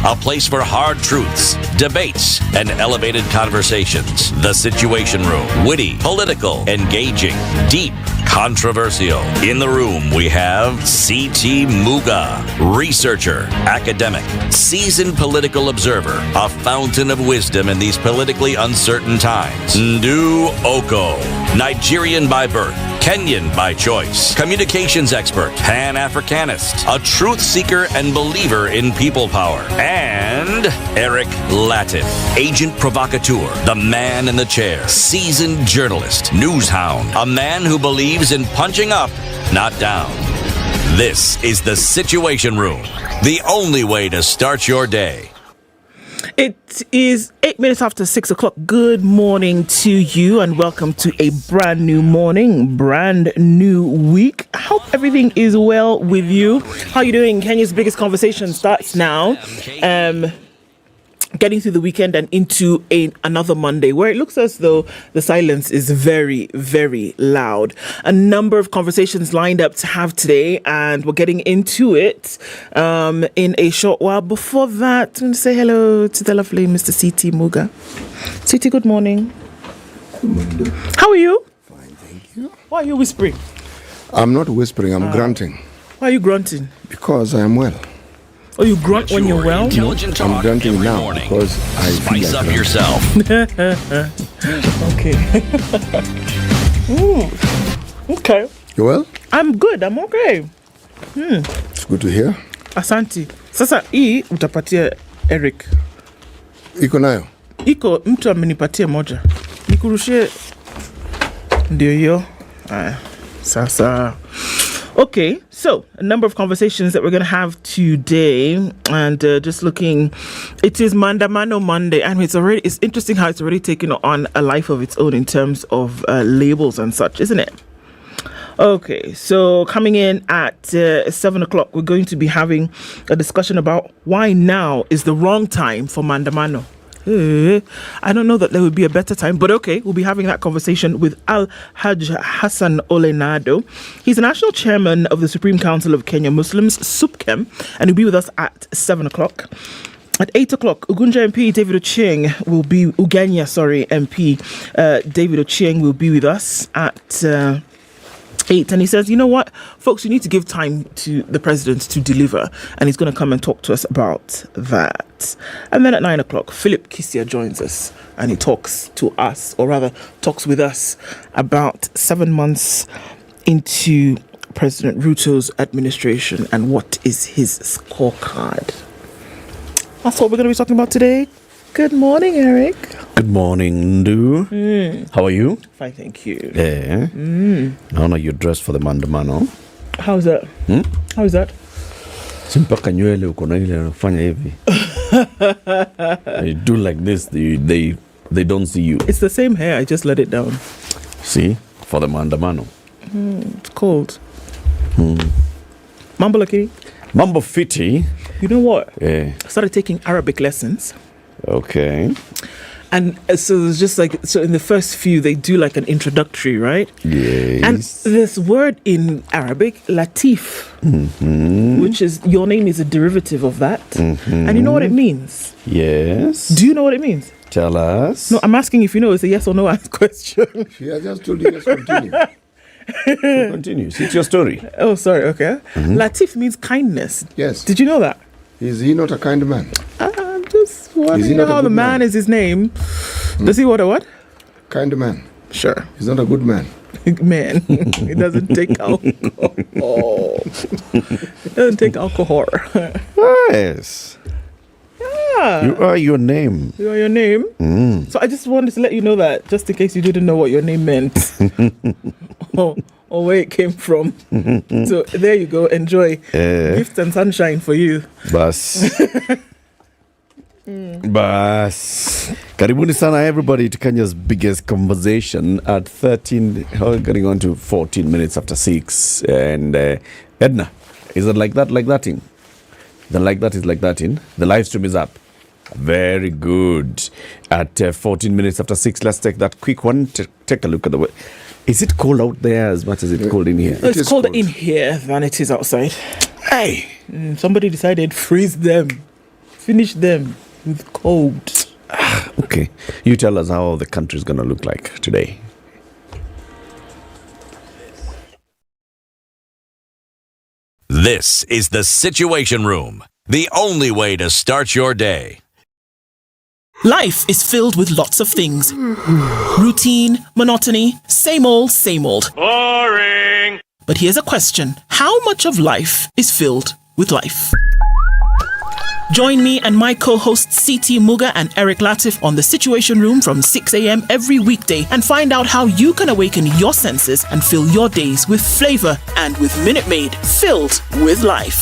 a place for hard truths, debates, and elevated conversations. The Situation Room. Witty, political, engaging, deep, controversial. In the room, we have C.T. Muga, researcher, academic, seasoned political observer, a fountain of wisdom in these politically uncertain times. Ndu Oko, Nigerian by birth, Kenyan by choice, communications expert, Pan-Africanist, a truth seeker and believer in people power, and Eric Latif, agent provocateur, the man in the chair, seasoned journalist, news hound, a man who believes in punching up, not down. This is the Situation Room, the only way to start your day. It is 8 minutes after 6 o'clock. Good morning to you and welcome to a brand new morning, brand new week. I hope everything is well with you. How are you doing? Kenya's biggest conversation starts now. Getting through the weekend and into another Monday where it looks as though the silence is very, very loud. A number of conversations lined up to have today, and we're getting into it in a short while. Before that, I'm going to say hello to the lovely Mr. C.T. Muga. C.T., good morning. Good morning. How are you? Fine, thank you. Why are you whispering? I'm not whispering, I'm grunting. Why are you grunting? Because I am well. Oh, you grunt when you're well? Intelligent I'm talk grunting every now morning. because I Spice feel up like yourself. Okay. Okay. You well? I'm good. I'm okay. It's good to hear. Asante. Sasa hii utapatia Eric. Iko nayo? Iko mtu amenipatia moja. Nikurushie. Ndio hiyo. Sasa. Okay, so a number of conversations that we're going to have today, and just looking, it is Mandamano Monday, and it's interesting how it's already taken on a life of its own in terms of labels and such, isn't it? Okay, so coming in at 7 o'clock, we're going to be having a discussion about why now is the wrong time for Mandamano. I don't know that there would be a better time, but okay, we'll be having that conversation with Al-Hajj Hassan Olenado. He's the national chairman of the Supreme Council of Kenya Muslims, SUPKEM, and he'll be with us at 7 o'clock. At 8 o'clock, Ugunja MP David Ochieng will be, MP David Ochieng will be with us at 8, and he says, you know what, folks, you need to give time to the president to deliver, and he's going to come and talk to us about that. And then at 9 o'clock, Philip Kisia joins us, and he talks to us, or rather talks with us, about 7 months into President Ruto's administration and what is his scorecard. That's what we're going to be talking about today. Good morning, Eric. Good morning, Ndu. How are you? Fine, thank you. Yeah. I know you're dressed for the Mandamano. How's that? How is that? Simpaka nywele uko na ile unafanya hivi. You do like this, they don't see you. It's the same hair, I just let it down. See? For the Mandamano. It's cold. Mambo Lakini? Mambo fiti. You know what? Yeah. I started taking Arabic lessons. Okay. And so it's just like, so in the first few, they do like an introductory, right? Yes. And this word in Arabic, latif, which is, your name is a derivative of that. And you know what it means? Yes. Do you know what it means? Tell us. No, I'm asking if you know. It's a yes or no question. She has just told you, let's continue. So continue. It's your story. Oh, sorry. Okay. Latif means kindness. Yes. Did you know that? Is he not a kind man? I'm just wondering, you know how the man is his name. Does he what? Kind man. Sure. He's not a good man. Man, it doesn't take alcohol. It doesn't take alcohol. Yes. Yeah. You are your name. You are your name? So I just wanted to let you know that, just in case you didn't know what your name meant. Or where it came from. So there you go. Enjoy. Gift and sunshine for you. Bas. Karibuni sana everybody to Kenya's biggest conversation at getting on to 14 minutes after 6. And Ednah, is it like that in? The like that is like that in? The live stream is up. Very good. At 14 minutes after 6, let's take that quick one. Take a look at the way. Is it cold out there as much as it's cold in here? It's colder in here than it is outside. Hey! Somebody decided freeze them. finish them with cold. Okay. You tell us how the country is going to look like today. This is the Situation Room, the only way to start your day. Life is filled with lots of things. Routine, monotony, same old, same old. Boring. But here's a question. How much of life is filled with life? Join me and my co-hosts CT Muga and Eric Latif on the Situation Room from 6 a.m. every weekday and find out how you can awaken your senses and fill your days with flavor and with Minute Maid filled with life.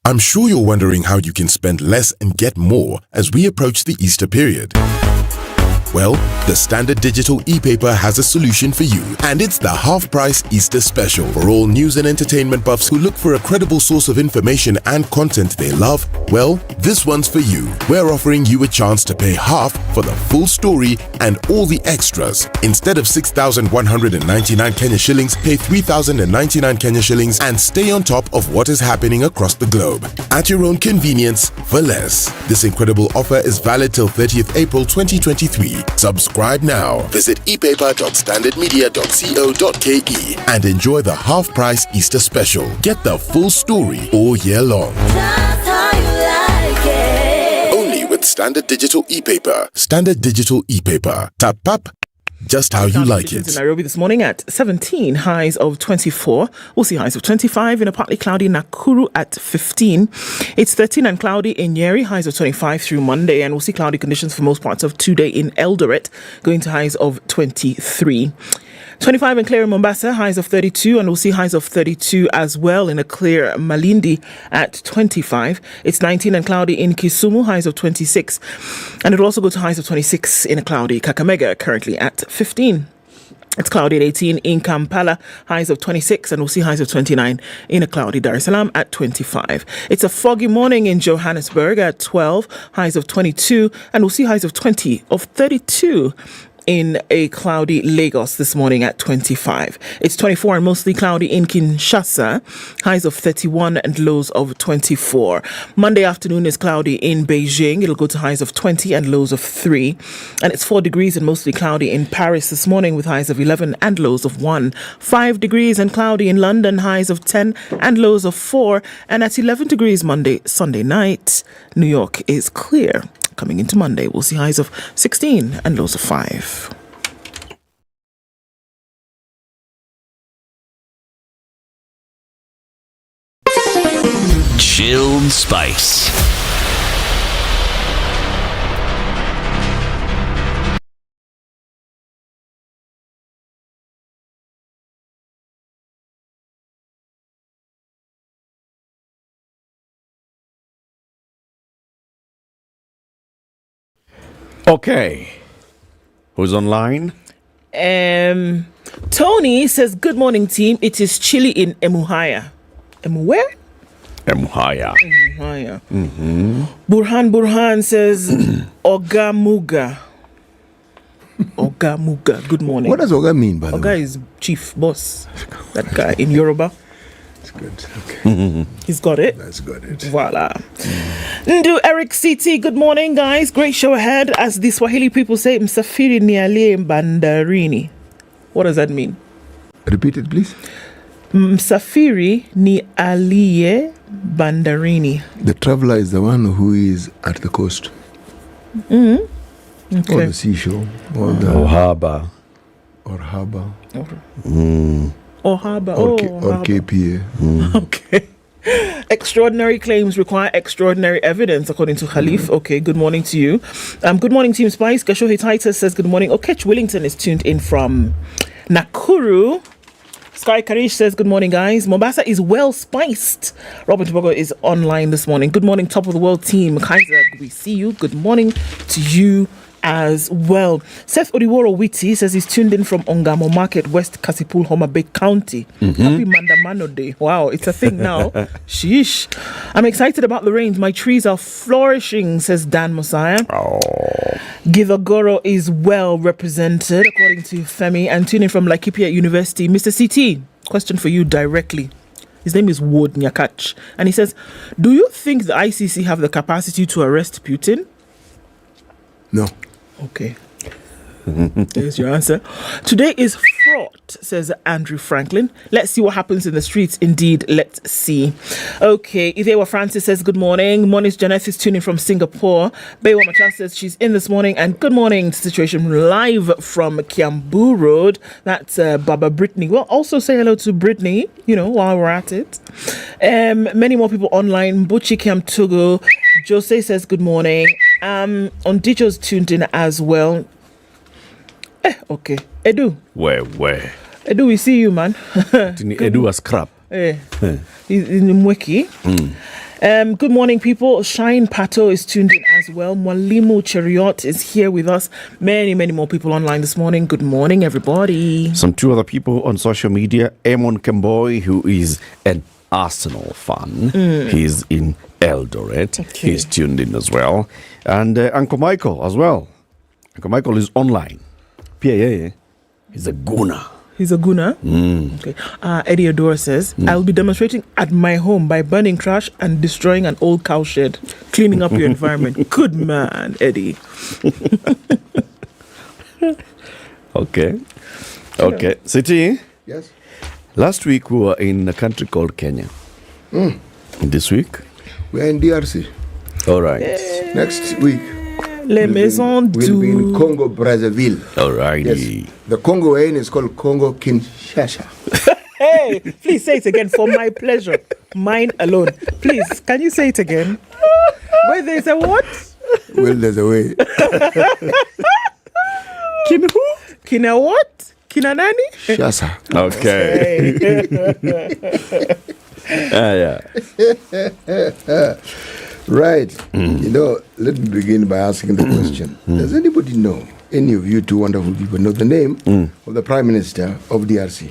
I'm sure you're wondering how you can spend less and get more as we approach the Easter period. Well, the Standard Digital e-paper has a solution for you, and it's the half-price Easter special. For all news and entertainment buffs who look for a credible source of information and content they love, well, this one's for you. We're offering you a chance to pay half for the full story and all the extras. Instead of 6,199 Kenya shillings, pay 3,099 Kenya shillings and stay on top of what is happening across the globe. At your own convenience, for less. This incredible offer is valid till 30th April 2023. Subscribe now. Visit epaper.standardmedia.co.ke and enjoy the half-price Easter special. Get the full story all year long. Only with Standard Digital e-paper. Standard Digital e-paper. Tap up. Just how you like it. In Nairobi this morning at 17, highs of 24. We'll see highs of 25 in a partly cloudy Nakuru at 15. It's 13 and cloudy in Nyeri, highs of 25 through Monday. And we'll see cloudy conditions for most parts of today in Eldoret, going to highs of 23. 25 and clear in Mombasa, highs of 32, and we'll see highs of 32 as well in a clear Malindi at 25. It's 19 and cloudy in Kisumu, highs of 26, and it'll also go to highs of 26 in a cloudy Kakamega, currently at 15. It's cloudy at 18 in Kampala, highs of 26, and we'll see highs of 29 in a cloudy Dar es Salaam at 25. It's a foggy morning in Johannesburg at 12, highs of 22, and we'll see highs of 32 in a cloudy Lagos this morning at 25. It's 24 and mostly cloudy in Kinshasa, highs of 31 and lows of 24. Monday afternoon is cloudy in Beijing. It'll go to highs of 20 and lows of 3. And it's 4 degrees and mostly cloudy in Paris this morning with highs of 11 and lows of 1. 5 degrees and cloudy in London, highs of 10 and lows of 4. And at 11 degrees Sunday night, New York is clear. Coming into Monday, we'll see highs of 16 and lows of 5. Chilled Spice. Okay. Who's online? Tony says, good morning, team. It is chilly in Emuhaya. Where? Emuhaya. Emuhaya. Burhan says, Ogamuga. Ogamuga. Good morning. What does Oga mean, by the Oga way? is chief boss. That guy in Yoruba. That's good. Okay. He's got it. That's got it. Voila. Ndu Eric CT, good morning, guys. Great show ahead. As the Swahili people say, Msafiri ni aliye bandarini. What does that mean? Repeat it, please. Msafiri ni aliye bandarini. The traveler is the one who is at the coast. Okay. Or the seashore. Or the Ohaba. or harbour. Or harbor. Or Harbor. KPA. Okay. Extraordinary claims require extraordinary evidence, according to Khalif. Okay, good morning to you. Good morning, Team Spice. Gashohi Titus says good morning. Okech Willington is tuned in from Nakuru. Sky Karish says good morning, guys. Mombasa is well spiced. Robert Bogo is online this morning. Good morning, top of the world team. Kaiser, we see you. Good morning to you as well. Seth Odiworo Witi says he's tuned in from Ongamo Market, West Kasipul, Homa Bay County. Happy Mandamano Day. Wow, it's a thing now. Sheesh. I'm excited about the rains. My trees are flourishing, says Dan Mosiah. Githogoro is well represented, according to Femi. And tuning from Laikipia University. Mr. CT, question for you directly. His name is Wood Nyakach. And he says, do you think the ICC have the capacity to arrest Putin? No. Okay. There's your answer. Today is fraught, says Andrew Franklin. Let's see what happens in the streets. Indeed, let's see. Okay, Ithewa Francis says good morning. Monish Janeth is tuning from Singapore. Bewa Machas says she's in this morning. And good morning, Situation live from Kiambu Road. That's Baba Brittany. Well, also say hello to Brittany, while we're at it. Many more people online. Buchi Kiam Togo. Jose says good morning. Ondicho's tuned in as well. Okay. Edu. Where? Edu, we see you, man. Edu was crap. He's in Mweki. Good morning, people. Shine Pato is tuned in as well. Mwalimu Cheriot is here with us. Many, many more people online this morning. Good morning, everybody. Some two other people on social media. Amon Kemboy, who is an Arsenal fan. He's in Eldoret. Okay. He's tuned in as well. And Uncle Michael as well. Uncle Michael is online. PAA. He's a gooner. He's a gooner? Okay. Eddie Adora says, I'll be demonstrating at my home by burning trash and destroying an old cow shed, cleaning up your environment. Good man, Eddie. Okay. City. Yes. Last week we were in a country called Kenya. This week? We're in DRC. All right. Next week, Les maisons we'll be in Congo, Brazzaville. All righty. Yes. The Congo we're in is called Congo Kinshasa. Hey, please say it again for my pleasure. Mine alone. Please, can you say it again? Wait, there's a what? Well, there's a way. Kin who? Kina what? Kina nani? Shasa. Okay. Yeah. Right. Let me begin by asking the question. Does anybody know, any of you two wonderful people, know the name of the Prime Minister of DRC?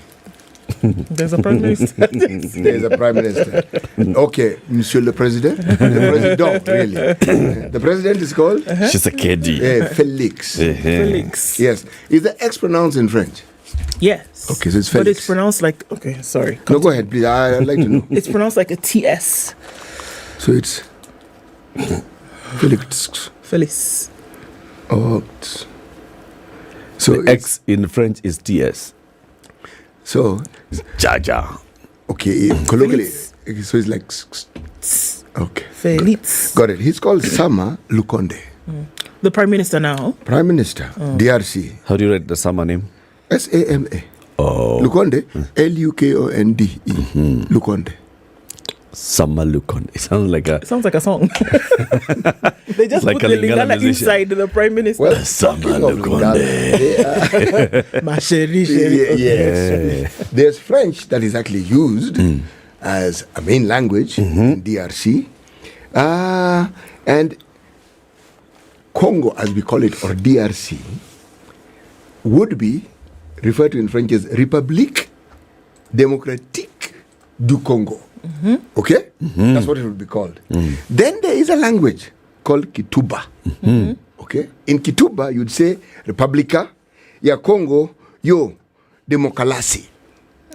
There's a Prime Minister. There's a Prime Minister. Okay, Monsieur le President. The President, really. The President is called? She's a kiddy. Felix. Felix. Yes. Is the X pronounced in French? Yes. Okay, so it's But Felix. it's pronounced like, okay, sorry. No, go ahead, please. I'd like to know. It's pronounced like a TS. So it's Felix. Felix. Oh. So The X in French is TS. So, Jaja. okay, colloquially, so it's like, okay. Felix. Got it. He's called Sama Lukonde. The Prime Minister now. Prime Minister, DRC. How do you write the summer name? SAMA. Oh. Lukonde, LUKONDE. Lukonde. Summer Lukon. It sounds like a... It sounds like a song. They just Like put a the Lingala Lingala musician. inside the Prime Minister. Well, Sama talking of Lukonde. Lingala, Ma chérie, chérie. yes. There's French that is actually used as a main language in DRC. And Congo, as we call it, or DRC, would be referred to in French as République Démocratique du Congo. Okay? That's what it would be called. Then there is a language called Kituba. Okay? In Kituba, you'd say Republica ya Congo yo Demokalasi.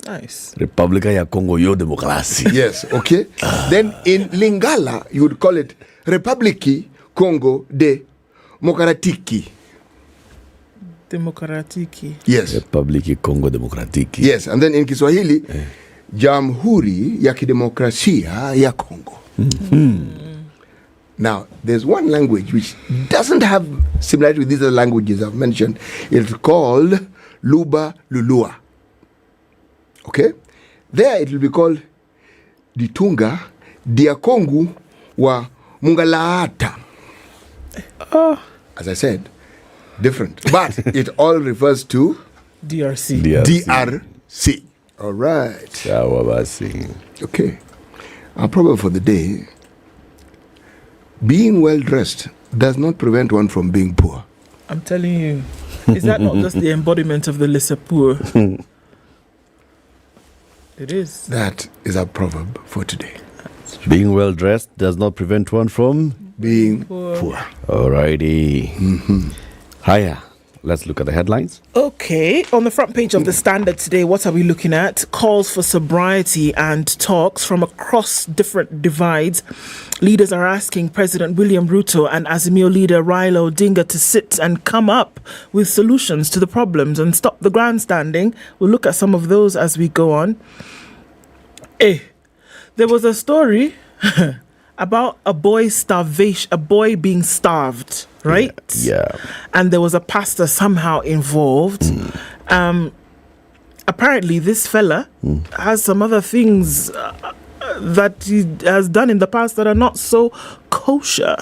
Nice. Republica ya Congo yo Democracy. Yes, okay? Then in Lingala, you would call it Republiki Congo de Mokaratiki. Democratiki. Yes. Republic Congo Democratic. Yes, and then in Kiswahili, Jamhuri ya Kidemokrasia ya Congo. Now, there's one language which doesn't have similarity with these other languages I've mentioned. It's called Luba Lulua. Okay? There it will be called Ditunga Diakongu wa Mungalaata. As I said, different. But it all refers to DRC. DRC. All right. Sawa basi. Okay. Our problem for the day: being well dressed does not prevent one from being poor. I'm telling you. Is that not just the embodiment of the lesser poor? It is. That is our proverb for today. Being well dressed does not prevent one from... Being poor. Alrighty. Haya. let's look at the headlines. Okay, on the front page of the Standard today, what are we looking at? Calls for sobriety and talks from across different divides. Leaders are asking President William Ruto and Azimio leader Raila Odinga to sit and come up with solutions to the problems and stop the grandstanding. We'll look at some of those as we go on. There was a story about a boy being starved, right? Yeah. And there was a pastor somehow involved. Apparently, this fella has some other things that he has done in the past that are not so kosher.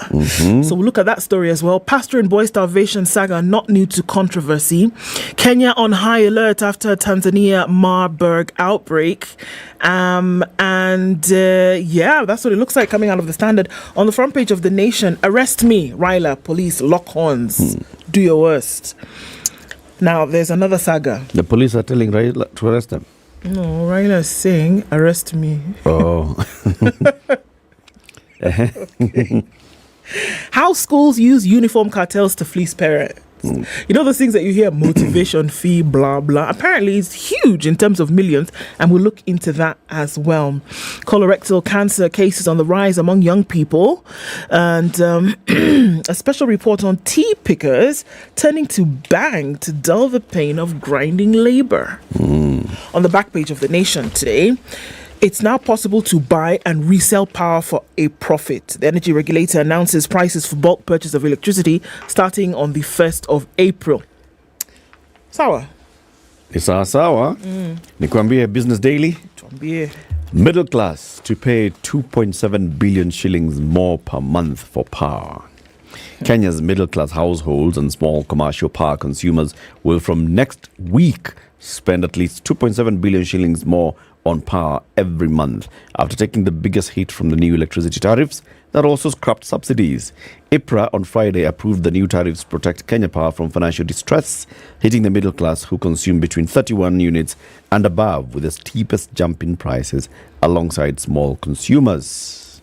So we'll look at that story as well. Pastor and boy starvation saga not new to controversy. Kenya on high alert after Tanzania Marburg outbreak. That's what it looks like coming out of the Standard. On the front page of The Nation, arrest me, Raila, police, lock horns, do your worst. Now, there's another saga. The police are telling Raila to arrest them. No, Raila is saying, arrest me. Oh. How schools use uniform cartels to fleece parents. You know those things that you hear, motivation fee, blah, blah. Apparently it's huge in terms of millions, and we'll look into that as well. Colorectal cancer cases on the rise among young people, and a special report on tea pickers turning to bang to dull the pain of grinding labor. On the back page of The Nation today, it's now possible to buy and resell power for a profit. The energy regulator announces prices for bulk purchase of electricity starting on the 1st of April. Sawa. Ni sawa. Nikwambie Business Daily. Tuambie. Middle class to pay 2.7 billion shillings more per month for power. Kenya's middle-class households and small commercial power consumers will from next week spend at least 2.7 billion shillings more on power every month after taking the biggest hit from the new electricity tariffs that also scrapped subsidies. IPRA on Friday approved the new tariffs to protect Kenya Power from financial distress, hitting the middle class who consume between 31 units and above with the steepest jump in prices alongside small consumers.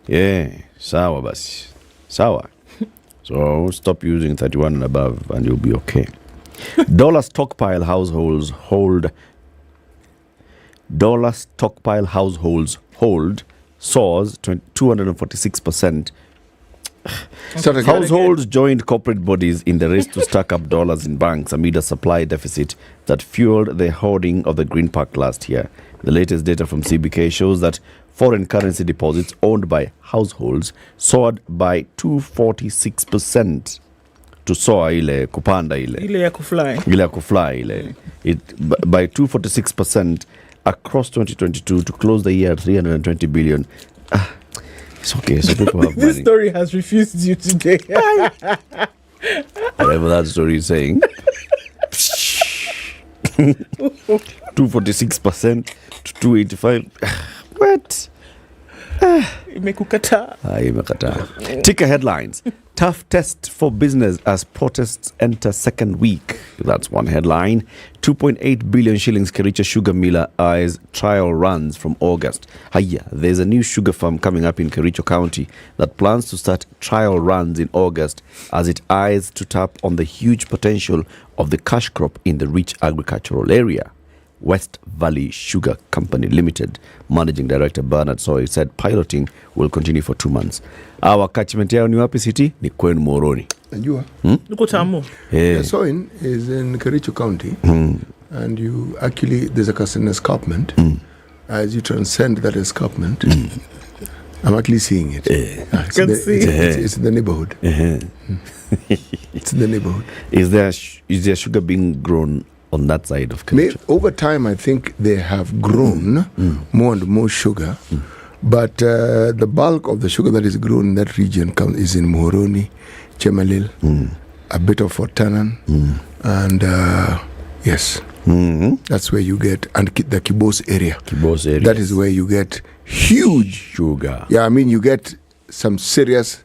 Yeah, sawa basi. Sawa. So stop using 31 and above and you'll be okay. Dollar stockpile households hold soars 246%. Households joined corporate bodies in the race to stack up dollars in banks amid a supply deficit that fueled the hoarding of the Green Park last year. The latest data from CBK shows that foreign currency deposits owned by households soared by 246%. To soar ile kupanda ile ya kufly by 246% across 2022 to close the year at 320 billion. It's okay, so people have This money. story has refused you today. Whatever that story is saying. 246% to 285. What? Imekukata. Imekata. Ticker headlines. Tough test for business as protests enter second week. That's one headline. 2.8 billion shillings Kericho sugar miller eyes trial runs from August. Hiya, there's a new sugar farm coming up in Kericho County that plans to start trial runs in August as it eyes to tap on the huge potential of the cash crop in the rich agricultural area. West Valley Sugar Company Limited Managing Director Bernard Soy said piloting will continue for 2 months. Our catchment yao ni wapi city? Ni Kwenu Moroni. Najua. Nuko tamu. The soil is in Kericho County, and you actually, there's an escarpment. As you transcend that escarpment, I'm actually seeing it. It's in the neighborhood. It's in the neighborhood. Is there sugar being grown on that side of Kericho? Over time, I think they have grown more and more sugar. But the bulk of the sugar that is grown in that region is in Muhoroni, Chemelil, a bit of Fort Tanan, and yes, that's where you get, and the Kibos area. That is where you get huge sugar. Yeah, I mean, you get some serious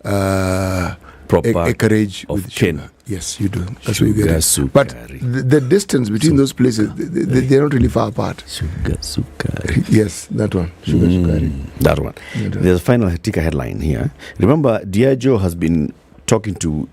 proper acreage of with cane. sugar. Yes, you do. That's where you get it. Sukari. But the distance between those places, they're not really far apart. Sugar, sukari. Yes, that one. Sugar, sukari. That one. There's a final ticker headline here. Remember, Diageo has been talking to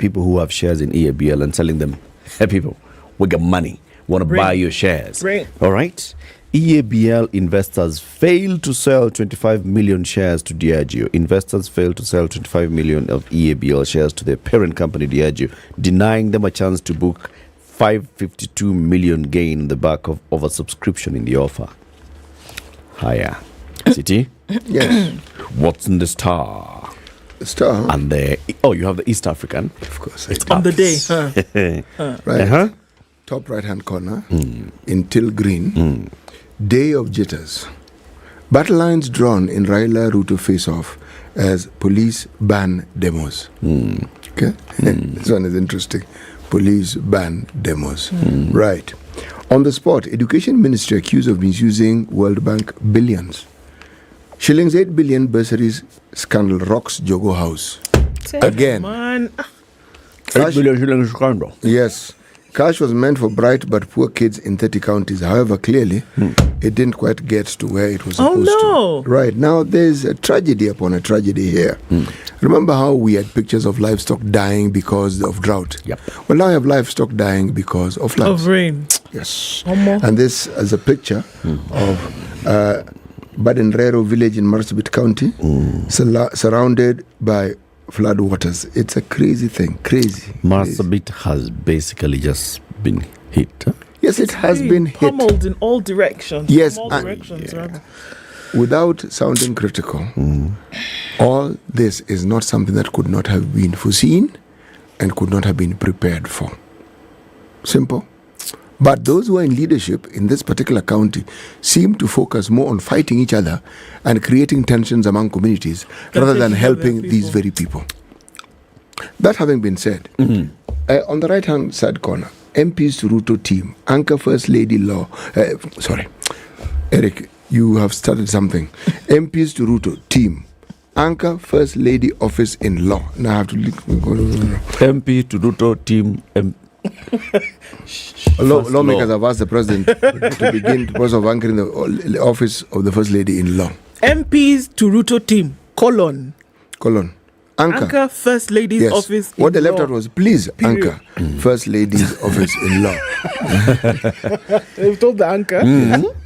people who have shares in EABL and telling them, hey, people, we got money. Want to buy your shares. Right. All right. EABL investors failed to sell 25 million shares to Diageo. Investors failed to sell 25 million of EABL shares to their parent company, Diageo, denying them a chance to book 552 million gain on the back of oversubscription in the offer. Higher. City? Yes. What's in the Star? The Star. And you have the East African. Of course. It's on the day. Right. Uh-huh. Top right-hand corner. In teal green. Day of jitters. Battle lines drawn in Raila Ruto face-off as police ban demos. Okay? This one is interesting. Police ban demos. Right. On the spot, Education Ministry accused of misusing World Bank billions. Shillings 8 billion bursaries scandal rocks Jogo House. Again. Man. 8 billion shillings scandal. Yes. Cash was meant for bright but poor kids in 30 counties. However, clearly, it didn't quite get to where it was supposed to. Right. Now, there's a tragedy upon a tragedy here. Remember how we had pictures of livestock dying because of drought? Yep. Well, now I have livestock dying because of floods. Of rain. Yes. And this is a picture of Badenrero village in Marsabit County, surrounded by flood waters. It's a crazy thing. Crazy. Marsabit has basically just been hit. Huh? Yes, it has been hit. Pummeled in all directions. Yes, From all directions, rather. Without sounding critical, all this is not something that could not have been foreseen and could not have been prepared for. Simple. But those who are in leadership in this particular county seem to focus more on fighting each other and creating tensions among communities rather than helping these very people. That having been said, on the right-hand side corner, MPs to Ruto team, anchor First Lady law. Eric, you have started something. MPs to Ruto team, anchor First Lady office in law. Now I have to MP to Ruto team. Lawmakers have asked the president to begin the process of anchoring the office of the First Lady in law. MPs to Ruto team, colon. Anchor First Lady's office in What they left law. out was, please anchor First Lady's office in law. They've told the anchor.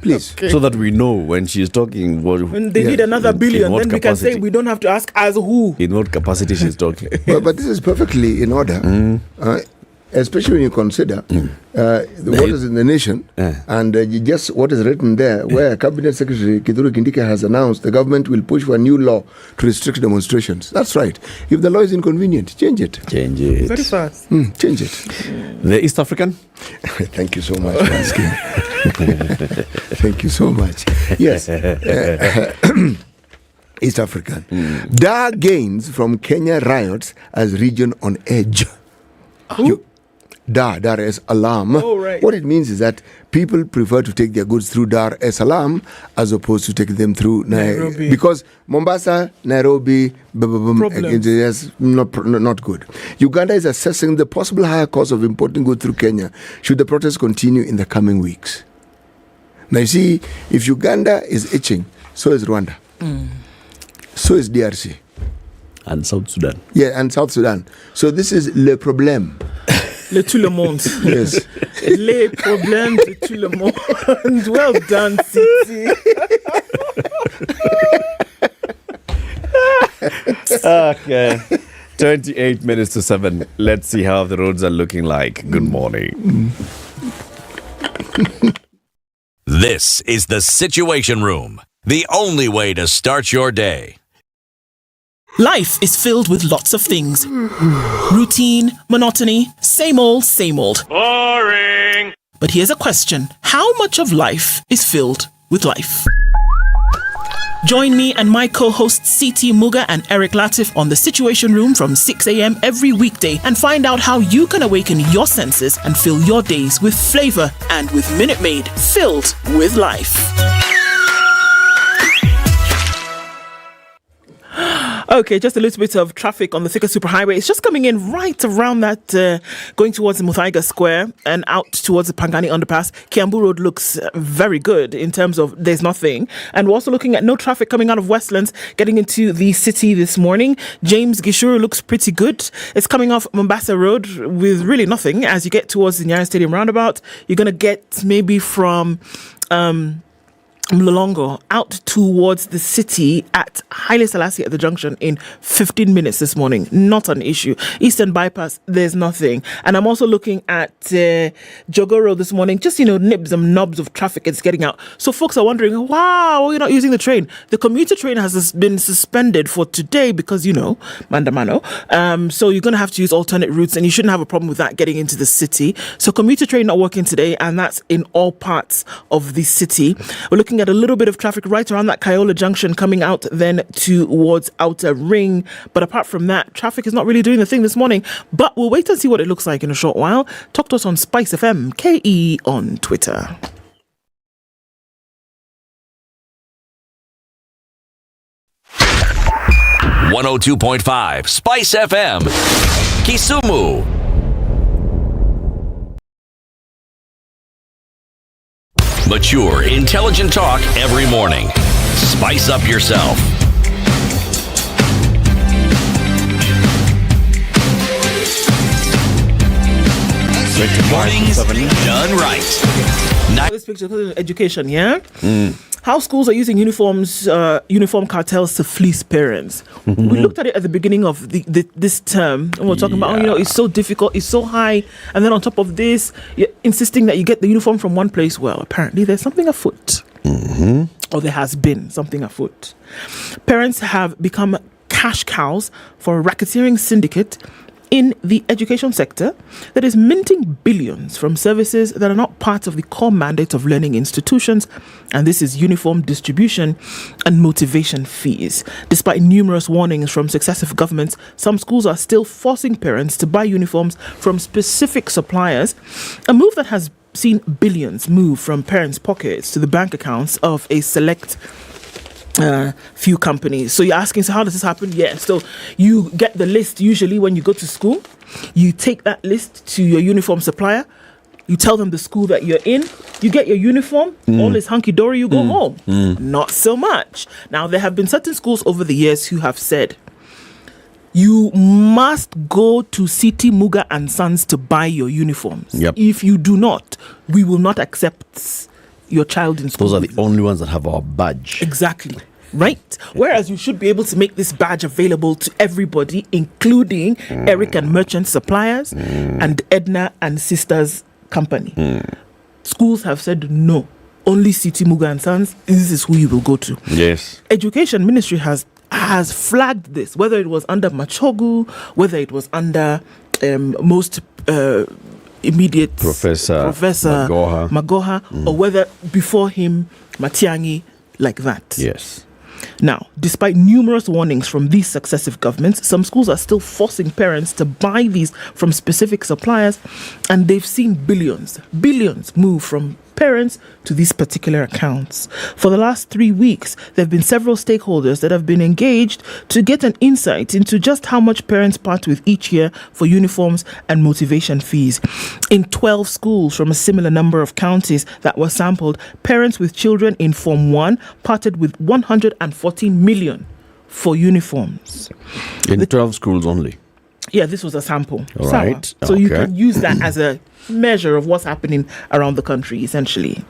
Please. Okay. So that we know when she's talking. When they need another billion, then we can say we don't have to ask as who. In what capacity she's talking. But this is perfectly in order. Especially when you consider what is in the nation and just what is written there, where Cabinet Secretary Kithure Kindiki has announced the government will push for a new law to restrict demonstrations. That's right. If the law is inconvenient, change it. Change it. Very fast. Change it. The East African? Thank you so much for asking. Thank you so much. Yes. East African. Dar gains from Kenya riots as region on edge. Dar es Salaam. Oh, right. What it means is that people prefer to take their goods through Dar es Salaam as opposed to take them through Nairobi. Because Mombasa, Nairobi, is not good. Uganda is assessing the possible higher cost of importing goods through Kenya should the protests continue in the coming weeks. Now you see, if Uganda is itching, so is Rwanda. So is DRC. And South Sudan. Yeah, and South Sudan. So this is le problème. Le tout le monde. Yes. Les problèmes de tout le monde. Well done, City. Okay. 28 minutes to 7. Let's see how the roads are looking like. Good morning. This is the Situation Room, the only way to start your day. Life is filled with lots of things. Routine, monotony, same old, same old. Boring. But here's a question. How much of life is filled with life? Join me and my co-hosts CT Muga and Eric Latif on the Situation Room from 6 a.m. every weekday and find out how you can awaken your senses and fill your days with flavor and with Minute Maid filled with life. Okay, just a little bit of traffic on the Thika Superhighway. It's just coming in right around that, going towards the Muthaiga Square and out towards the Pangani Underpass. Kiambu Road looks very good in terms of there's nothing. And we're also looking at no traffic coming out of Westlands, getting into the city this morning. James Gishuru looks pretty good. It's coming off Mombasa Road with really nothing. As you get towards the Nyeri Stadium roundabout, you're going to get maybe from Mlolongo out towards the city at Haile Selassie at the junction in 15 minutes this morning. Not an issue. Eastern Bypass, there's nothing. And I'm also looking at Jogo Road this morning. Just, nibs and knobs of traffic it's getting out. So folks are wondering, wow, you're not using the train. The commuter train has been suspended for today because, mandamano. So you're going to have to use alternate routes and you shouldn't have a problem with that getting into the city. So commuter train not working today, and that's in all parts of the city. We're looking at a little bit of traffic right around that Kyola junction coming out then towards Outer Ring. But apart from that, traffic is not really doing the thing this morning. But we'll wait and see what it looks like in a short while. Talk to us on SpiceFM KE on Twitter. .5 Spice FM, Kisumu. Mature, intelligent talk every morning. Spice up yourself. Mornings done right. This picture is education, yeah? How schools are using uniform cartels to fleece parents. We looked at it at the beginning of this term, and we're talking about, it's so difficult, it's so high, and then on top of this, you're insisting that you get the uniform from one place. Well, apparently there's something afoot. Or there has been something afoot. Parents have become cash cows for a racketeering syndicate in the education sector that is minting billions from services that are not part of the core mandate of learning institutions, and this is uniform distribution and motivation fees. Despite numerous warnings from successive governments, some schools are still forcing parents to buy uniforms from specific suppliers, a move that has seen billions move from parents' pockets to the bank accounts of a select few companies. So you're asking, so how does this happen? Yeah, so you get the list usually when you go to school. You take that list to your uniform supplier. You tell them the school that you're in. You get your uniform. All is hunky-dory. You go home. Not so much. Now, there have been certain schools over the years who have said, you must go to City Muga and Sons to buy your uniforms. Yep. If you do not, we will not accept your child in school. Those are the only ones that have our badge. Exactly. Right? Whereas you should be able to make this badge available to everybody, including Eric and Merchant Suppliers and Ednah and Sisters Company. Schools have said no. Only City Muga and Sons. This is who you will go to. Yes. Education Ministry has flagged this, whether it was under Machogu, whether it was under most immediate Professor Magoha, or whether before him Matiangi, like that. Yes. Now, despite numerous warnings from these successive governments, some schools are still forcing parents to buy these from specific suppliers, and they've seen billions move from parents to these particular accounts. For the last 3 weeks, there have been several stakeholders that have been engaged to get an insight into just how much parents part with each year for uniforms and motivation fees. In 12 schools from a similar number of counties that were sampled, parents with children in Form 1 parted with 114 million for uniforms. In 12 schools only? Yeah, this was a sample. All right. So you can use that as a measure of what's happening around the country, essentially.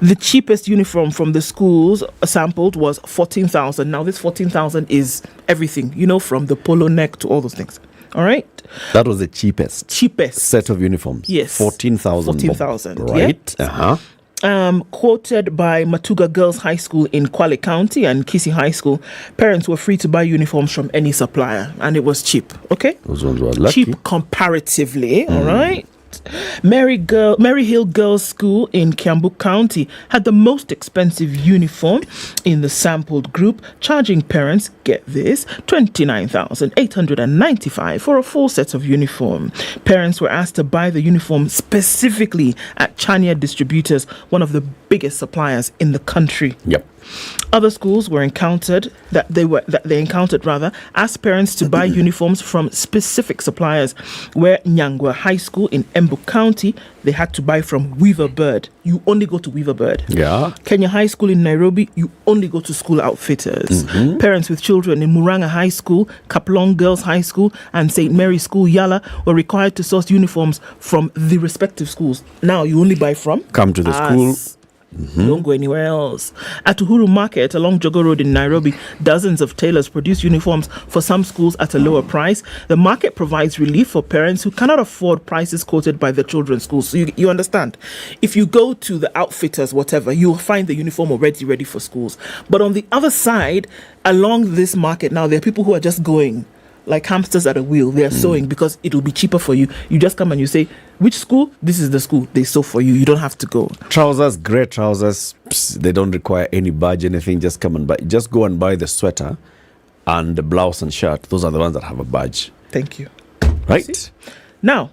The cheapest uniform from the schools sampled was 14,000. Now, this 14,000 is everything, from the polo neck to all those things. All right? That was the cheapest set of uniforms. Yes. 14,000. 14,000. Right. Yeah. Uh-huh. Quoted by Matuga Girls High School in Kwale County and Kisi High School, parents were free to buy uniforms from any supplier, and it was cheap. Okay? Those ones were lucky. Cheap comparatively, all right? Mary Hill Girls School in Kiambu County had the most expensive uniform in the sampled group, charging parents, get this, 29,895 for a full set of uniform. Parents were asked to buy the uniform specifically at Chania Distributors, one of the biggest suppliers in the country. Yep. Other schools were encountered that they encountered asked parents to buy uniforms from specific suppliers. Where Nyangwa High School in Embu County, they had to buy from Weaver Bird. You only go to Weaver Bird. Yeah. Kenya High School in Nairobi, you only go to School Outfitters. Parents with children in Muranga High School, Kaplong Girls High School, and St. Mary's School Yala were required to source uniforms from the respective schools. Now you only buy from Come to the school. Don't go anywhere else. At Uhuru Market along Jogo Road in Nairobi, dozens of tailors produce uniforms for some schools at a lower price. The market provides relief for parents who cannot afford prices quoted by their children's schools. So you understand? If you go to the Outfitters, whatever, you'll find the uniform already ready for schools. But on the other side, along this market now, there are people who are just going like hamsters at a wheel. They're sewing because it'll be cheaper for you. You just come and you say, which school? This is the school. They sew for you. You don't have to go. Trousers, grey trousers, they don't require any badge, anything. Just come and buy. Just go and buy the sweater and the blouse and shirt. Those are the ones that have a badge. Thank you. Right? See? Now,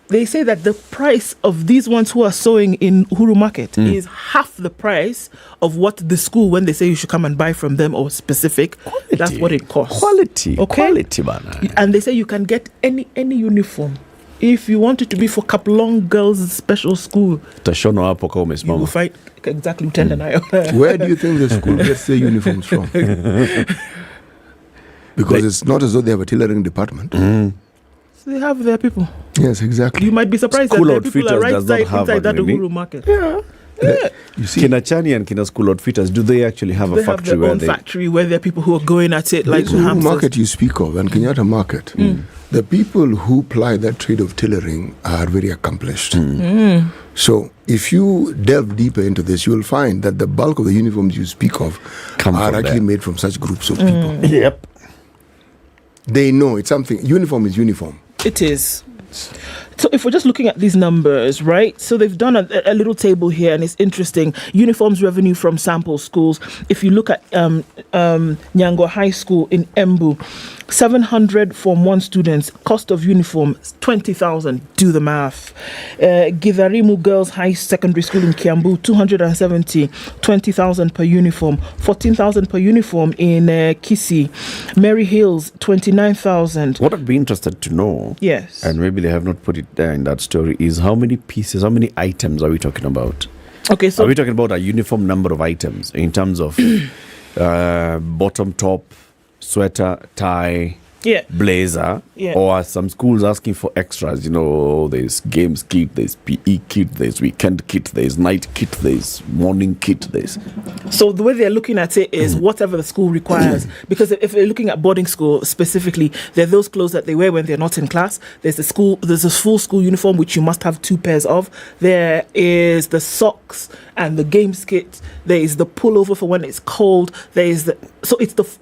they say that the price of these ones who are sewing in Uhuru Market is half the price of what the school, when they say you should come and buy from them or specific, that's what it costs. Quality. Okay? Quality, man. And they say you can get any uniform. If you want it to be for Kaplong Girls Special School, Tashono hapo kama you will umesimama. find exactly Tenda Nayo. Where do you think the school gets their uniforms from? Because it's not as though they have a tailoring department. They have their people. Yes, exactly. You might be surprised School that their people are Outfitters right does not have inside that a name. Uhuru Market. You see, Kina Chani and Kina School Outfitters, do they actually have They a have factory their where own they... factory where there are people who are going at it like the Uhuru hamsters. Market you speak of and Kenyatta Market, the people who ply that trade of tailoring are very accomplished. So if you delve deeper into this, you will find that the bulk of the uniforms you speak of Come are from actually there. made from such groups of people. Yep. They know it's something. Uniform is uniform. It is. So if we're just looking at these numbers, right? So they've done a little table here, and it's interesting. Uniforms revenue from sample schools. If you look at Nyangwa High School in Embu, 700 Form 1 students, cost of uniform 20,000. Do the math. Githarimu Girls High Secondary School in Kiambu, 270, 20,000 per uniform, 14,000 per uniform in Kisi. Mary Hills, 29,000. What I'd be interested to know, Yes. and maybe they have not put it there in that story, is how many pieces, how many items are we talking about? Okay, so Are we talking about a uniform number of items in terms of bottom, top, sweater, tie, yeah. blazer, Yeah. or are some schools asking for extras? You know, there's games kit, there's PE kit, there's weekend kit, there's night kit, there's morning kit, there's... So the way they're looking at it is whatever the school requires. Because if they're looking at boarding school specifically, there are those clothes that they wear when they're not in class. There's a full school uniform which you must have 2 pairs of. There is the socks and the games kit. There is the pullover for when it's cold. There is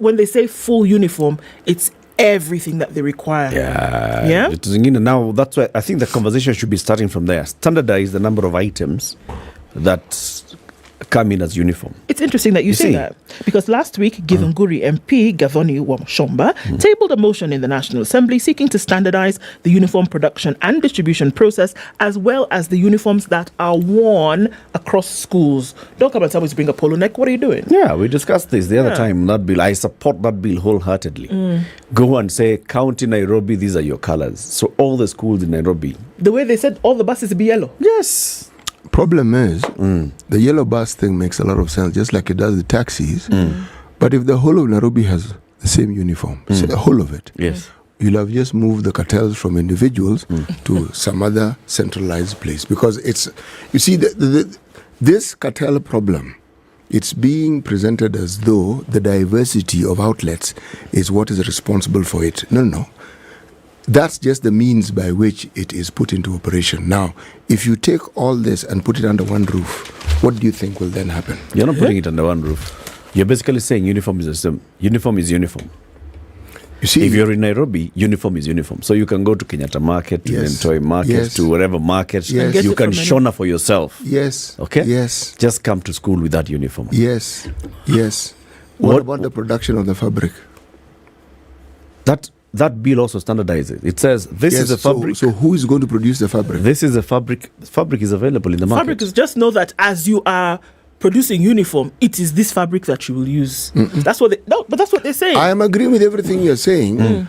when they say full uniform, it's everything that they require. Yeah. Vitu zingine now, that's why I think the conversation should be starting from there. Standardize the number of items that come in as uniform. It's interesting that you say see? that, because last week Githunguri MP Gavoni Wamshomba tabled a motion in the National Assembly seeking to standardize the uniform production and distribution process, as well as the uniforms that are worn across schools. Don't come and tell me to bring a polo neck. What are you doing? Yeah, we discussed this the other time, that bill. I support that bill wholeheartedly. Go and say, County Nairobi, these are your colors. So all the schools in Nairobi. The way they said all the buses be yellow. Yes. Problem is, the yellow bus thing makes a lot of sense, just like it does the taxis. But if the whole of Nairobi has the same uniform, say the whole of it, Yes. you'll have just moved the cartels from individuals to some other centralized place. Because it's, you see, this cartel problem, it's being presented as though the diversity of outlets is what is responsible for it. No. That's just the means by which it is put into operation. Now, if you take all this and put it under one roof, what do you think will then happen? You're not putting it under one roof. You're basically saying uniform is the same. Uniform is uniform. You see, If you're in Nairobi, uniform is uniform. So you can go to Kenyatta Market, to Yes. Nentoy Market, Yes. to whatever market. Yes. Get You it can from shona for yourself. yes, Okay? yes, Just come to school with that uniform. yes, yes. What What- about the production of the fabric? That bill also standardizes. It says this Yes, is a fabric. So who is going to produce the fabric? This is a fabric. Fabric is available in the market. Fabric is just know that as you are producing uniform, it is this fabric that you will use. That's what that's what they're saying. I am agreeing with everything you're saying.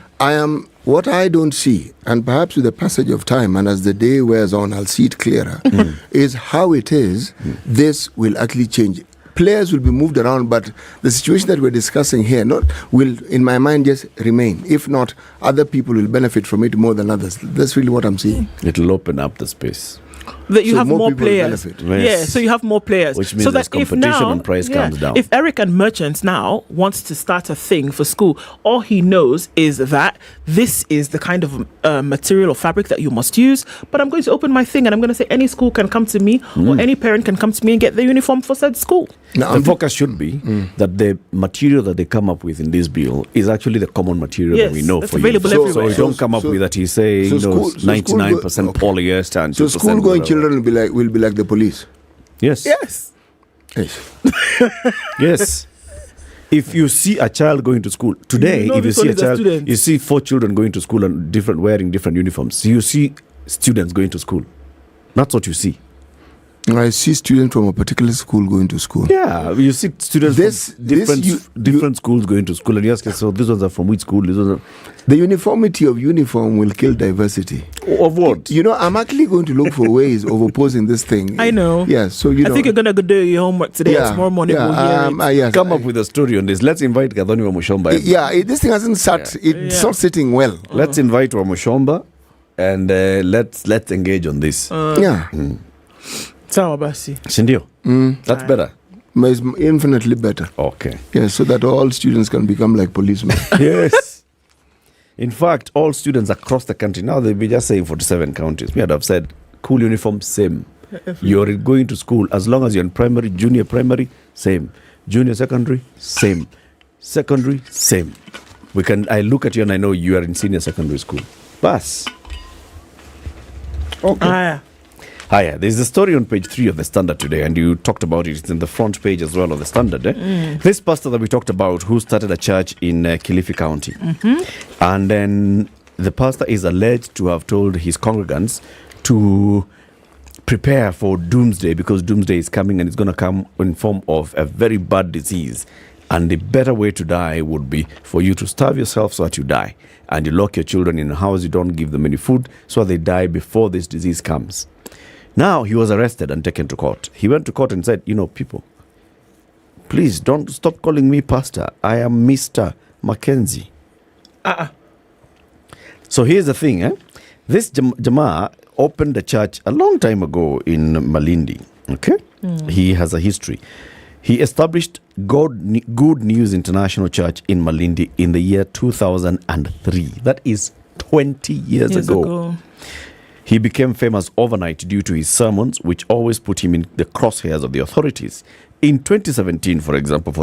What I don't see, and perhaps with the passage of time and as the day wears on, I'll see it clearer, is how it is this will actually change. Players will be moved around, but the situation that we're discussing here will, in my mind, just remain. If not, other people will benefit from it more than others. That's really what I'm seeing. It'll open up the space. That you So have more more people players. benefit. Yeah, Yes. so you have more players. Which means so there's that if competition now, and price comes down. If Eric and Merchants now wants to start a thing for school, all he knows is that this is the kind of material or fabric that you must use. But I'm going to open my thing and I'm going to say any school can come to me or any parent can come to me and get the uniform for said school. Now, The focus should be that the material that they come up with in this bill is actually the common material Yes, that we know that's for available you. So everywhere. you don't come up with that he's saying so school- so school 99% go- okay. polyester and so 2% school-going whatever. children will be like the police. Yes. Yes. Yes. Yes. If you see a child going to school today, You know if you this see one a is a child, student. you see 4 children going to school and wearing different uniforms. You see students going to school. That's what you see. I see students from a particular school going to school. Yeah, you see students from different schools going to school, and you ask yourself, so these ones are from which school? These ones are The uniformity of uniform will kill diversity. of what? You know, I'm actually going to look for ways of opposing this thing. I know. Yeah, so I think you're going to go do your homework today. yeah, Tomorrow morning we'll hear it. yes, Come up with a story on this. Let's invite Gathoni Wamushomba. this thing hasn't sat. It's not sitting well. Let's invite Wamushomba, and let's engage on this. Yeah, Sawa basi. Sindio? That's better. but it's infinitely better. Okay. Yeah, so that all students can become like policemen. Yes. In fact, all students across the country, now they'll be just saying 47 counties. Me, I'd have said, cool uniform, same. You're going to school, as long as you're in primary, junior primary, same. Junior secondary, same. Secondary, same. I look at you and I know you are in senior secondary school. Bas. Okay. Hiya, there's a story on page 3 of the Standard today, and you talked about it. It's in the front page as well of the Standard. This pastor that we talked about, who started a church in Kilifi County, and then the pastor is alleged to have told his congregants to prepare for doomsday, because doomsday is coming and it's going to come in form of a very bad disease. And the better way to die would be for you to starve yourself so that you die. And you lock your children in a house, you don't give them any food, so they die before this disease comes. Now, he was arrested and taken to court. He went to court and said, people, please don't stop calling me pastor. I am Mr. Mackenzie. So here's the thing. This Jamaa opened a church a long time ago in Malindi. Okay? He has a history. He established Good News International Church in Malindi in the year 2003. That is 20 years ago. He became famous overnight due to his sermons, which always put him in the crosshairs of the authorities. In 2017, for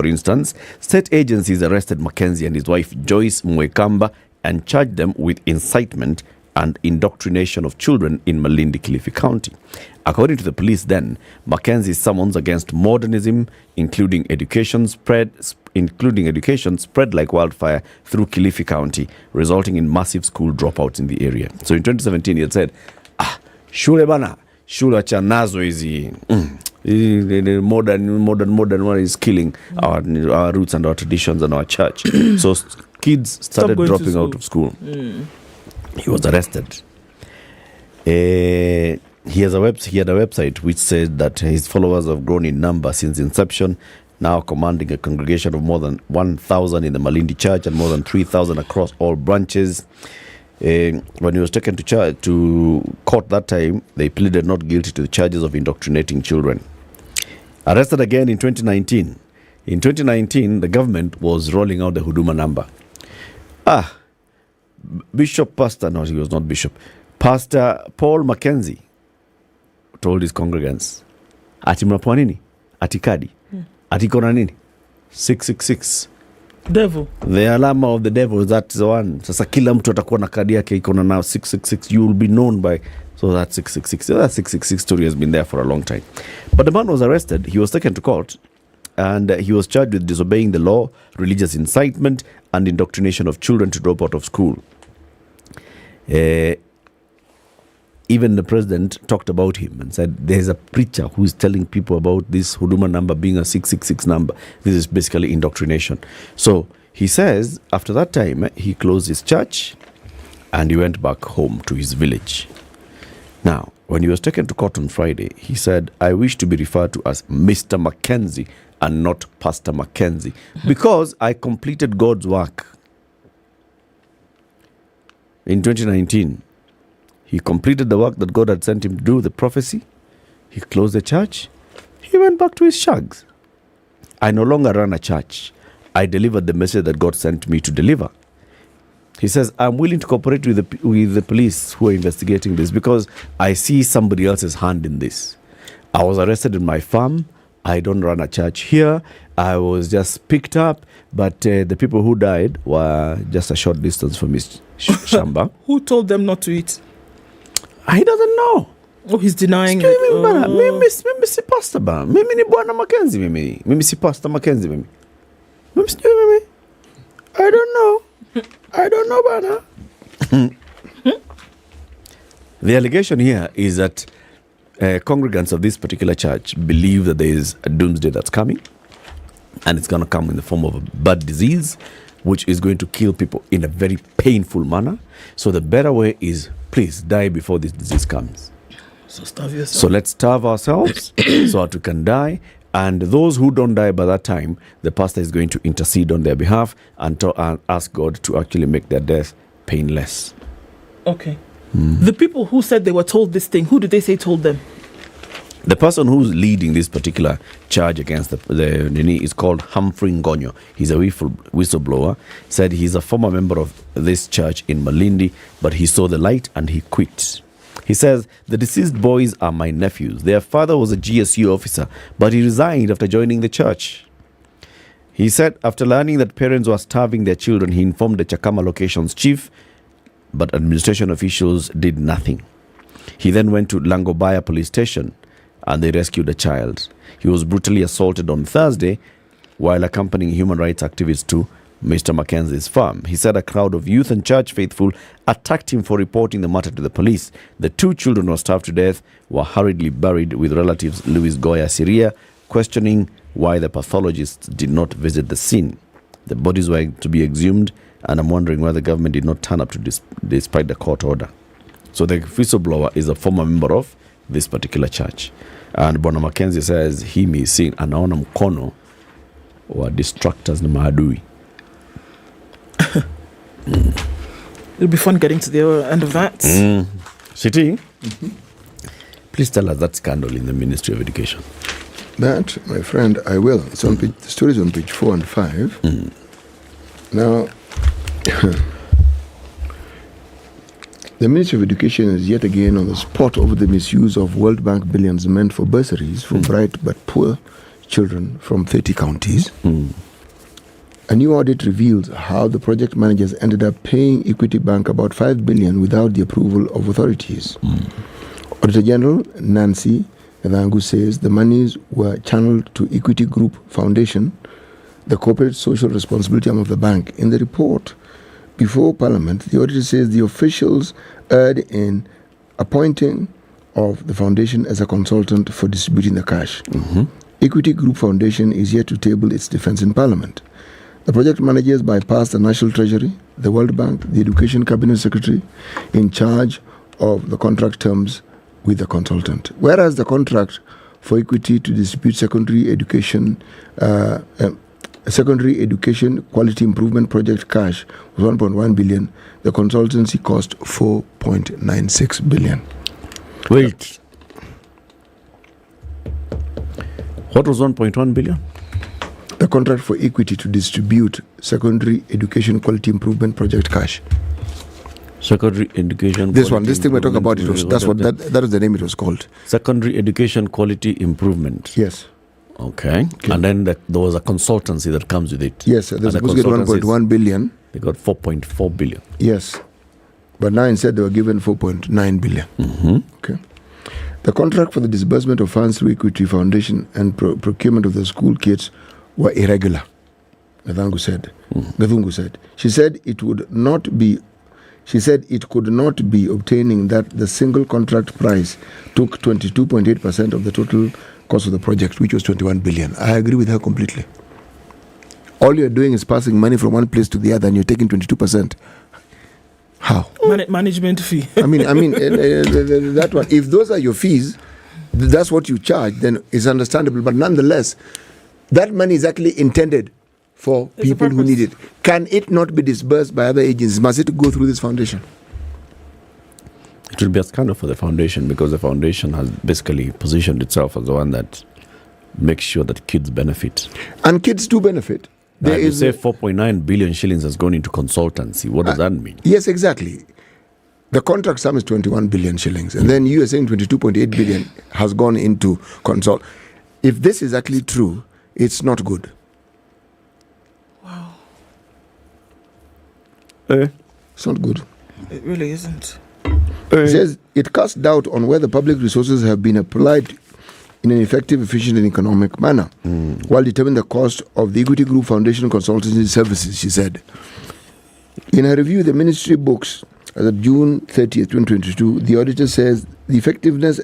instance, state agencies arrested Mackenzie and his wife Joyce Mwekamba and charged them with incitement and indoctrination of children in Malindi, Kilifi County. According to the police then, Mackenzie's summons against modernism, including education, spread like wildfire through Kilifi County, resulting in massive school dropouts in the area. So in 2017, he had said, shule bana, shule cha nazo hizi. The modern one is killing our roots and our traditions and our church. So kids started dropping out of school. He was arrested. He had a website which said that his followers have grown in number since inception, now commanding a congregation of more than 1,000 in the Malindi church and more than 3,000 across all branches. When he was taken to court that time, they pleaded not guilty to the charges of indoctrinating children. Arrested again in 2019. In 2019, the government was rolling out the Huduma number. He was not Bishop. Pastor Paul Mackenzie told his congregants, ati mnapoa nini? Ati kadi. Ati kona nini? 666. Devil. The alama of the devil, that's the one. Sasa kila mtu atakuwa na kadi yake ikona now 666. You will be known by, so that 666. That 666 story has been there for a long time. But the man was arrested. He was taken to court. And he was charged with disobeying the law, religious incitement, and indoctrination of children to drop out of school. even the president talked about him and said, there's a preacher who's telling people about this Huduma number being a 666 number. This is basically indoctrination. So he says after that time, he closed his church and he went back home to his village. Now, when he was taken to court on Friday, he said, I wish to be referred to as Mr. Mackenzie and not Pastor Mackenzie because I completed God's work. In 2019, he completed the work that God had sent him to do, the prophecy. He closed the church. He went back to his shags. I no longer run a church. I delivered the message that God sent me to deliver. He says, I'm willing to cooperate with the police who are investigating this because I see somebody else's hand in this. I was arrested in my farm. I don't run a church here. I was just picked up, but the people who died were just a short distance from his shamba. Who told them not to eat? He doesn't know. Oh, he's denying Excuse it. me, bana. Mimi si pastor ba. Mimi ni Bwana Mackenzie mimi. Mimi si Pastor Mackenzie mimi. Mimi. I don't know. I don't know, bana. The allegation here is that congregants of this particular church believe that there is a doomsday that's coming, and it's going to come in the form of a bad disease, which is going to kill people in a very painful manner. So the better way is, please die before this disease comes. So starve yourself. So let's starve ourselves so that we can die. And those who don't die by that time, the pastor is going to intercede on their behalf and ask God to actually make their death painless. Okay. The people who said they were told this thing, who did they say told them? The person who's leading this particular charge against the Nini is called Humphrey Ngonyo. He's a whistleblower. Said he's a former member of this church in Malindi, but he saw the light and he quit. He says, the deceased boys are my nephews. Their father was a GSU officer, but he resigned after joining the church. He said after learning that parents were starving their children, he informed the Chakama location's chief, but administration officials did nothing. He then went to Langobaya police station and they rescued a child. He was brutally assaulted on Thursday while accompanying human rights activists to Mr. Mackenzie's farm. He said a crowd of youth and church faithful attacked him for reporting the matter to the police. The two children who were starved to death were hurriedly buried with relatives Louis Goya Syria, questioning why the pathologists did not visit the scene. The bodies were to be exhumed, and I'm wondering why the government did not turn up to despite the court order. So the whistleblower is a former member of this particular church. And Bwana Mackenzie says him is seeing anaona mkono wa distractors na maadui. It'll be fun getting to the end of that. Shiti, please tell us that scandal in the Ministry of Education. That, my friend, I will. It's on page, the story is on page 4 and 5. Now, the Ministry of Education is yet again on the spot over the misuse of World Bank billions meant for bursaries for bright but poor children from 30 counties. A new audit reveals how the project managers ended up paying Equity Bank about 5 billion without the approval of authorities. Auditor General Nancy Evangu says the monies were channeled to Equity Group Foundation, the corporate social responsibility arm of the bank. In the report before Parliament, the auditor says the officials erred in appointing of the foundation as a consultant for distributing the cash. Equity Group Foundation is yet to table its defense in Parliament. The project managers bypassed the National Treasury, the World Bank, the Education Cabinet Secretary in charge of the contract terms with the consultant. Whereas the contract for Equity to distribute secondary education quality improvement project cash was 1.1 billion, the consultancy cost 4.96 billion. Wait. What was 1.1 billion? The contract for Equity to distribute secondary education quality improvement project cash. Secondary education. This thing we're talking about, that was the name it was called. Secondary education quality improvement. Yes. Okay. And then there was a consultancy that comes with it. Yes, they're supposed to get 1.1 billion. They got 4.4 billion. Yes. But now instead they were given 4.9 billion. Okay. The contract for the disbursement of funds through Equity Foundation and procurement of the school kits were irregular, Gathungu said. She said it would not be She said it could not be obtaining that the single contract price took 22.8% of the total cost of the project, which was 21 billion. I agree with her completely. All you're doing is passing money from one place to the other, and you're taking 22%. How? Management fee. I mean, that one. If those are your fees, that's what you charge, then it's understandable. But nonetheless, that money is actually intended for people who need it. Can it not be disbursed by other agencies? Must it go through this foundation? It will be a scandal for the foundation, because the foundation has basically positioned itself as the one that makes sure that kids benefit. And kids do benefit. There is 4.9 billion shillings has gone into consultancy. What does that mean? Yes, exactly. The contract sum is 21 billion shillings. And then you are saying 22.8 billion has gone into consult. If this is actually true, it's not good. Wow. It's not good. It really isn't. It says it casts doubt on whether public resources have been applied in an effective, efficient, and economic manner while determining the cost of the Equity Group Foundation consultancy services, she said. In her review, the ministry books as of June 30th, 2022, the auditor says the effectiveness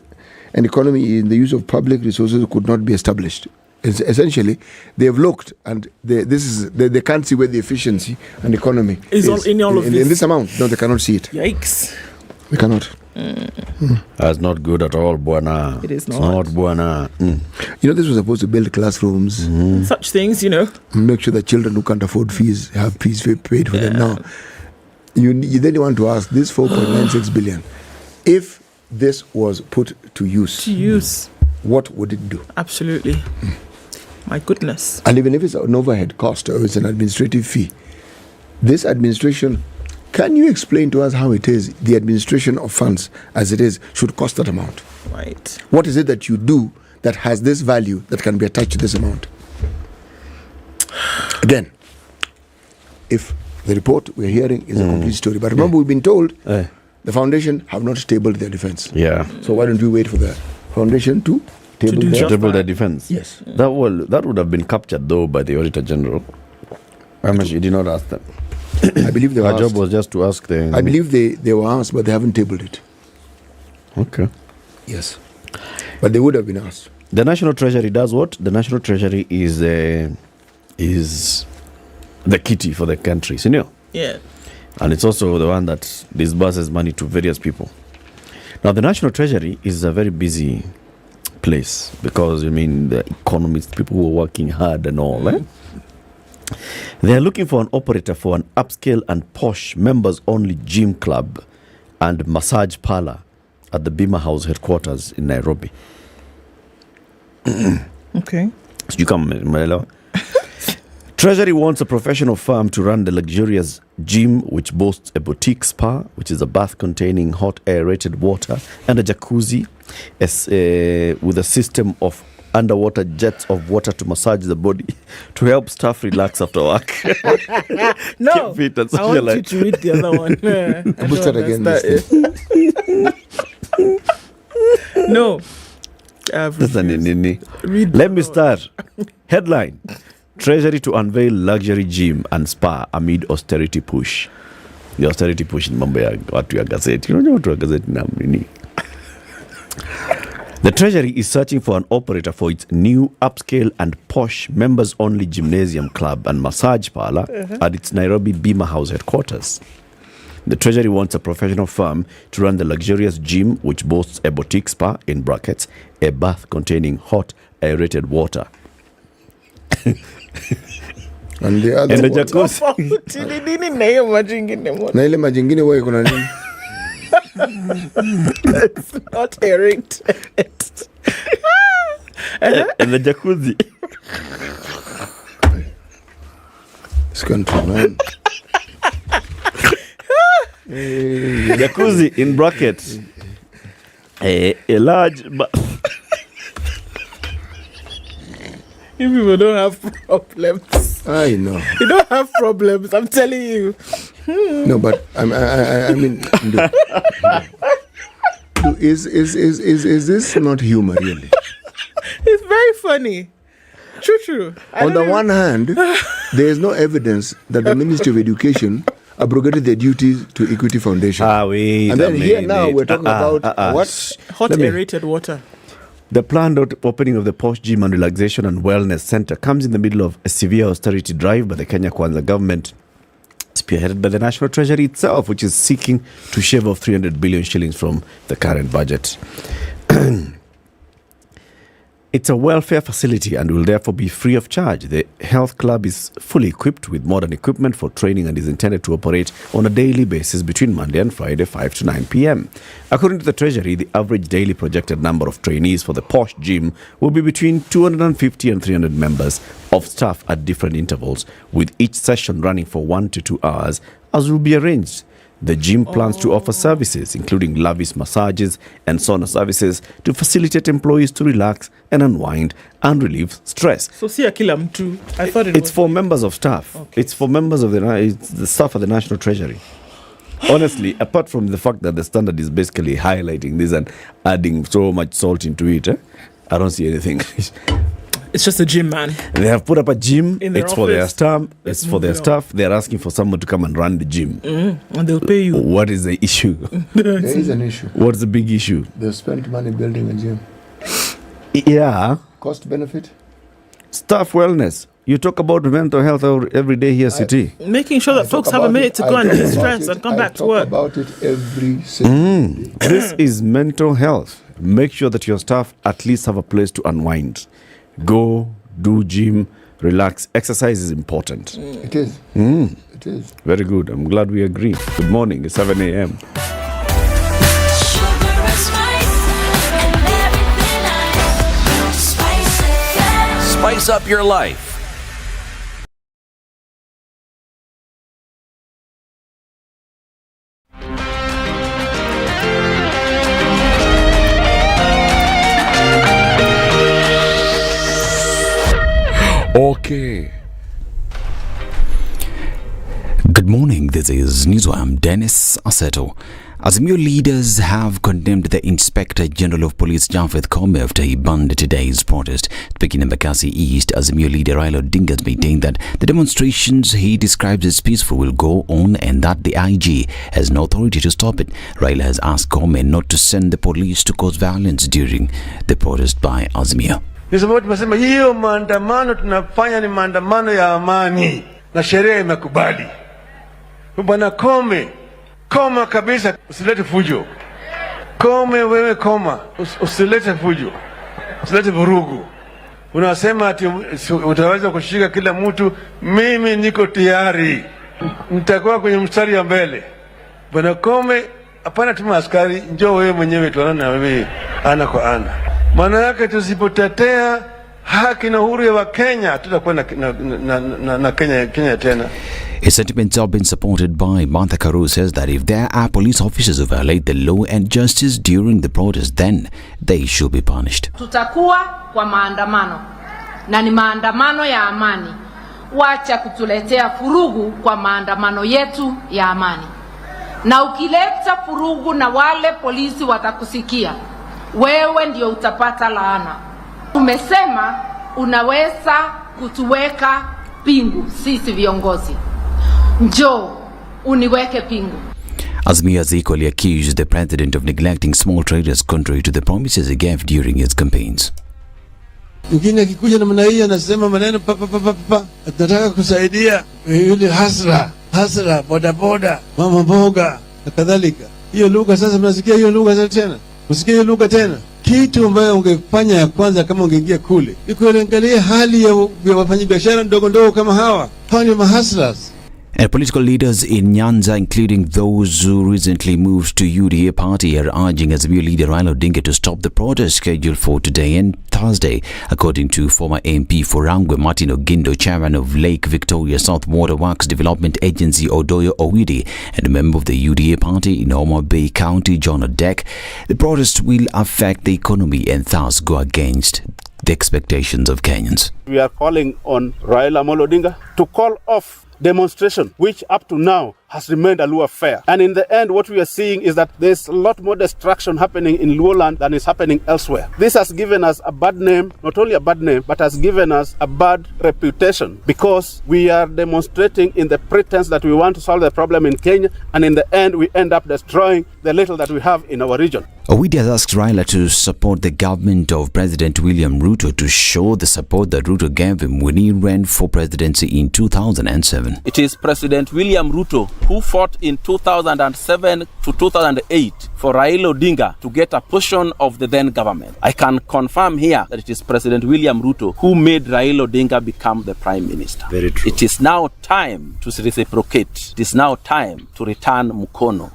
and economy in the use of public resources could not be established. It's essentially, they have looked and they can't see where the efficiency and economy is in all of this. In this amount. No, they cannot see it. Yikes. They cannot. That's not good at all, Buana. It is It's not. not Buana. You know, this was supposed to build classrooms, Such things, you know. make sure that children who can't afford fees have fees paid for them. Now, you then you want to ask this 4.96 billion, if this was put to use, what would it do? Absolutely. My goodness. And even if it's an overhead cost or it's an administrative fee, this administration, can you explain to us how it is the administration of funds as it is should cost that amount? Right. What is it that you do that has this value that can be attached to this amount? Again, if the report we're hearing is a complete story, but remember we've been told the foundation have not tabled their defense. Yeah. So why don't we wait for the foundation to table do their just Triple their defense. Yes. That would have been captured though by the Auditor General. How much you did not ask them? I believe they were Our job asked. was just to ask them. I believe they were asked, but they haven't tabled it. Okay. Yes. But they would have been asked. The National Treasury does what? The National Treasury is the kitty for the countries, you know? Yeah. And it's also the one that disburses money to various people. Now, the National Treasury is a very busy place because, the economists, people who are working hard and all, They are looking for an operator for an upscale and posh members-only gym club and massage parlor at the Bima House headquarters in Nairobi. Okay. So you come, Melo. Treasury wants a professional firm to run the luxurious gym, which boasts a boutique spa, which is a bath containing hot aerated water and a jacuzzi, with a system of underwater jets of water to massage the body to help staff relax after work. No, Keep fit and I want you socialize. to read the other one. I Boost don't that again, understand. No. Read Let me start. Headline: Treasury to unveil luxury gym and spa amid austerity push. The austerity push in mambo ya watu ya gazeti. Unajua watu wa gazeti na nini? The Treasury is searching for an operator for its new upscale and posh members-only gymnasium club and massage parlor at its Nairobi Bima House headquarters. The Treasury wants a professional firm to run the luxurious gym, which boasts a boutique spa, in brackets, a bath containing hot aerated water. And the other And the one- jacuzzi. na ile maji ingine huwa iko na nini? It's not erect. And the jacuzzi. This country, man. Jacuzzi, in brackets, a large You people don't have problems. I know. You don't have problems, I'm telling you. No, but I mean, is this not humor really? It's very funny. True. On the one hand, there is no evidence that the Ministry of Education abrogated their duties to Equity Foundation. Wait And a then here minute. now we're talking about what? Hot Let me- aerated water. The planned opening of the Posh Gym and Relaxation and Wellness Center comes in the middle of a severe austerity drive by the Kenya Kwanza government, spearheaded by the National Treasury itself, which is seeking to shave off 300 billion shillings from the current budget. It's a welfare facility and will therefore be free of charge. The health club is fully equipped with modern equipment for training and is intended to operate on a daily basis between Monday and Friday, 5 to 9 p.m. According to the Treasury, the average daily projected number of trainees for the Posh Gym will be between 250 and 300 members of staff at different intervals, with each session running for 1 to 2 hours, as will be arranged. The gym plans to offer services, including lavish massages and sauna services, to facilitate employees to relax and unwind and relieve stress. So see kila mtu. I thought It's for members of staff. Okay. It's for members of the staff of the National Treasury. Honestly, apart from the fact that the Standard is basically highlighting this and adding so much salt into it, I don't see anything. It's just a gym, man. They have put up a gym. In their It's for their office. staff. It's for their moving on. staff. They're asking for someone to come and run the gym. And they'll pay you. What is the issue? There is an issue. What's the big issue? They've spent money building a gym. Yeah. Cost benefit? Staff wellness. You talk about mental health every day here, City. Making sure that folks have a minute to go and de-stress and come back to work. I talk about it every single day. This is mental health. Make sure that your staff at least have a place to unwind. Go, do gym, relax. Exercise is important. It is. It is. Very good. I'm glad we agree. Good morning. It's 7 a.m. Sugar and spice and everything nice. Spice FM. Spice up your life. Okay. Good morning, this is News. I'm Dennis Aseto. Azimio leaders have condemned the Inspector General of Police Jafeth Kome after he banned today's protest. Speaking in Embakasi East, Azimio leader Raila Odinga has maintained that the demonstrations he describes as peaceful will go on and that the IG has no authority to stop it. Raila has asked Kome not to send the police to cause violence during the protest by Azimio. Ni sababu tumesema hiyo maandamano tunafanya ni maandamano ya amani na sheria imekubali. Bwana Kome, koma kabisa, usilete fujo. Kome wewe, koma, usilete fujo, usilete vurugu. Unasema ati utaweza kushika kila mtu. Mimi niko tayari, nitakuwa kwenye mstari ya mbele. Bwana Kome, hapana tuma askari, njoo wewe mwenyewe tuonane na wewe ana kwa ana. Maana yake tusipotetea haki na uhuru wa Kenya tutakuwa na Kenya tena. His sentiments have been supported by Martha Karoo, says that if there are police officers who violate the law and justice during the protest, then they should be punished. Tutakuwa kwa maandamano na ni maandamano ya amani. Wacha kutuletea furugu kwa maandamano yetu ya amani. Na ukileta furugu na wale polisi watakusikia, wewe ndio utapata laana. Umesema unaweza kutuweka pingu sisi viongozi. Njoo uniweke pingu. Azimio has equally accused the president of neglecting small traders contrary to the promises he gave during his campaigns. Mwingine akikuja namna hii anasema maneno tunataka kusaidia yule hasra bodaboda, mama mboga na kadhalika. Hiyo lugha sasa mnasikia hiyo lugha tena. Msikie hiyo lugha tena. Kitu ambayo ungefanya ya kwanza kama ungeingia kule ni kuangalia hali ya wafanyabiashara ndogo kama hawa. Hawa ni mahaslas. And political leaders in Nyanza, including those who recently moved to UDA party, are urging Azimio leader Raila Odinga to stop the protest scheduled for today and Thursday. According to former MP for Rangwe Martin Ogindo, chairman of Lake Victoria South Water Works Development Agency Odoyo Owidi, and a member of the UDA party in Homa Bay County, John Odek, the protest will affect the economy and thus go against the expectations of Kenyans. We are calling on Raila Odinga to call off demonstration, which up to now has remained a Luo affair. And in the end, what we are seeing is that there's a lot more destruction happening in Luo land than is happening elsewhere. This has given us a bad name, not only a bad name, but has given us a bad reputation, because we are demonstrating in the pretense that we want to solve the problem in Kenya, and in the end, we end up destroying the little that we have in our region. Owidi has asked Raila to support the government of President William Ruto to show the support that Ruto gave him when he ran for presidency in 2007. It is President William Ruto who fought in 2007 to 2008 for Raila Odinga to get a portion of the then government. I can confirm here that it is President William Ruto who made Raila Odinga become the Prime Minister. Very true. It is now time to reciprocate. It is now time to return Mukono.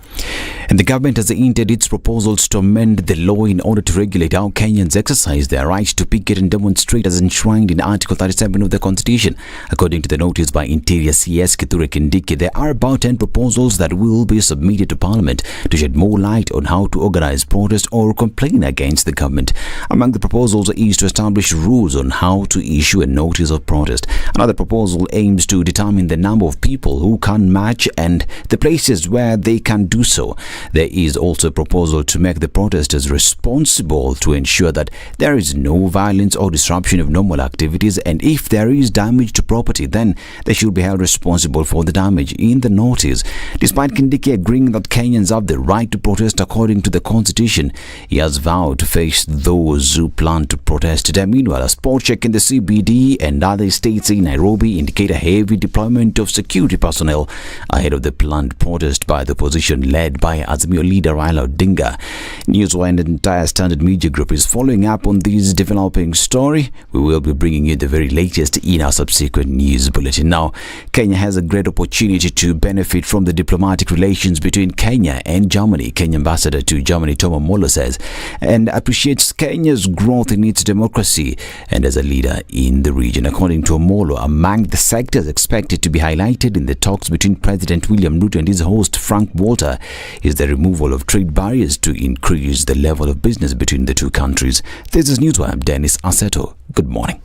And the government has hinted its proposals to amend the law in order to regulate how Kenyans exercise their right to picket and demonstrate as enshrined in Article 37 of the Constitution. According to the notice by Interior CS Kithure Kindiki, there are about 10 proposals that will be submitted to Parliament to shed more light on how to organize protest or complain against the government. Among the proposals is to establish rules on how to issue a notice of protest. Another proposal aims to determine the number of people who can march and the places where they can do so. There is also a proposal to make the protesters responsible to ensure that there is no violence or disruption of normal activities, and if there is damage to property, then they should be held responsible for the damage. In the notice, despite Kindiki agreeing that Kenyans have the right to protest according to the Constitution, he has vowed to face those who plan to protest today. Meanwhile, a spot check in the CBD and other states in Nairobi indicate a heavy deployment of security personnel ahead of the planned protest by the opposition led by Azimio leader Raila Odinga. Newswire and the entire Standard Media Group is following up on this developing story. We will be bringing you the very latest in our subsequent news bulletin. Now, Kenya has a great opportunity to benefit from the diplomatic relations between Kenya and Germany. Kenya ambassador to Germany, Tom Omolo, says, and appreciates Kenya's growth in its democracy and as a leader in the region. According to Omolo, among the sectors expected to be highlighted in the talks between President William Ruto and his host Frank Walter is the removal of trade barriers to increase the level of business between the two countries. This is Newswire. I'm Dennis Aseto. Good morning.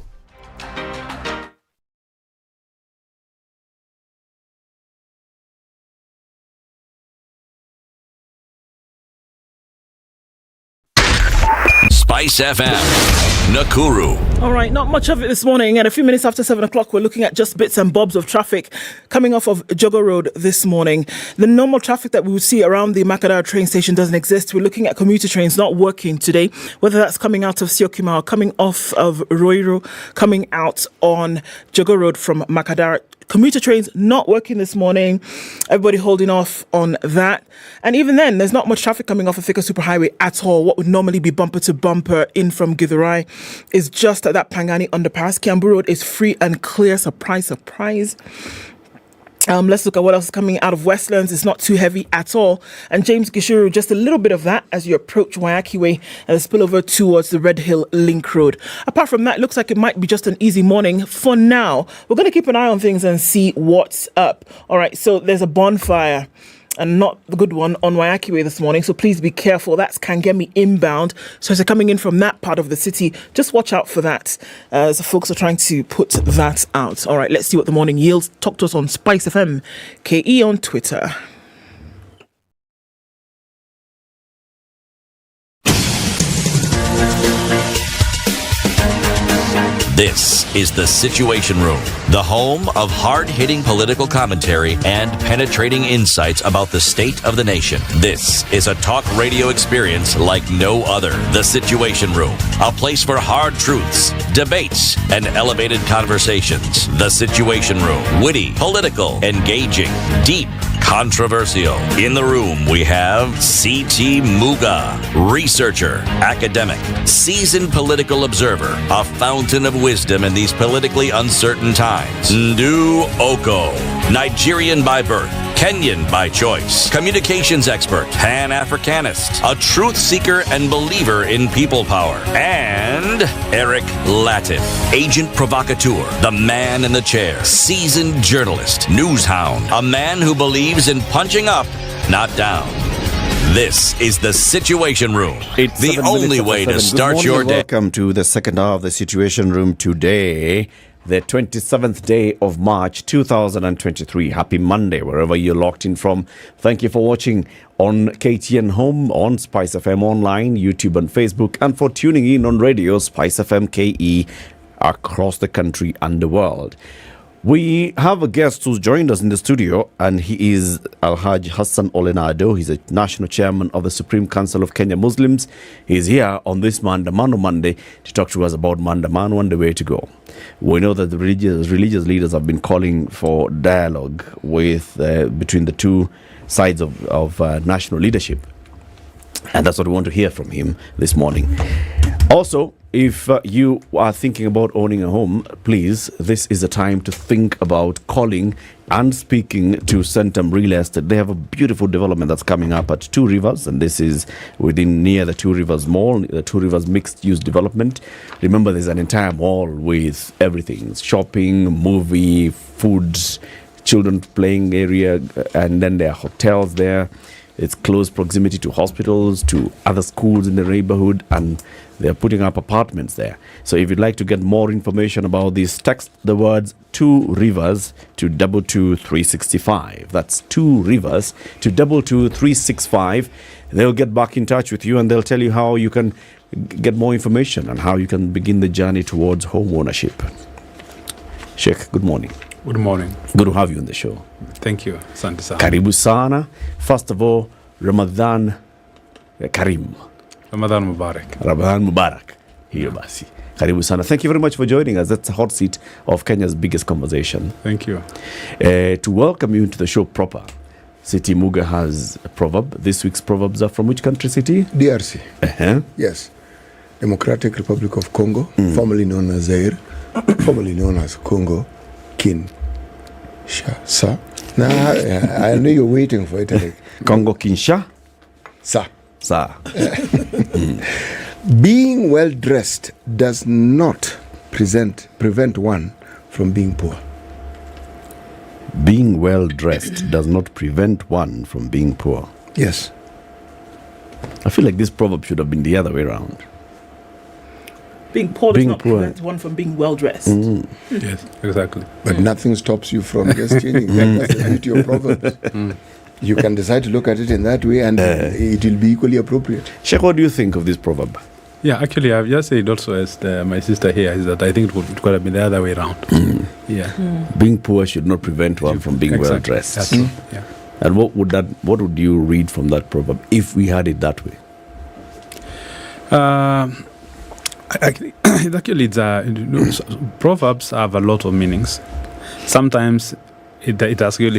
SpiceFM, Nakuru. All right, not much of it this morning. And a few minutes after 7 o'clock, we're looking at just bits and bobs of traffic coming off of Jogo Road this morning. The normal traffic that we would see around the Makadara train station doesn't exist. We're looking at commuter trains not working today, whether that's coming out of Syokimau, coming off of Ruiru, coming out on Jogo Road from Makadara. Commuter trains not working this morning. Everybody holding off on that. And even then, there's not much traffic coming off of Thika Superhighway at all. What would normally be bumper to bumper in from Githurai is just at that Pangani underpass. Kiambu Road is free and clear. Surprise, surprise. Let's look at what else is coming out of Westlands. It's not too heavy at all. And James Gishuru, just a little bit of that as you approach Wayaki Way and spill over towards the Red Hill Link Road. Apart from that, it looks like it might be just an easy morning for now. We're going to keep an eye on things and see what's up. All right, so there's a bonfire, and not the good one, on Wayaki Way this morning, so please be careful. That's Kangemi inbound. So as you're coming in from that part of the city, just watch out for that as folks are trying to put that out. All right, let's see what the morning yields. Talk to us on SpiceFM, KE on Twitter. This is The Situation Room, the home of hard-hitting political commentary and penetrating insights about the state of the nation. This is a talk radio experience like no other. The Situation Room, a place for hard truths, debates, and elevated conversations. The Situation Room, witty, political, engaging, deep, controversial. In the room, we have C.T. Muga, researcher, academic, seasoned political observer, a fountain of wisdom in these politically uncertain times. Ndu Oko, Nigerian by birth, Kenyan by choice, communications expert, Pan-Africanist, a truth seeker and believer in people power, and Eric Latif, agent provocateur, the man in the chair, seasoned journalist, news hound, a man who believes in punching up, not down. This is The Situation Room, It's the 7 only minutes way after to 7. start Good morning your and day. Welcome to the second hour of The Situation Room today. the 27th day of March 2023. Happy Monday, wherever you're locked in from. Thank you for watching on KTN Home, on SpiceFM Online, YouTube and Facebook, and for tuning in on radio SpiceFM KE across the country and the world. We have a guest who's joined us in the studio, and he is Alhaj Hassan Olenado. He's a national chairman of the Supreme Council of Kenya Muslims. He's here on this Mandamano Monday to talk to us about Mandamano and the way to go. We know that the religious leaders have been calling for dialogue with between the two sides of national leadership, and that's what we want to hear from him this morning. Also, if you are thinking about owning a home, please, this is the time to think about calling and speaking to Centum Real Estate. They have a beautiful development that's coming up at Two Rivers, and this is near the Two Rivers Mall, the Two Rivers mixed-use development. Remember, there's an entire mall with everything: shopping, movie, food, children playing area, and then there are hotels there. It's close proximity to hospitals, to other schools in the neighborhood, and they're putting up apartments there. So if you'd like to get more information about this, text the words Two Rivers to 22365. That's Two Rivers to 22365. They'll get back in touch with you, and they'll tell you how you can get more information and how you can begin the journey towards home ownership. Sheikh, good morning. Good morning. Good to have you on the show. Thank you. Asante sana. Karibu sana. First of all, Ramadan Karim. Ramadan Mubarak. Ramadan Mubarak. Hiyo basi. Karibu sana. Thank you very much for joining us. That's the hot seat of Kenya's biggest conversation. Thank you. To welcome you into the show proper, City Muga has a proverb. This week's proverbs are from which country, City? DRC. Uh-huh. Yes. Democratic Republic of Congo, formerly known as Zaire, formerly known as Congo, Kinshasa. Now, I know you're waiting for it. Congo Kinshasa. Sa. Being well dressed does not prevent one from being poor. Being well dressed does not prevent one from being poor. Yes. Mm. I feel like this proverb should have been the other way around. Being poor does not prevent one from being well dressed. Mm. Yes, exactly. But nothing stops you from just changing. That's the beauty of proverbs. You can decide to look at it in that way, and it will be equally appropriate. Sheikh, what do you think of this proverb? Yeah, actually, I've just said also, as my sister here, is that I think it could have been the other way around. Yeah. Being poor should not prevent one from being well dressed. That's true. Yeah. And what would you read from that proverb if we had it that way? Proverbs have a lot of meanings. Sometimes it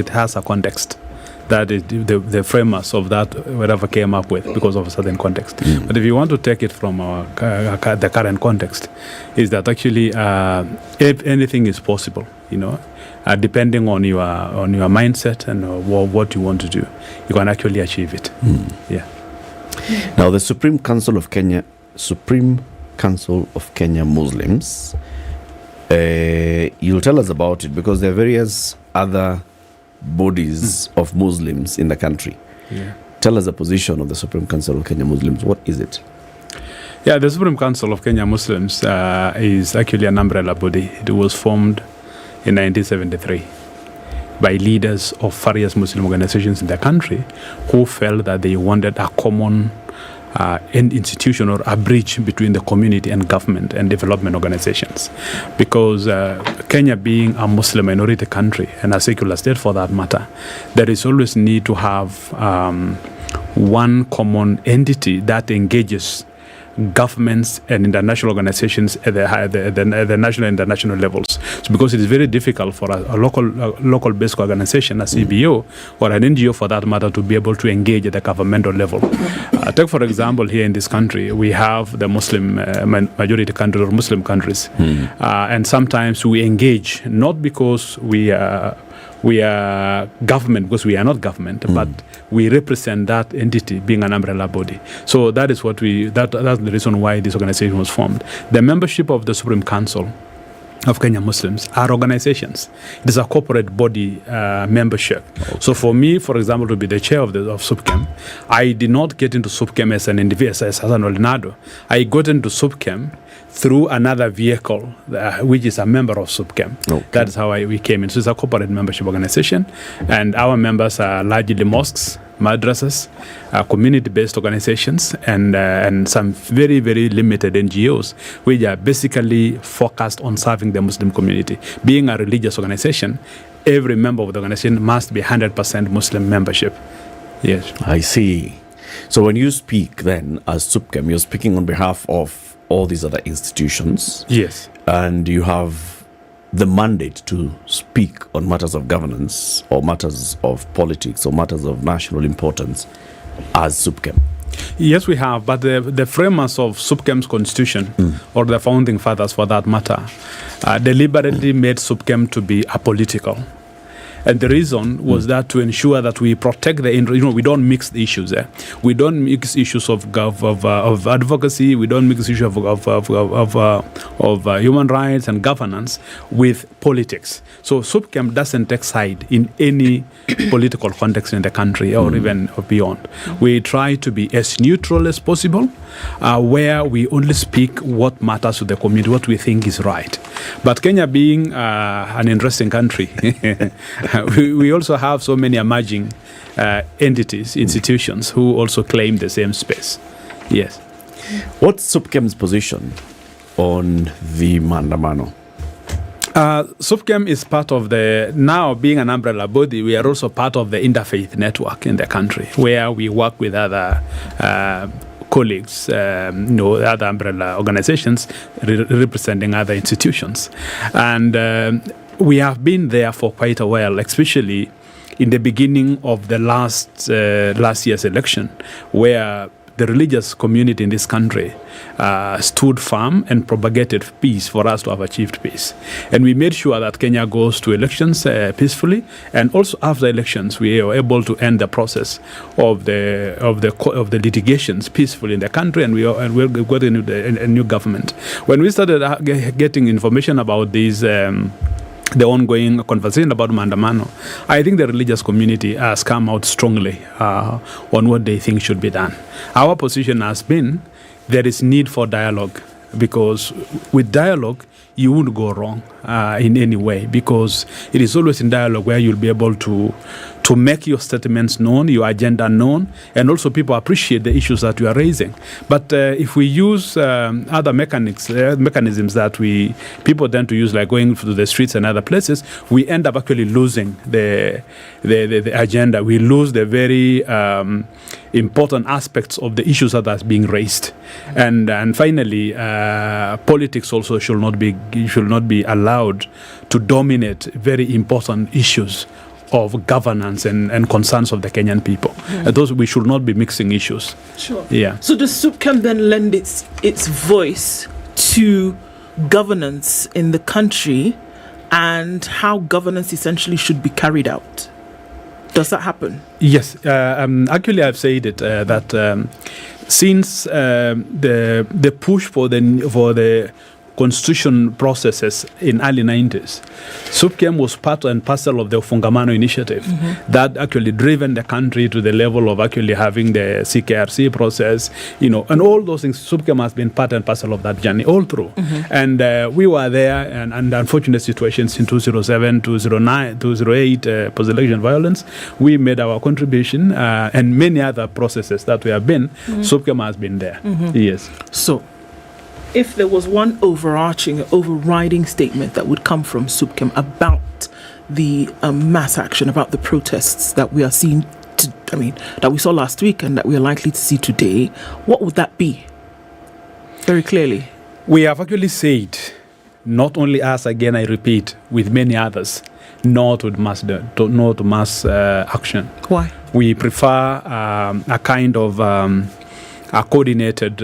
has a context that the framers of that whatever came up with because of a certain context. But if you want to take it from the current context, is that actually if anything is possible, depending on your mindset and what you want to do, you can actually achieve it. Yeah. Now, the Supreme Council of Kenya Muslims, you'll tell us about it because there are various other bodies of Muslims in the country. Yeah. Tell us the position of the Supreme Council of Kenya Muslims. What is it? Yeah, the Supreme Council of Kenya Muslims is actually an umbrella body. It was formed in 1973 by leaders of various Muslim organizations in the country who felt that they wanted a common institution or a bridge between the community and government and development organizations. Because Kenya being a Muslim minority country and a secular state for that matter, there is always need to have one common entity that engages governments and international organizations at the national and international levels. So because it is very difficult for a local based organization, a CBO or an NGO for that matter, to be able to engage at the governmental level. Take for example, here in this country, we have the Muslim majority countries or Muslim countries, and sometimes we engage not because we are government, because we are not government, but we represent that entity being an umbrella body. So that is that's the reason why this organization was formed. The membership of the Supreme Council of Kenya Muslims are organizations. It is a corporate body membership. Okay. So for me, for example, to be the chair of SUPKEM, I did not get into SUPKEM as an individual, as Hassan Olenado. I got into SUPKEM through another vehicle, which is a member of SupChem. Okay. That's how we came in. So it's a corporate membership organization, and our members are largely mosques, madrasas, community-based organizations, and some very, very limited NGOs, which are basically focused on serving the Muslim community. Being a religious organization, every member of the organization must be 100% Muslim membership. Yes. I see. So when you speak then as SupChem, you're speaking on behalf of all these other institutions. Yes. And you have the mandate to speak on matters of governance or matters of politics or matters of national importance as SupChem. Yes, we have, but the framers of SupChem's constitution, or the founding fathers for that matter, deliberately made SupChem to be apolitical. And the reason was that to ensure that we protect we don't mix the issues. We don't mix issues of advocacy. We don't mix issues of human rights and governance with politics. So SupChem doesn't take side in any political context in the country or even beyond. We try to be as neutral as possible, where we only speak what matters to the community, what we think is right. But Kenya being an interesting country, we also have so many emerging entities, institutions, who also claim the same space. Yes. What's SupChem's position on the Maandamano? SupChem is part of now being an umbrella body, we are also part of the interfaith network in the country, where we work with other colleagues, other umbrella organizations representing other institutions. And we have been there for quite a while, especially in the beginning of the last year's election, where the religious community in this country stood firm and propagated peace for us to have achieved peace. And we made sure that Kenya goes to elections peacefully, and also after elections we were able to end the process of the litigations peacefully in the country, and we're getting a new government. When we started getting information about these the ongoing conversation about Maandamano, I think the religious community has come out strongly on what they think should be done. Our position has been there is need for dialogue, because with dialogue you won't go wrong in any way, because it is always in dialogue where you'll be able to make your statements known, your agenda known, and also people appreciate the issues that you are raising. But if we use other mechanisms that people tend to use, like going to the streets and other places, we end up actually losing the agenda. We lose the very important aspects of the issues that are being raised. And finally, politics also should not be allowed to dominate very important issues of governance and concerns of the Kenyan people. Those, we should not be mixing issues. Sure. Yeah. So does SupChem then lend its voice to governance in the country and how governance essentially should be carried out? Does that happen? Yes. Actually, I've said it that since the push for the constitution processes in early 90s, SupChem was part and parcel of the Fungamano initiative that actually driven the country to the level of actually having the CKRC process, and all those things. SupChem has been part and parcel of that journey all through. And we were there, and unfortunate situations in 2007, 2009, 2008, post-election violence, we made our contribution, and many other processes that we have been, SupChem has been there. Yes. So, if there was one overriding statement that would come from SupChem about the mass action, about the protests that we are seeing, that we saw last week and that we are likely to see today, what would that be? Very clearly. We have actually said, not only us, again I repeat, with many others, not to mass action. Why? We prefer a kind of a coordinated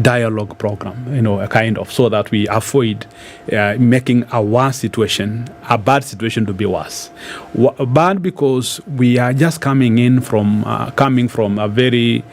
dialogue program, a kind of, so that we avoid making a bad situation to be worse. Bad because we are just coming from a very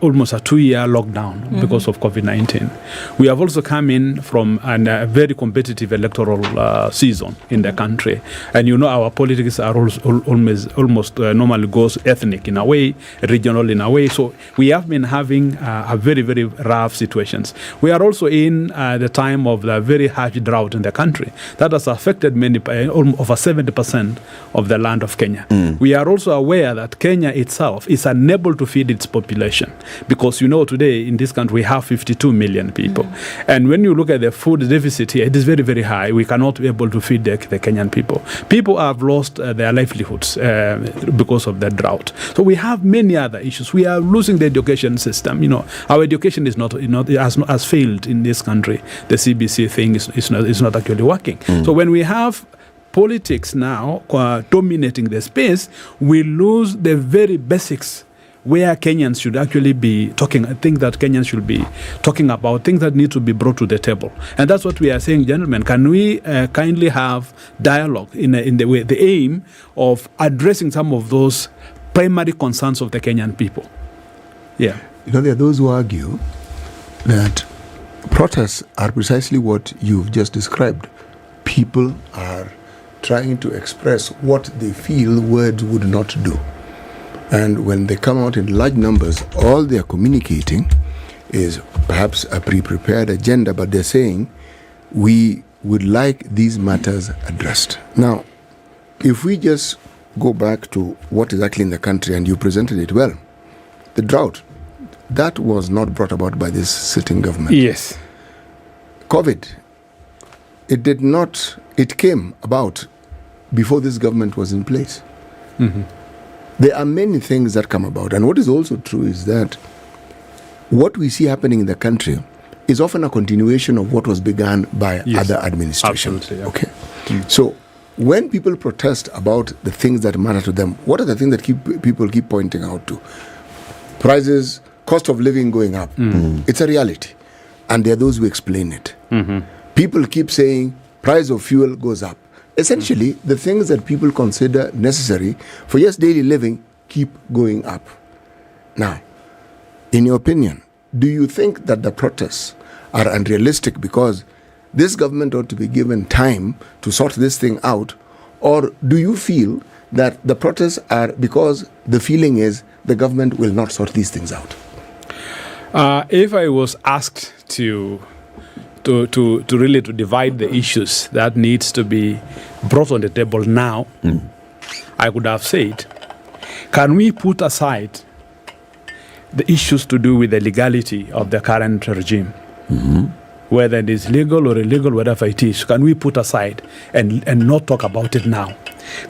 almost a 2-year lockdown because of COVID-19. We have also come in from a very competitive electoral season in the country, and our politics are almost normally goes ethnic in a way, regional in a way. So we have been having a very, very rough situations. We are also in the time of the very harsh drought in the country that has affected over 70% of the land of Kenya. We are also aware that Kenya itself is unable to feed its population because today in this country we have 52 million people. And when you look at the food deficit here, it is very, very high. We cannot be able to feed the Kenyan people. People have lost their livelihoods because of the drought. So we have many other issues. We are losing the education system. Our education is has failed in this country. The CBC thing is not actually working. So when we have politics now dominating the space, we lose the very basics where Kenyans should actually be talking. I think that Kenyans should be talking about things that need to be brought to the table. And that's what we are saying, gentlemen. Can we kindly have dialogue in the aim of addressing some of those primary concerns of the Kenyan people? Yeah. There are those who argue that protests are precisely what you've just described. People are trying to express what they feel words would not do. And when they come out in large numbers, all they are communicating is perhaps a pre-prepared agenda, but they're saying, we would like these matters addressed. Now, if we just go back to what is actually in the country, and you presented it well, the drought, that was not brought about by this sitting government. Yes. COVID, it came about before this government was in place. There are many things that come about. And what is also true is that what we see happening in the country is often a continuation of what was begun by other administrations. Absolutely, yeah. Okay. So when people protest about the things that matter to them, what are the things that people keep pointing out to? Prices, cost of living going up. It's a reality. And there are those who explain it. People keep saying price of fuel goes up. Essentially, the things that people consider necessary for just daily living keep going up. Now, in your opinion, do you think that the protests are unrealistic because this government ought to be given time to sort this thing out? Or do you feel that the protests are because the feeling is the government will not sort these things out? If I was asked to really divide the issues that needs to be brought on the table now, I would have said, can we put aside the issues to do with the legality of the current regime? Whether it is legal or illegal, whatever it is, can we put aside and not talk about it now?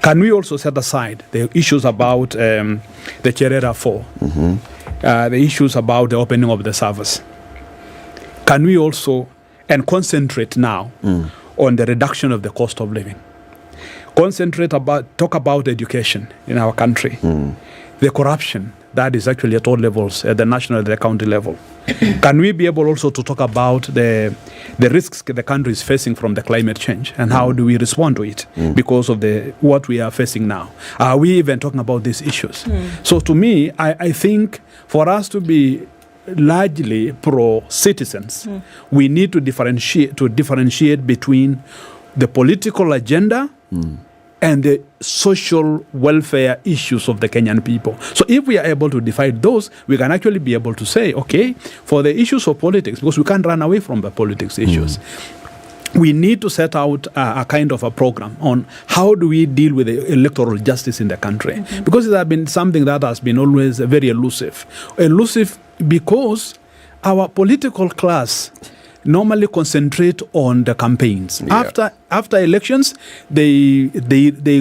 Can we also set aside the issues about the Cherera 4, the issues about the opening of the service? Can we also concentrate now on the reduction of the cost of living? Talk about education in our country, the corruption that is actually at all levels, at the national and the county level. Can we be able also to talk about the risks the country is facing from the climate change and how do we respond to it because of what we are facing now? Are we even talking about these issues? So to me, I think for us to be largely pro-citizens, we need to differentiate between the political agenda and the social welfare issues of the Kenyan people. So if we are able to divide those, we can actually be able to say, okay, for the issues of politics, because we can't run away from the politics issues, we need to set out a kind of a program on how do we deal with the electoral justice in the country. Because it has been something that has been always very elusive. Elusive because our political class normally concentrate on the campaigns. Yeah. After elections, they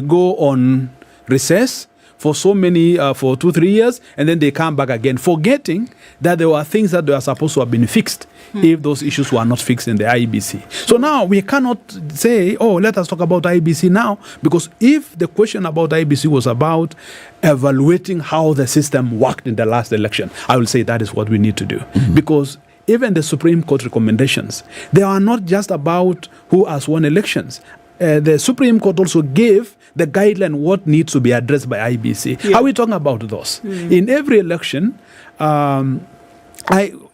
go on recess for for 2-3 years, and then they come back again, forgetting that there were things that were supposed to have been fixed if those issues were not fixed in the IBC. So now we cannot say, let us talk about IBC now, because if the question about IBC was about evaluating how the system worked in the last election, I will say that is what we need to do. Because even the Supreme Court recommendations, they are not just about who has won elections. The Supreme Court also gave the guideline what needs to be addressed by IBC. Yeah. Are we talking about those? In every election,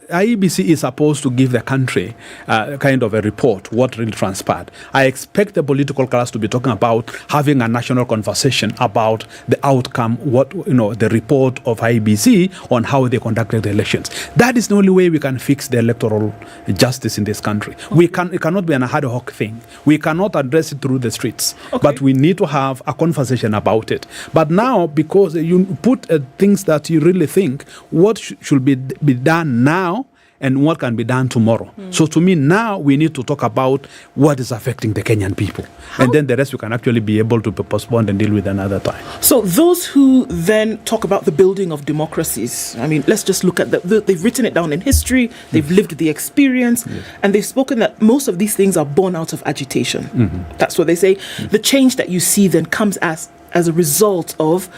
IEBC is supposed to give the country kind of a report, what really transpired. I expect the political class to be talking about having a national conversation about the outcome, the report of IEBC on how they conducted the elections. That is the only way we can fix the electoral justice in this country. It cannot be an ad hoc thing. We cannot address it through the streets, but we need to have a conversation about it. But now, because you put things that you really think, what should be done now and what can be done tomorrow. So to me, now we need to talk about what is affecting the Kenyan people. And then the rest we can actually be able to postpone and deal with another time. So those who then talk about the building of democracies, I mean, let's just look at they've written it down in history, they've lived the experience, and they've spoken that most of these things are born out of agitation. That's what they say. The change that you see then comes as a result of,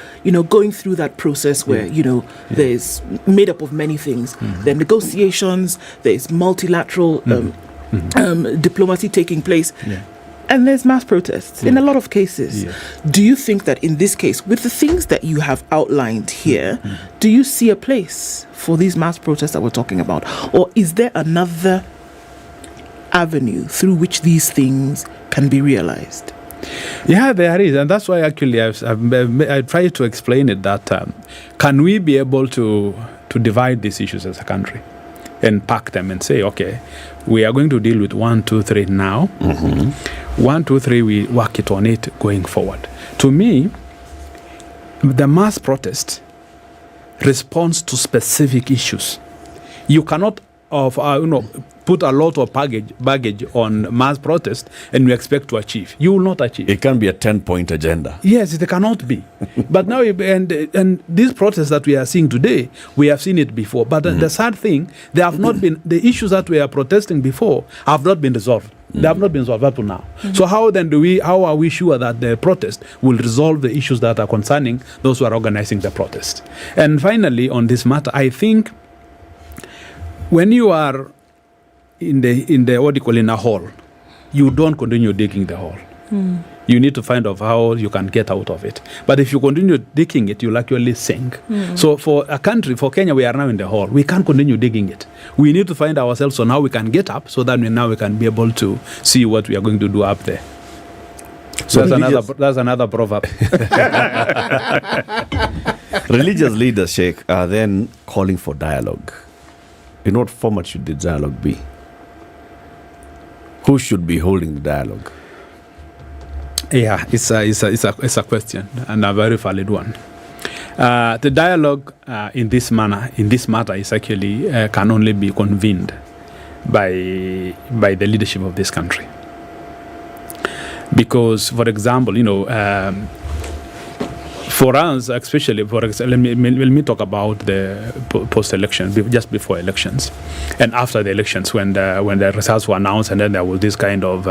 going through that process where, there's made up of many things. There are negotiations, there's multilateral diplomacy taking place, and there's mass protests in a lot of cases. Do you think that in this case, with the things that you have outlined here, do you see a place for these mass protests that we're talking about? Or is there another avenue through which these things can be realized? Yeah, there is, and that's why actually I tried to explain it that can we be able to divide these issues as a country and pack them and say, okay, we are going to deal with 1, 2, 3 now. 1, 2, 3, we work it on it going forward. To me, the mass protest responds to specific issues. You cannot put a lot of baggage on mass protest and you expect to achieve. You will not achieve. It can be a 10-point agenda. Yes, it cannot be. But now, and these protests that we are seeing today, we have seen it before. But the sad thing, they have not been, the issues that we are protesting before have not been resolved. They have not been resolved up to now. So how are we sure that the protest will resolve the issues that are concerning those who are organizing the protest? And finally, on this matter, I think when you are in a hole, you don't continue digging the hole. You need to find out how you can get out of it. But if you continue digging it, you'll actually sink. So for a country, for Kenya, we are now in the hole. We can't continue digging it. We need to find ourselves on how we can get up so that we can be able to see what we are going to do up there. So that's another proverb. Religious leaders, Sheikh, are then calling for dialogue. In what format should the dialogue be? Who should be holding the dialogue? Yeah, it's a question and a very valid one. The dialogue in this matter is actually can only be convened by the leadership of this country. Because, for example, for us, especially, let me talk about the post-election, just before elections, and after the elections, when the results were announced, and then there was this kind of,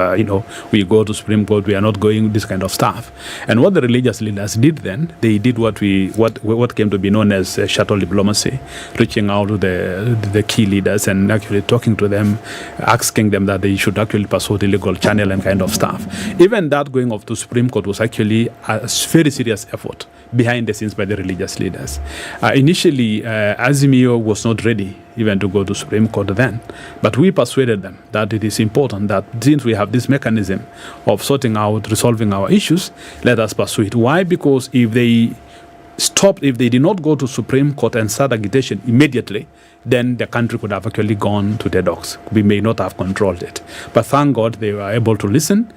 we go to Supreme Court, we are not going, this kind of stuff. And what the religious leaders did then, they did what came to be known as shuttle diplomacy, reaching out to the key leaders and actually talking to them, asking them that they should actually pursue the legal channel and kind of stuff. Even that going off to Supreme Court was actually a very serious effort behind the scenes by the religious leaders. Initially, Azimio was not ready even to go to Supreme Court then, but we persuaded them that it is important that since we have this mechanism of sorting out, resolving our issues, let us pursue it. Why? Because if they did not go to Supreme Court and start agitation immediately, then the country could have actually gone to the dogs. We may not have controlled it. But thank God they were able to listen.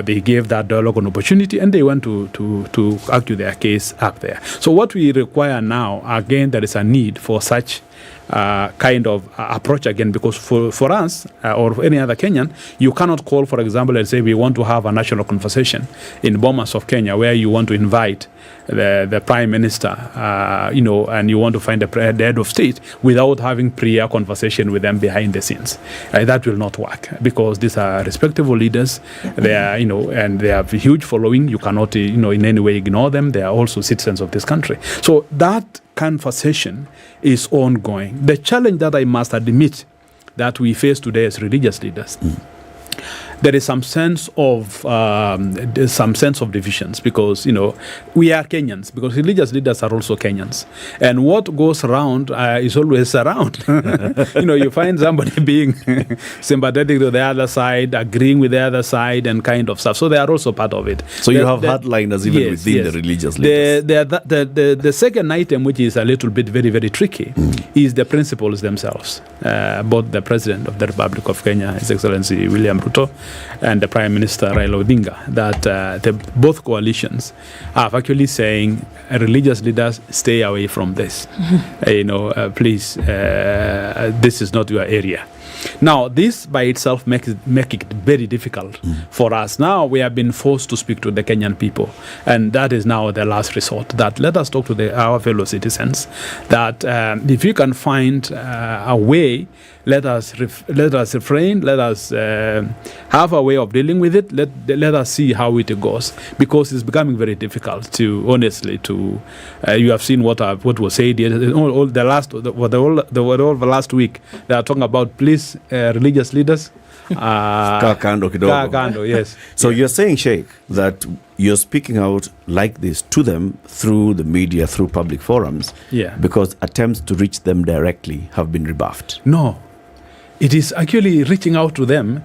They gave that dialogue an opportunity, and they went to argue their case up there. So what we require now, again, there is a need for such kind of approach again, because for us or any other Kenyan, you cannot call, for example, and say we want to have a national conversation in Bomas of Kenya where you want to invite the Prime Minister, and you want to find the head of state without having prior conversation with them behind the scenes. That will not work, because these are respectable leaders. They are, and they have a huge following. You cannot, in any way ignore them. They are also citizens of this country. So that conversation is ongoing. The challenge that I must admit that we face today as religious leaders there is some sense of divisions because we are Kenyans, because religious leaders are also Kenyans, and what goes around is always around. You find somebody being sympathetic to the other side, agreeing with the other side, and kind of stuff. So they are also part of it. So you have hardliners even within the religious leaders. The second item, which is a little bit very, very tricky, is the principles themselves. Both the President of the Republic of Kenya, His Excellency William Ruto, and the Prime Minister Raila Odinga, that both coalitions are actually saying religious leaders stay away from this. Please, this is not your area. Now, this by itself make it very difficult for us. Now we have been forced to speak to the Kenyan people, and that is now the last resort. That let us talk to our fellow citizens. That if you can find a way, let us refrain. Let us have a way of dealing with it. Let us see how it goes, because it's becoming very difficult to honestly to. You have seen what was said all the last week. They are talking about please religious leaders. Kando, yes. So you're saying, Sheikh, that you're speaking out like this to them through the media, through public forums, because attempts to reach them directly have been rebuffed. No. It is actually reaching out to them.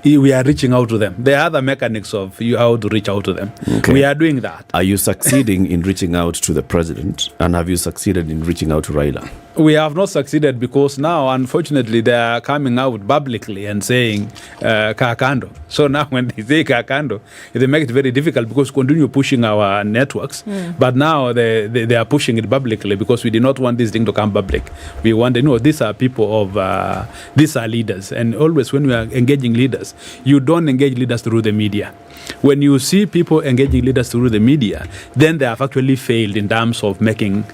We are reaching out to them. There are other mechanics of how to reach out to them. Okay. We are doing that. Are you succeeding in reaching out to the president? And have you succeeded in reaching out to Raila? We have not succeeded because now, unfortunately, they are coming out publicly and saying Kakando. So now when they say Kakando, they make it very difficult because continue pushing our networks. But now they are pushing it publicly because we did not want this thing to come public. We want these are people of, these are leaders. And always when we are engaging leaders, you don't engage leaders through the media. When you see people engaging leaders through the media, then they have actually failed in terms of making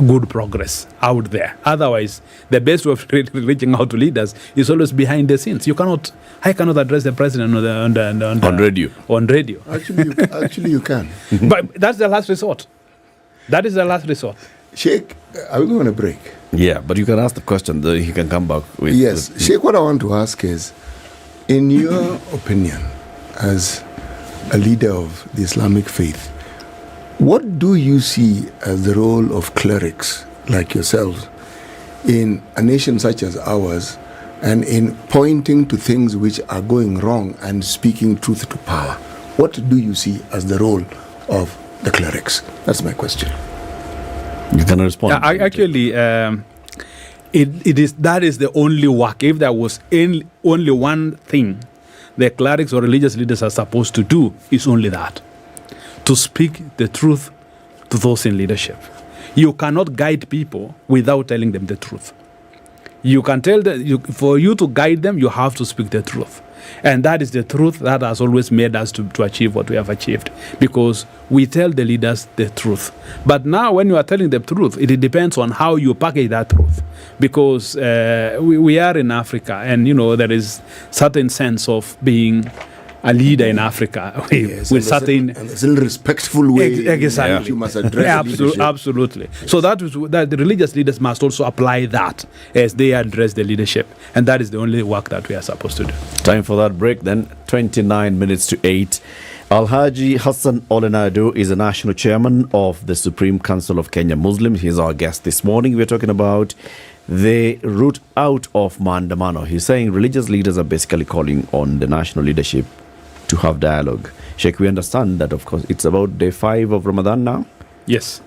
good progress out there. Otherwise, the best way of reaching out to leaders is always behind the scenes. I cannot address the president on radio. On radio. Actually, you can. But that's the last resort. That is the last resort. Sheikh, are we going to break? Yeah, but you can ask the question, then he can come back with. Yes, Sheikh, what I want to ask is, in your opinion, as a leader of the Islamic faith, what do you see as the role of clerics like yourselves in a nation such as ours, and in pointing to things which are going wrong and speaking truth to power? What do you see as the role of the clerics? That's my question. You can respond. Actually, that is the only work. If there was only one thing the clerics or religious leaders are supposed to do, is only that: to speak the truth to those in leadership. You cannot guide people without telling them the truth. You can tell them, for you to guide them, you have to speak the truth. And that is the truth that has always made us to achieve what we have achieved, because we tell the leaders the truth. But now when you are telling the truth, it depends on how you package that truth, because we are in Africa, and there is certain sense of being a leader in Africa with certain respectful way exactly. You must address leadership. Absolutely. So that the religious leaders must also apply that as they address the leadership, and that is the only work that we are supposed to do. Time for that break then. 29 minutes to 8. Alhaji Hassan Olenado is the national chairman of the Supreme Council of Kenya Muslims. He's our guest this morning. We're talking about the route out of Maandamano. He's saying religious leaders are basically calling on the national leadership to have dialogue. Sheikh, we understand that, of course, it's about day 5 of Ramadan now. Yes.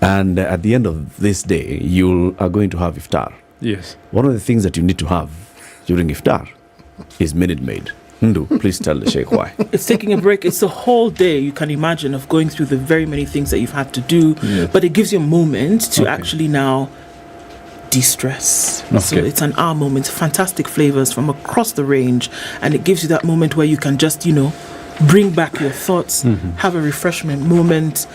And at the end of this day, you are going to have iftar. Yes. One of the things that you need to have during iftar is Minute Maid. Ndu, please tell the Sheikh why. It's taking a break. It's a whole day, you can imagine, of going through the very many things that you've had to do. Yes. But it gives you a moment to actually now de-stress. Okay. So it's an hour moment, fantastic flavors from across the range, and it gives you that moment where you can just, bring back your thoughts, have a refreshment moment,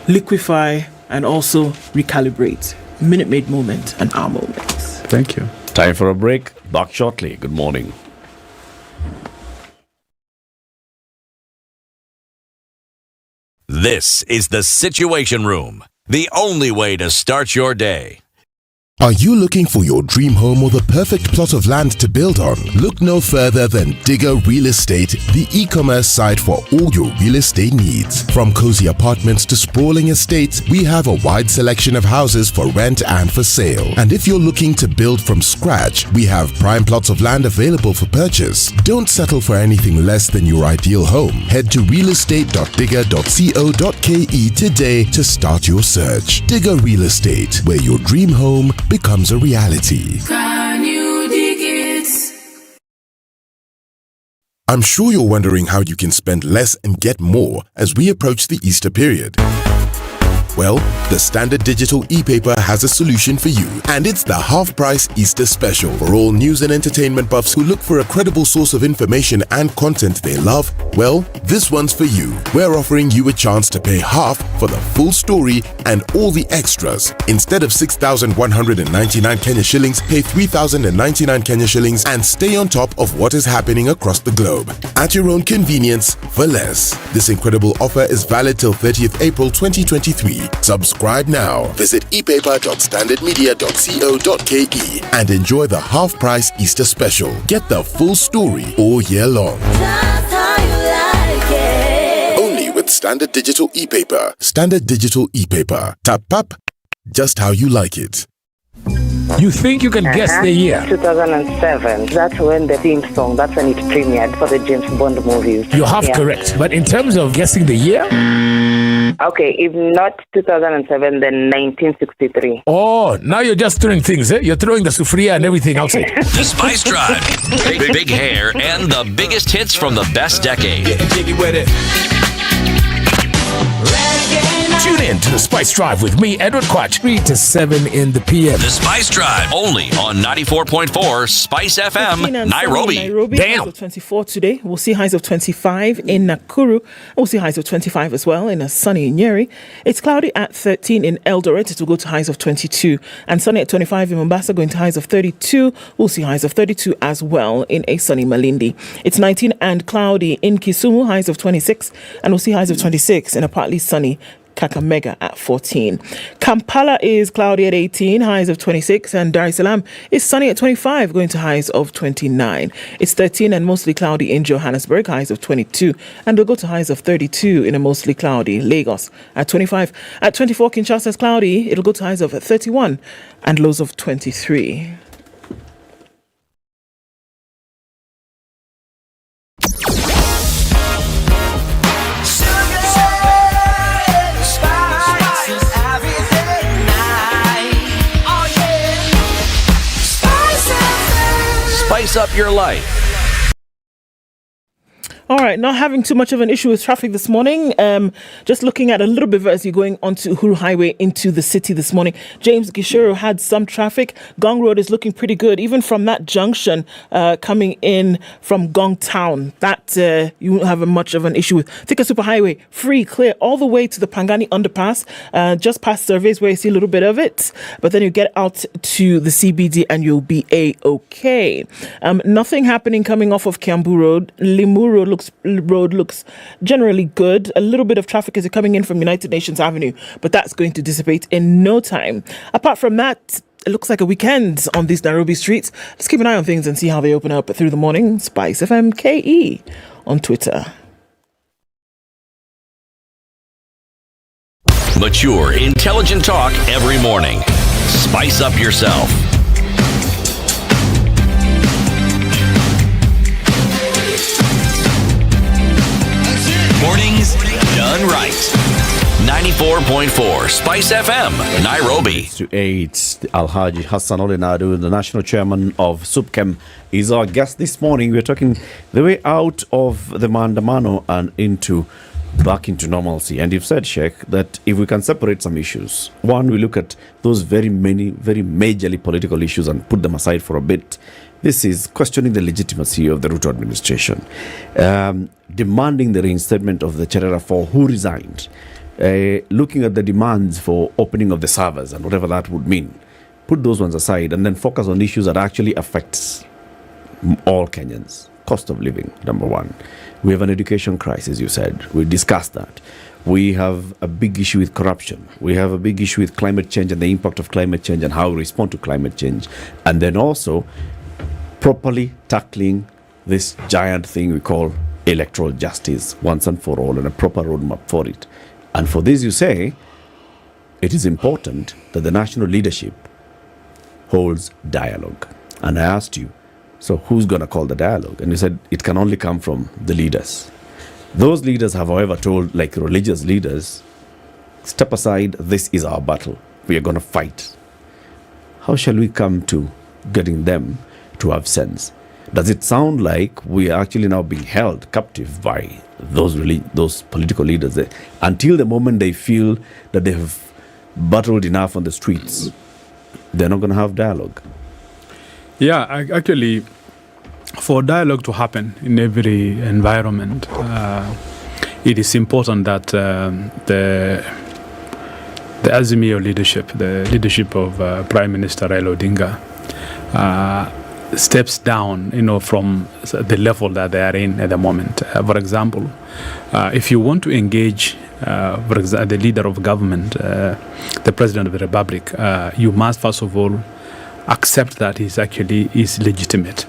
liquefy, and also recalibrate. Minute Maid moment, an hour moment. Thank you. Time for a break. Back shortly. Good morning. This is the Situation Room, the only way to start your day. Are you looking for your dream home or the perfect plot of land to build on? Look no further than Digger Real Estate, the e-commerce site for all your real estate needs. From cozy apartments to sprawling estates, we have a wide selection of houses for rent and for sale. And if you're looking to build from scratch, we have prime plots of land available for purchase. Don't settle for anything less than your ideal home. Head to realestate.digger.co.ke today to start your search. Digger Real Estate, where your dream home becomes a reality. Can you dig it? I'm sure you're wondering how you can spend less and get more as we approach the Easter period. Well, the Standard Digital e-paper has a solution for you, and it's the half-price Easter special for all news and entertainment buffs who look for a credible source of information and content they love. Well, this one's for you. We're offering you a chance to pay half for the full story and all the extras. Instead of 6,199 Kenya shillings, pay 3,099 Kenya shillings and stay on top of what is happening across the globe at your own convenience for less. This incredible offer is valid till 30th April 2023. Subscribe now. Visit epaper.standardmedia.co.ke and enjoy the half-price Easter special. Get the full story all year long. Only with Standard Digital e-paper. Standard Digital e-paper. Tap up, just how you like it. You think you can guess the year? 2007. That's when the theme song, that's when it premiered for the James Bond movies. You're half correct. But in terms of guessing the year? Okay, if not 2007, then 1963. Oh, now you're just throwing things, eh? You're throwing the sufria and everything outside. The Spice Drive. Big hair and the biggest hits from the best decade. Getting jiggy with it. Tune in to the Spice Drive with me, Edward Quatch, 3 to 7 in the PM. The Spice Drive, only on 94.4 Spice FM, Nairobi. Damn. Highs of 24 today. We'll see highs of 25 in Nakuru. We'll see highs of 25 as well in a sunny Nyeri. It's cloudy at 13 in Eldoret. It will go to highs of 22. And sunny at 25 in Mombasa, going to highs of 32. We'll see highs of 32 as well in a sunny Malindi. It's 19 and cloudy in Kisumu, highs of 26. And we'll see highs of 26 in a partly sunny Kakamega at 14. Kampala is cloudy at 18, highs of 26, and Dar es Salaam is sunny at 25, going to highs of 29. It's 13 and mostly cloudy in Johannesburg, highs of 22, and we'll go to highs of 32 in a mostly cloudy Lagos at 25. At 24, Kinshasa is cloudy, it'll go to highs of 31 and lows of 23. Spice up your life. All right, not having too much of an issue with traffic this morning. Just looking at a little bit as you're going onto Uhuru Highway into the city this morning. James Gishuru had some traffic. Gong Road is looking pretty good, even from that junction coming in from Gong Town. That you won't have much of an issue with. Thika Superhighway, free, clear, all the way to the Pangani Underpass, just past Surveys where you see a little bit of it. But then you get out to the CBD and you'll be A-okay. Nothing happening coming off of Kiambu Road. Limuru Road looks generally good. A little bit of traffic is coming in from United Nations Avenue, but that's going to dissipate in no time. Apart from that, it looks like a weekend on these Nairobi streets. Let's keep an eye on things and see how they open up through the morning. SpiceFM KE on Twitter. Mature, intelligent talk every morning. Spice up yourself. Mornings done right. 94.4 Spice FM, Nairobi. To 8, Alhaji Hassan Olenadu, the national chairman of SUPKEM, is our guest this morning. We're talking the way out of the Maandamano and back into normalcy. And you've said, Sheikh, that if we can separate some issues, one, we look at those very majorly political issues and put them aside for a bit. This is questioning the legitimacy of the Ruto administration, demanding the reinstatement of the Cherera 4 who resigned, looking at the demands for opening of the servers and whatever that would mean. Put those ones aside and then focus on issues that actually affects all Kenyans. Cost of living, number one. We have an education crisis, you said. We discussed that. We have a big issue with corruption. We have a big issue with climate change and the impact of climate change and how we respond to climate change. And then also properly tackling this giant thing we call electoral justice once and for all, and a proper roadmap for it. And for this, you say, it is important that the national leadership holds dialogue. And I asked you, so who's going to call the dialogue? And you said it can only come from the leaders. Those leaders have, however, told, like religious leaders, step aside, this is our battle. We are going to fight. How shall we come to getting them to have sense? Does it sound like we are actually now being held captive by those political leaders until the moment they feel that they have battled enough on the streets, they're not going to have dialogue? Yeah, actually, for dialogue to happen in every environment, it is important that the Azimio leadership, the leadership of Prime Minister Raila Odinga, steps down, from the level that they are in at the moment. For example, if you want to engage, for example, the leader of government, the President of the Republic, you must first of all accept that he is legitimate.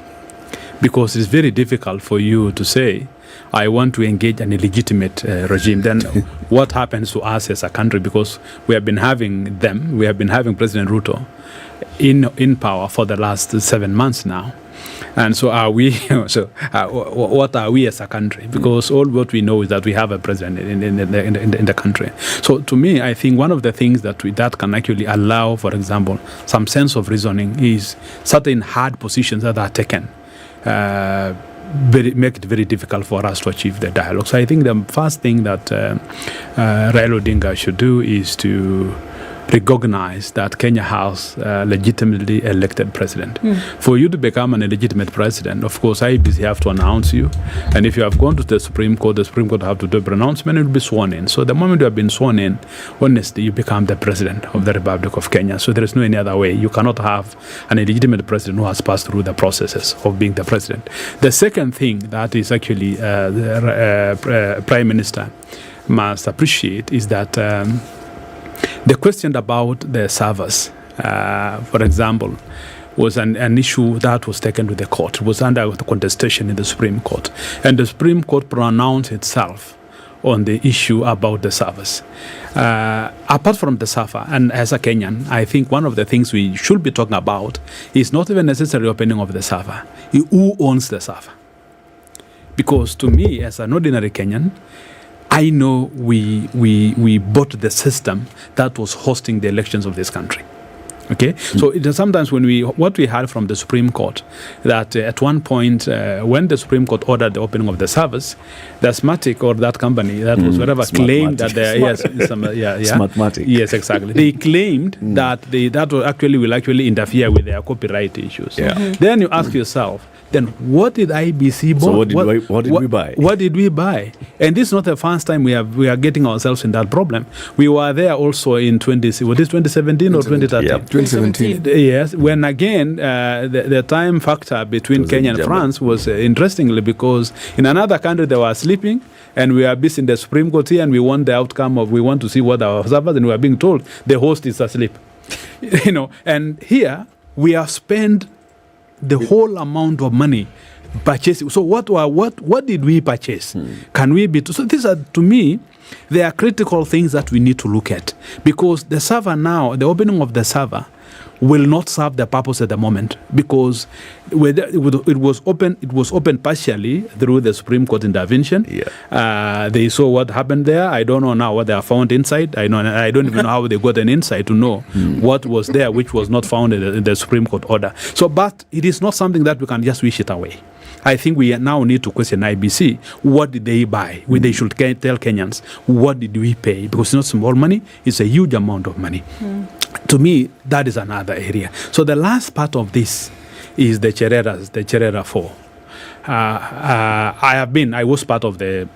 Because it's very difficult for you to say, I want to engage an illegitimate regime. Then what happens to us as a country? Because we have been having President Ruto in power for the last 7 months now. And so are we, what are we as a country? Because all what we know is that we have a president in the country. So to me, I think one of the things that can actually allow, for example, some sense of reasoning is certain hard positions that are taken. Make it very difficult for us to achieve the dialogue. So I think the first thing that Raila Odinga should do is to recognize that Kenya has a legitimately elected president. For you to become an illegitimate president, of course, IEBC have to announce you. And if you have gone to the Supreme Court have to do a pronouncement and you'll be sworn in. So the moment you have been sworn in, honestly, you become the president of the Republic of Kenya. So there is no any other way. You cannot have an illegitimate president who has passed through the processes of being the president. The second thing that is actually the Prime Minister must appreciate is that the question about the servers, for example, was an issue that was taken to the court. It was under the contestation in the Supreme Court. And the Supreme Court pronounced itself on the issue about the servers. Apart from the server, and as a Kenyan, I think one of the things we should be talking about is not even necessarily opening of the server. Who owns the server? Because to me, as an ordinary Kenyan, I know we bought the system that was hosting the elections of this country. Okay, so it is sometimes what we heard from the Supreme Court that at one point when the Supreme Court ordered the opening of the servers, the Smartmatic or that company that was whatever claimed that Smartmatic. Yes, exactly. They claimed that that will actually interfere with their copyright issues. Yeah. Then you ask yourself, then what did IBC buy? So what did we buy? What did we buy? And this is not the first time we are getting ourselves in that problem. We were there also in 2017 or 2013? Yeah, 2017. Yes, when again the time factor between Kenya and France was interestingly because in another country they were sleeping and we are busy in the Supreme Court here and we want the outcome of, we want to see what our servers, and we are being told the host is asleep. And here we have spent the whole amount of money purchasing. So what did we purchase? Can we be? So these are, to me, they are critical things that we need to look at, because the server now, the opening of the server will not serve the purpose at the moment, because it was open partially through the Supreme Court intervention. They saw what happened there. I don't know now what they have found inside. I don't even know how they got an insight to know what was there which was not found in the Supreme Court order. So, but it is not something that we can just wish it away. I think we now need to question IBC. What did they buy? They should tell Kenyans, what did we pay? Because it's not small money, it's a huge amount of money. To me, that is another area. So the last part of this is the Cherera 4. I was part of the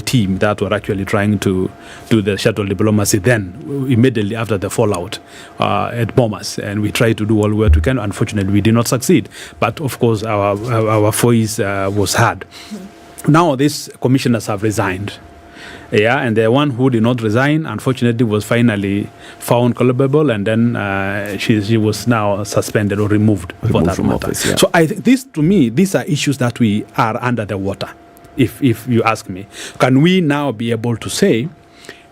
team that were actually trying to do the shuttle diplomacy then, immediately after the fallout at Mombasa, and we tried to do all what we can. Unfortunately, we did not succeed. But of course, our voice was heard. Now, these commissioners have resigned. Yeah, and the one who did not resign, unfortunately, was finally found culpable, and then she was now suspended or removed for that from matter. office, yeah. So I think these are issues that we are under the water, if you ask me. Can we now be able to say,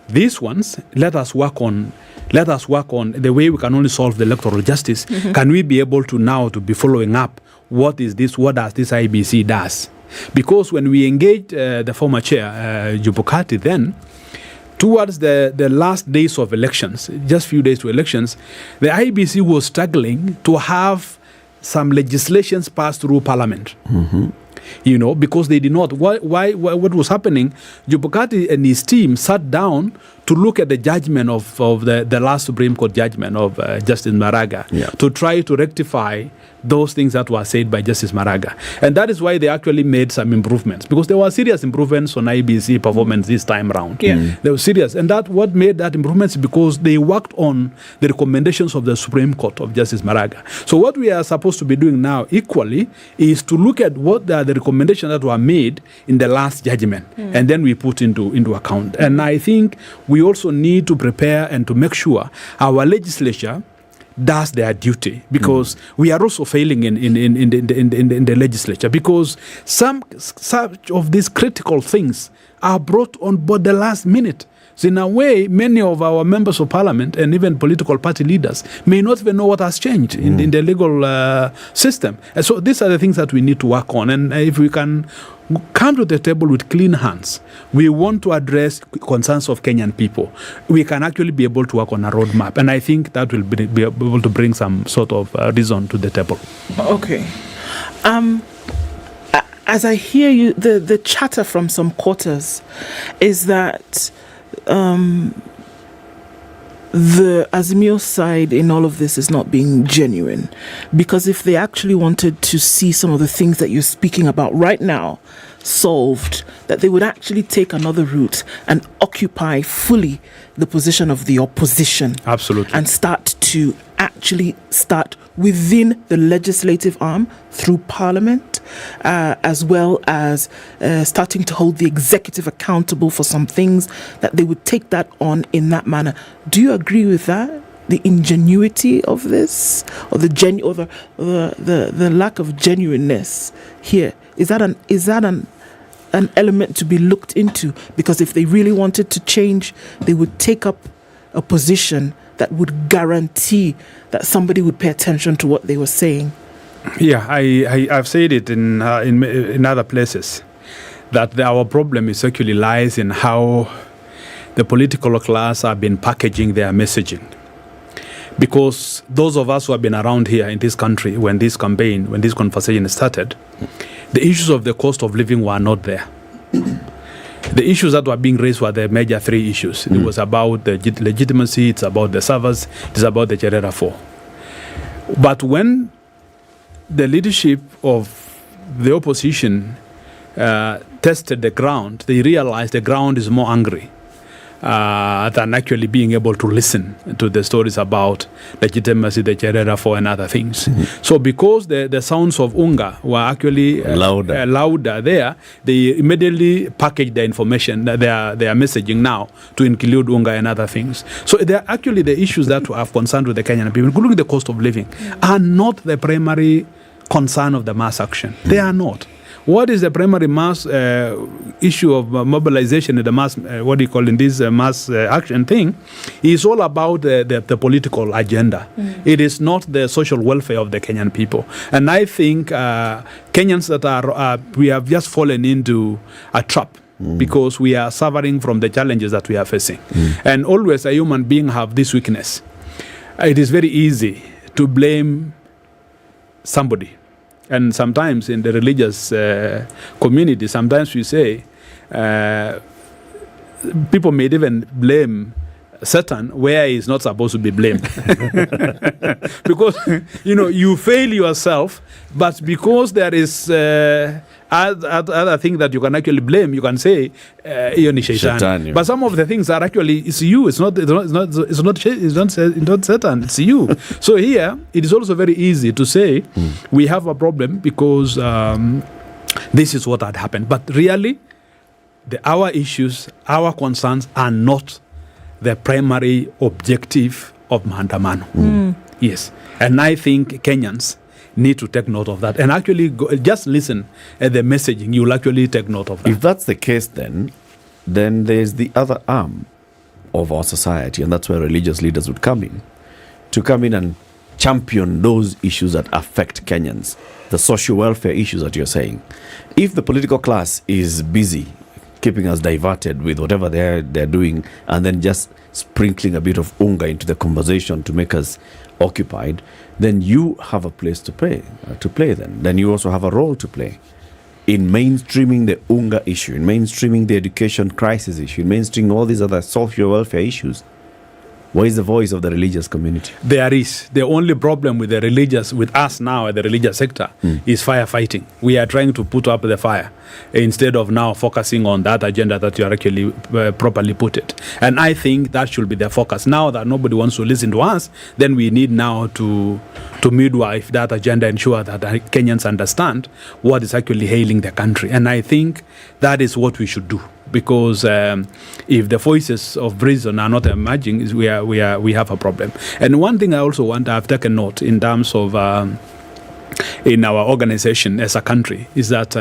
these ones, let us work on the way we can only solve the electoral justice. Mm-hmm. Can we be able to now to be following up what does this IBC does? Because when we engaged the former chair, Jubukati, then towards the last days of elections, just few days to elections, the IBC was struggling to have some legislations passed through Parliament. Mm-hmm. You know, because they did not. What was happening? Jubukati and his team sat down to look at the judgment of the last Supreme Court judgment of Justice Maraga, to try to rectify those things that were said by Justice Maraga. And that is why they actually made some improvements, because there were serious improvements on IBC performance this time around. They were serious. And that what made that improvements because they worked on the recommendations of the Supreme Court of Justice Maraga. So what we are supposed to be doing now equally is to look at what are the recommendations that were made in the last judgment, and then we put into account. And I think we also need to prepare and to make sure our legislature does their duty, because we are also failing in the legislature, because some of these critical things are brought on board the last minute. So in a way, many of our members of parliament and even political party leaders may not even know what has changed in the legal system. And so these are the things that we need to work on. And if we can come to the table with clean hands, we want to address concerns of Kenyan people, we can actually be able to work on a roadmap. And I think that will be able to bring some sort of reason to the table. Okay. As I hear you, the chatter from some quarters is that the Azimio side in all of this is not being genuine, because if they actually wanted to see some of the things that you're speaking about right now solved, that they would actually take another route and occupy fully the position of the opposition. Absolutely. And start within the legislative arm through Parliament, as well as starting to hold the executive accountable for some things, that they would take that on in that manner. Do you agree with that? The ingenuity of this, or the lack of genuineness here, is that an element to be looked into? Because if they really wanted to change, they would take up a position that would guarantee that somebody would pay attention to what they were saying. Yeah, I've said it in other places, that our problem is actually lies in how the political class have been packaging their messaging. Because those of us who have been around here in this country when this conversation started, the issues of the cost of living were not there. The issues that were being raised were the major three issues. It was about the legitimacy, it's about the servers, it's about the Cherera 4. But when the leadership of the opposition tested the ground, they realized the ground is more angry than actually being able to listen to the stories about legitimacy, the Cherera 4 and other things. So because the sounds of Unga were actually louder there, they immediately packaged the information, their messaging now, to include Unga and other things. So they're actually the issues that are concerned with the Kenyan people, including the cost of living, are not the primary concern of the mass action. They are not. What is the primary mass issue of mobilization in the mass, mass action thing, is all about the political agenda. It is not the social welfare of the Kenyan people. And I think Kenyans that we have just fallen into a trap, because we are suffering from the challenges that we are facing. And always a human being have this weakness. It is very easy to blame somebody. And sometimes in the religious community, sometimes we say people may even blame Satan where he's not supposed to be blamed. Because, you fail yourself, but because there is other things that you can actually blame, you can say, Shaitan. But some of the things are actually, it's you, it's not Satan, it's you. So here, it is also very easy to say, we have a problem because this is what had happened. But really, our issues, our concerns are not the primary objective of maandamano. Yes. And I think Kenyans need to take note of that. And actually, just listen at the messaging. You'll actually take note of that. If that's the case, then there's the other arm of our society, and that's where religious leaders would come in and champion those issues that affect Kenyans, the social welfare issues that you're saying. If the political class is busy keeping us diverted with whatever they're doing, and then just sprinkling a bit of unga into the conversation to make us occupied, then you have a place to play. Then you also have a role to play in mainstreaming the unga issue, in mainstreaming the education crisis issue, in mainstreaming all these other social welfare issues. Where is the voice of the religious community? There is. The only problem with us now at the religious sector is firefighting. We are trying to put up the fire instead of now focusing on that agenda that you are actually properly put it. And I think that should be the focus. Now that nobody wants to listen to us, then we need now to midwife that agenda, ensure that Kenyans understand what is actually ailing the country. And I think that is what we should do. Because if the voices of reason are not emerging, we have a problem. And one thing I also want to have taken note in terms of in our organization as a country is that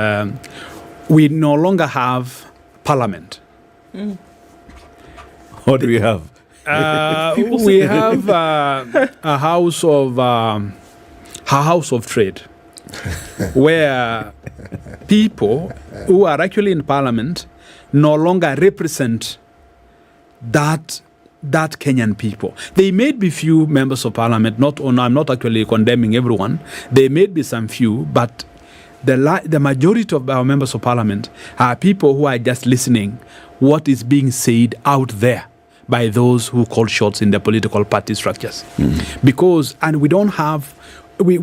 we no longer have parliament. What do we have? We have a house of trade, where people who are actually in parliament no longer represent that Kenyan people. They may be few members of parliament. I'm not actually condemning everyone. There may be some few, but the majority of our members of parliament are people who are just listening what is being said out there by those who call shots in the political party structures. And we don't have. We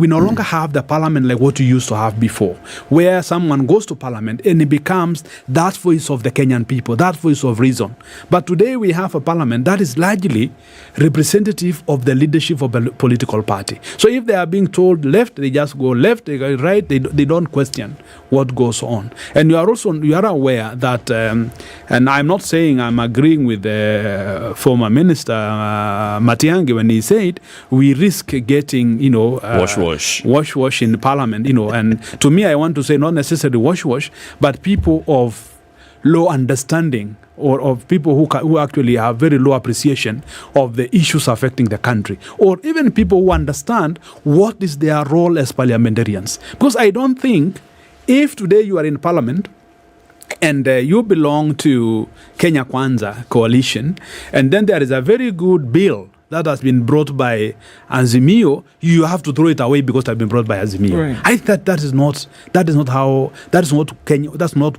no longer have the parliament like what we used to have before, where someone goes to parliament and it becomes that voice of the Kenyan people, that voice of reason. But today we have a parliament that is largely representative of the leadership of a political party. So if they are being told left, they just go left, they go right, they don't question what goes on. And you are aware that, and I'm not saying I'm agreeing with the former minister Matiang'i when he said we risk getting, wash in parliament, and to me, I want to say not necessarily wash, but people of low understanding or of people who actually have very low appreciation of the issues affecting the country, or even people who understand what is their role as parliamentarians. Because I don't think if today you are in parliament and you belong to Kenya Kwanza coalition, and then there is a very good bill that has been brought by Azimio, you have to throw it away because it has been brought by Azimio. Right. I think that's not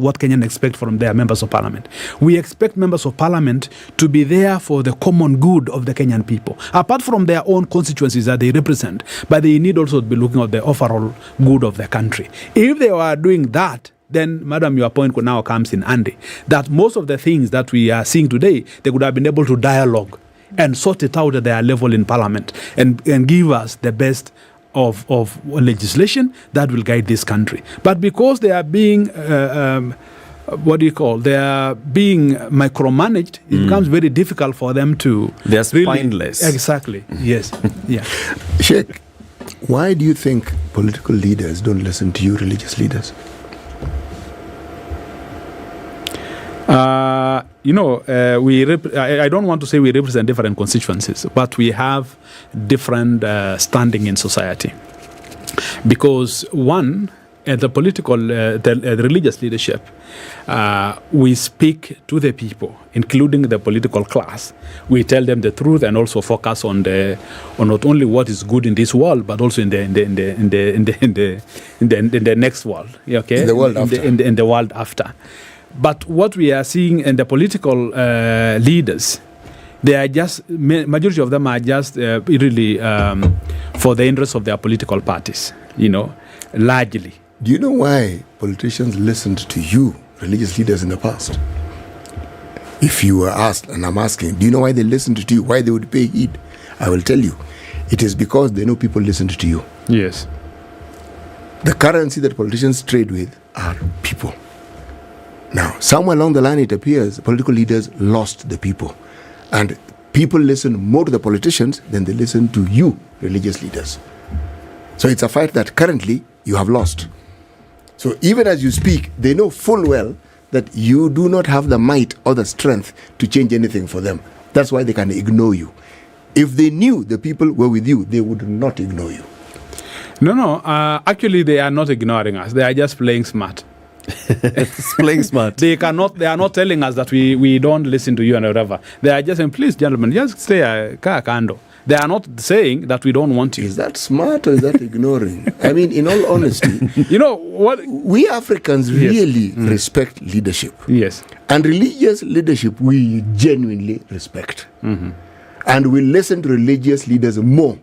what Kenyans expect from their members of parliament. We expect members of parliament to be there for the common good of the Kenyan people, apart from their own constituencies that they represent, but they need also to be looking at the overall good of the country. If they are doing that, then, Madam, your point now comes in handy, that most of the things that we are seeing today, they could have been able to dialogue and sort it out at their level in parliament and give us the best of legislation that will guide this country. But because they are being, they are being micromanaged, it becomes very difficult for them to... They are spineless. Really, exactly, yes. Yeah. Sheikh, why do you think political leaders don't listen to you, religious leaders? I don't want to say we represent different constituencies, but we have different standing in society. Because one, at the political, the religious leadership, we speak to the people, including the political class. We tell them the truth and also focus on not only what is good in this world, but also in the next world. Okay, in the world after. In the world after. But what we are seeing in the political leaders, they are just, majority of them are just really for the interests of their political parties, largely. Do you know why politicians listened to you, religious leaders, in the past? If you were asked, and I'm asking, do you know why they listened to you, why they would pay heed? I will tell you. It is because they know people listened to you. Yes. The currency that politicians trade with are people. Now, somewhere along the line, it appears political leaders lost the people. And people listen more to the politicians than they listen to you, religious leaders. So it's a fight that currently you have lost. So even as you speak, they know full well that you do not have the might or the strength to change anything for them. That's why they can ignore you. If they knew the people were with you, they would not ignore you. No. Actually, they are not ignoring us. They are just playing smart. It's playing smart. They are not telling us that we don't listen to you and whatever. They are just saying, please, gentlemen, just stay kando. They are not saying that we don't want you. Is that smart or is that ignoring? I mean, in all honesty, you know what? We Africans really respect leadership. Yes. And religious leadership, we genuinely respect. Mm-hmm. And we listen to religious leaders more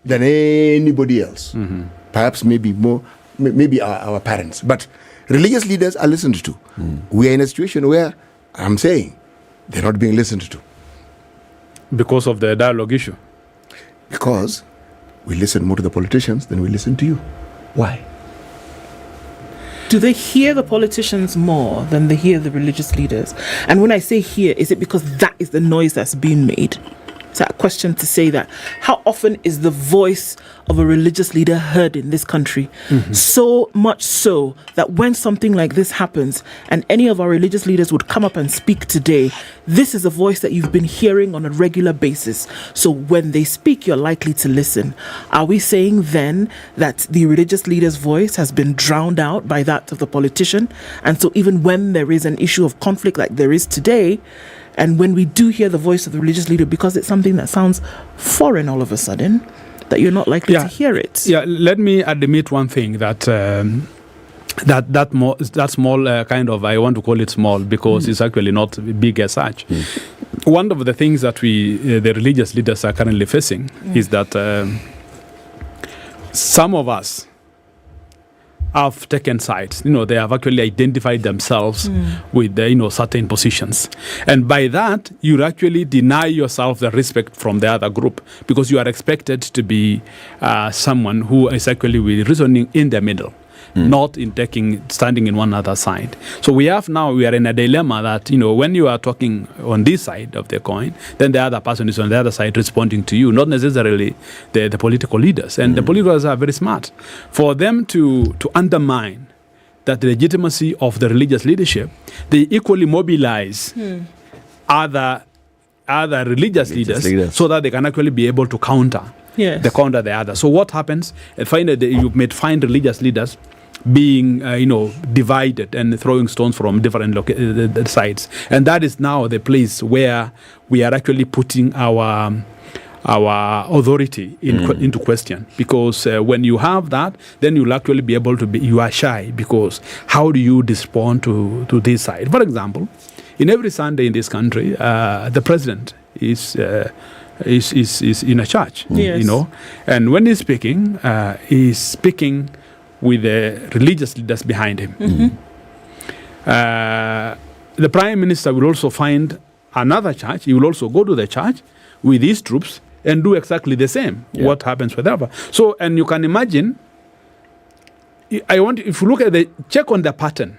than anybody else. Mm-hmm. Perhaps maybe more, maybe our parents. But religious leaders are listened to. We are in a situation where I'm saying they're not being listened to. Because of the dialogue issue? Because we listen more to the politicians than we listen to you. Why? Do they hear the politicians more than they hear the religious leaders? And when I say hear, is it because that is the noise that's being made? Is that a question to say that? How often is the voice of a religious leader heard in this country? Mm-hmm. So much so that when something like this happens and any of our religious leaders would come up and speak today, this is a voice that you've been hearing on a regular basis. So when they speak, you're likely to listen. Are we saying then that the religious leader's voice has been drowned out by that of the politician? And so even when there is an issue of conflict like there is today, and when we do hear the voice of the religious leader, because it's something that sounds foreign all of a sudden, that you're not likely to hear it. Yeah, let me admit one thing, that that small kind of, I want to call it small because it's actually not big as such. One of the things that the religious leaders are currently facing is that some of us have taken sides. They have actually identified themselves with certain positions, and by that you actually deny yourself the respect from the other group, because you are expected to be someone who is actually reasoning in the middle, not in standing in one other side. So we are in a dilemma that when you are talking on this side of the coin, then the other person is on the other side responding to you, not necessarily the political leaders. And the political leaders are very smart. For them to undermine that legitimacy of the religious leadership, they equally mobilize other religious leaders so that they can actually be able to counter the other. So what happens? Finally, you may find religious leaders being divided and throwing stones from different sides, and that is now the place where we are actually putting our authority into question, because when you have that, then you'll actually be able to you are shy, because how do you respond to this side? For example, in every Sunday in this country, the president is in a church, and when he's speaking with the religious leaders behind him. The prime minister will also find another church. He will also go to the church with his troops and do exactly the same. What happens with whatever. So, and you can imagine, if you look at check on the pattern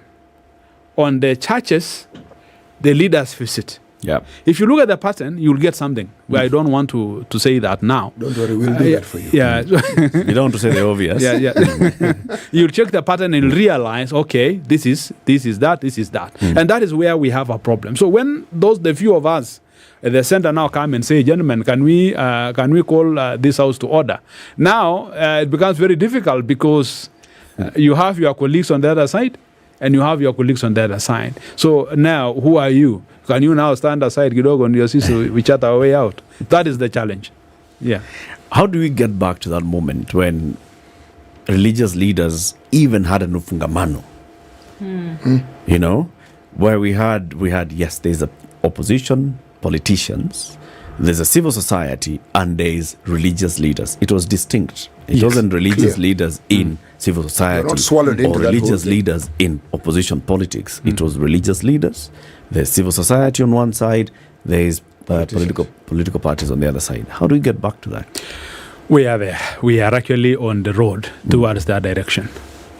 on the churches the leaders visit. Yeah. If you look at the pattern, you'll get something. Well, I don't want to say that now. Don't worry, we'll do that for you. Yeah. You don't want to say the obvious. Yeah. You'll check the pattern and you'll realize, okay, this is that. And that is where we have a problem. So when the few of us at the center now come and say, gentlemen, can we call this house to order? Now, it becomes very difficult, because you have your colleagues on the other side and you have your colleagues on the other side. So now, who are you? Can you now stand aside, kidogo, and you we chat our way out? That is the challenge. Yeah. How do we get back to that moment when religious leaders even had an ufungamano? Where we had yes, there's a opposition, politicians, there's a civil society, and there's religious leaders. It was distinct. It wasn't religious leaders in civil society or religious leaders in opposition politics. It was religious leaders, there's civil society on one side, there's political parties on the other side. How do we get back to that? We are there. We are actually on the road towards that direction,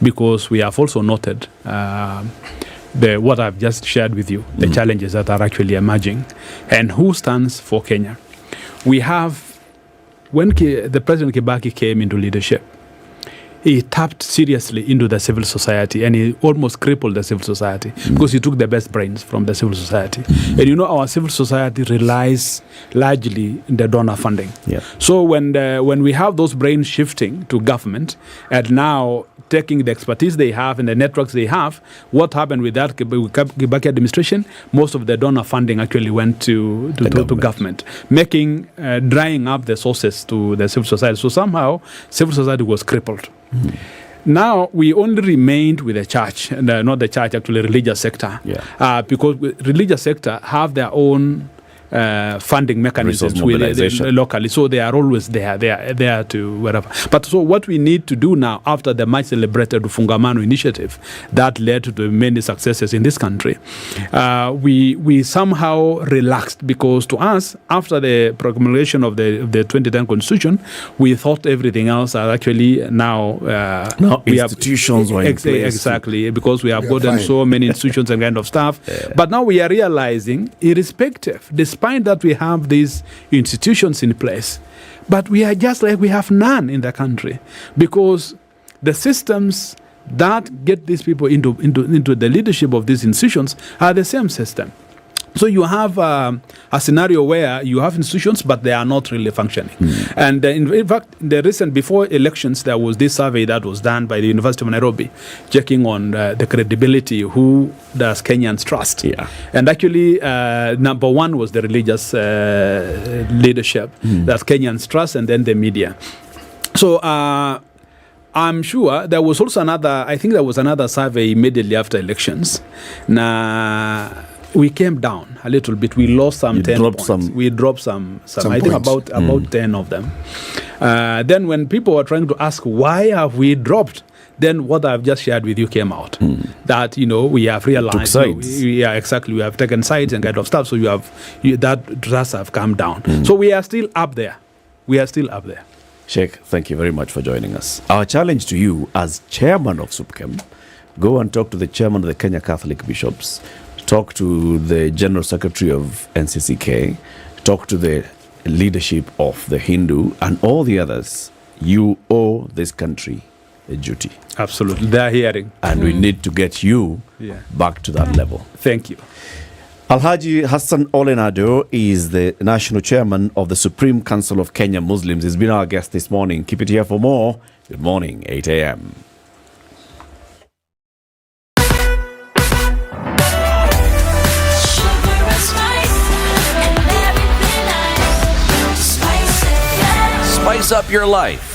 because we have also noted what I've just shared with you, the challenges that are actually emerging, and who stands for Kenya. We have, when the President Kibaki came into leadership, he tapped seriously into the civil society, and he almost crippled the civil society because he took the best brains from the civil society. And you know, our civil society relies largely in the donor funding. So when we have those brains shifting to government and now taking the expertise they have and the networks they have, what happened with that Kibaki administration? Most of the donor funding actually went to government, making drying up the sources to the civil society. So somehow civil society was crippled. Now we only remained with the church, not the church, actually religious sector, because religious sector have their own funding mechanisms locally, so they are always there. They are there to whatever. But so what we need to do now, after the much celebrated Fungamano initiative that led to many successes in this country, we somehow relaxed, because to us, after the promulgation of the 2010 constitution, we thought everything else are actually now we institutions have, were in place. Exactly, because we have gotten so many institutions and kind of stuff. But now we are realizing, irrespective, despite that we have these institutions in place, but we are just like we have none in the country, because the systems that get these people into the leadership of these institutions are the same system. So you have a scenario where you have institutions, but they are not really functioning. And in fact, before elections, there was this survey that was done by the University of Nairobi, checking on the credibility, who does Kenyans trust. And actually, number one was the religious leadership that Kenyans trust, and then the media. So I'm sure there was also another survey immediately after elections. We came down a little bit. We lost some 10 points. We dropped some I think about 10 of them. Then when people were trying to ask why have we dropped, then what I've just shared with you came out. That, we have realized. Took sides. We have taken sides and kind of stuff. So that trust have come down. So we are still up there. Sheikh, thank you very much for joining us. Our challenge to you as chairman of SUPKEM, go and talk to the chairman of the Kenya Catholic Bishops, talk to the General Secretary of NCCK, talk to the leadership of the Hindu and all the others. You owe this country a duty. Absolutely. They are hearing. And we need to get you back to that level. Thank you. Alhaji Hassan Olenado is the National Chairman of the Supreme Council of Kenya Muslims. He's been our guest this morning. Keep it here for more. Good morning, 8 a.m. Spice up your life.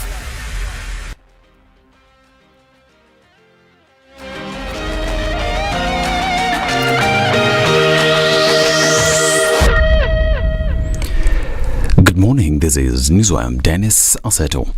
Good morning, this is Newswire. I'm Dennis Aseto.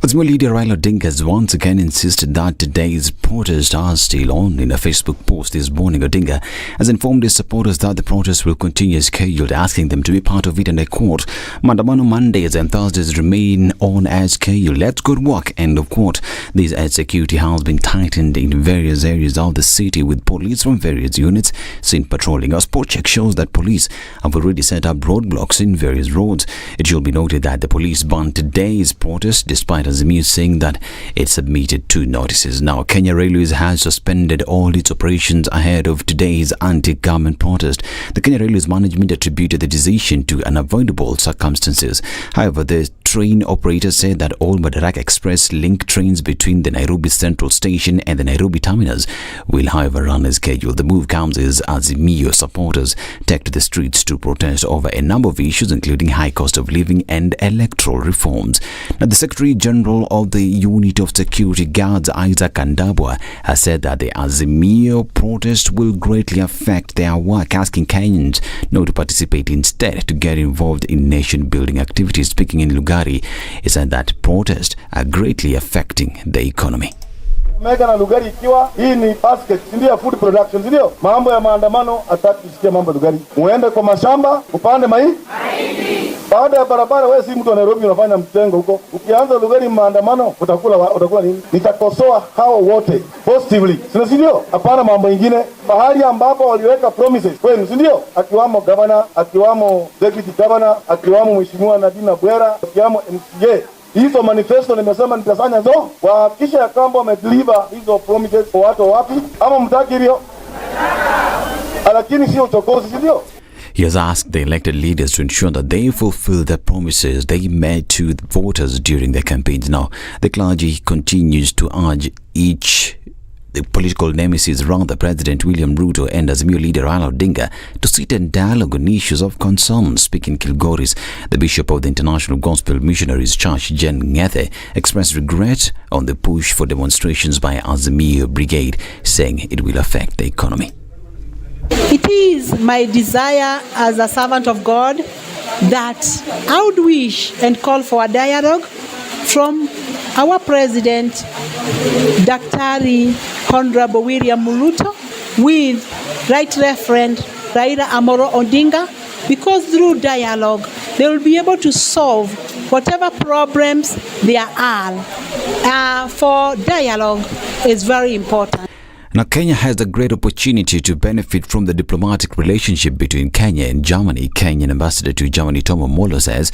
Azimio leader Raila Odinga has once again insisted that today's protests are still on. In a Facebook post this morning, Odinga has informed his supporters that the protests will continue as scheduled, asking them to be part of it, and I quote, "Maandamano Mondays and Thursdays remain on as scheduled. Let's good work," end of quote. This as security has been tightened in various areas of the city, with police from various units seen patrolling. A spot check shows that police have already set up roadblocks in various roads. It should be noted that the police banned today's protest, despite Azimio saying that it submitted 2 notices. Now, Kenya Railways has suspended all its operations ahead of today's anti-government protest. The Kenya Railways management attributed the decision to unavoidable circumstances. However, the train operator said that all Madaraka Express link trains between the Nairobi Central Station and the Nairobi terminus will, however, run as scheduled. The move comes as Azimio supporters take to the streets to protest over a number of issues, including high cost of living and electoral reforms. Now, the Secretary General of the Unit of Security Guards, Isaac Kandabwa, has said that the Azimio protest will greatly affect their work, asking Kenyans not to participate, instead to get involved in nation-building activities. Speaking in Lugari, he said that protests are greatly affecting the economy. Mega na Lugari ikiwa hii ni basket, ndio food production, ndio mambo ya maandamano. Hataki kusikia mambo ya Lugari. Muende kwa mashamba upande mahindi. Baada ya barabara, wewe si mtu wa Nairobi unafanya mtengo huko. Ukianza Lugari maandamano, utakula nini? Nitakosoa hao wote positively, si ndio? Hapana mambo mengine. Bahali ambapo waliweka promises kwenu, si ndio? Akiwamo governor, akiwamo deputy governor, akiwamo mheshimiwa Nadina Bwera, akiwamo MCA. Hizo manifesto nimesema nitasanya zo wahakikisha ya kwamba wamedeliver hizo promises kwa watu wapi, ama mtaki hivyo, lakini sio uchokozi, si ndio? He has asked the elected leaders to ensure that they fulfill the promises they made to the voters during their campaigns. Now, the clergy continues to urge the political nemesis around the President William Ruto and Azimio leader Raila Odinga to sit and dialogue on issues of concern. Speaking Kilgoris, the Bishop of the International Gospel Missionaries Church, Jen Ngethe, expressed regret on the push for demonstrations by Azimio Brigade, saying it will affect the economy. It is my desire as a servant of God that I would wish and call for a dialogue from our President, Daktari Honorable William Ruto, with Right Reverend Raila Amolo Odinga, because through dialogue they will be able to solve whatever problems there are. For dialogue is very important. Now, Kenya has the great opportunity to benefit from the diplomatic relationship between Kenya and Germany. Kenyan ambassador to Germany, Tom Omolo, says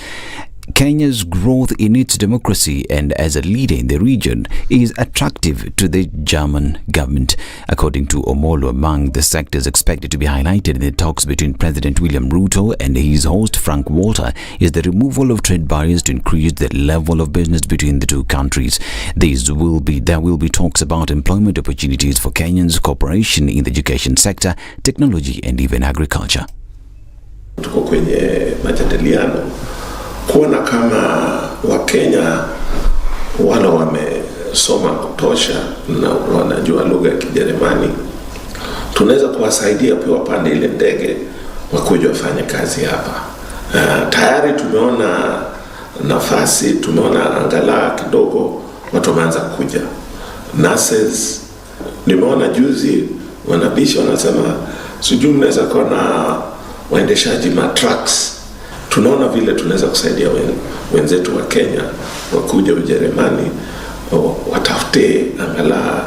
Kenya's growth in its democracy and as a leader in the region is attractive to the German government. According to Omolo, among the sectors expected to be highlighted in the talks between President William Ruto and his host Frank Walter is the removal of trade barriers to increase the level of business between the two countries. There will be talks about employment opportunities for Kenyans, cooperation in the education sector, technology and even agriculture. Tuko kwenye majadiliano kuona kama Wakenya wale wamesoma kutosha na wanajua lugha ya Kijerumani, tunaweza kuwasaidia pia wapande ile ndege wakuja wafanye kazi hapa. Tayari tumeona nafasi, tumeona angalau kidogo watu wameanza kuja. Nurses, nimeona juzi wanabishi wanasema sijui mnaweza kuwa na waendeshaji matrucks. Tunaona vile tunaweza kusaidia wenzetu wa Kenya wakuja Ujerumani watafute angalau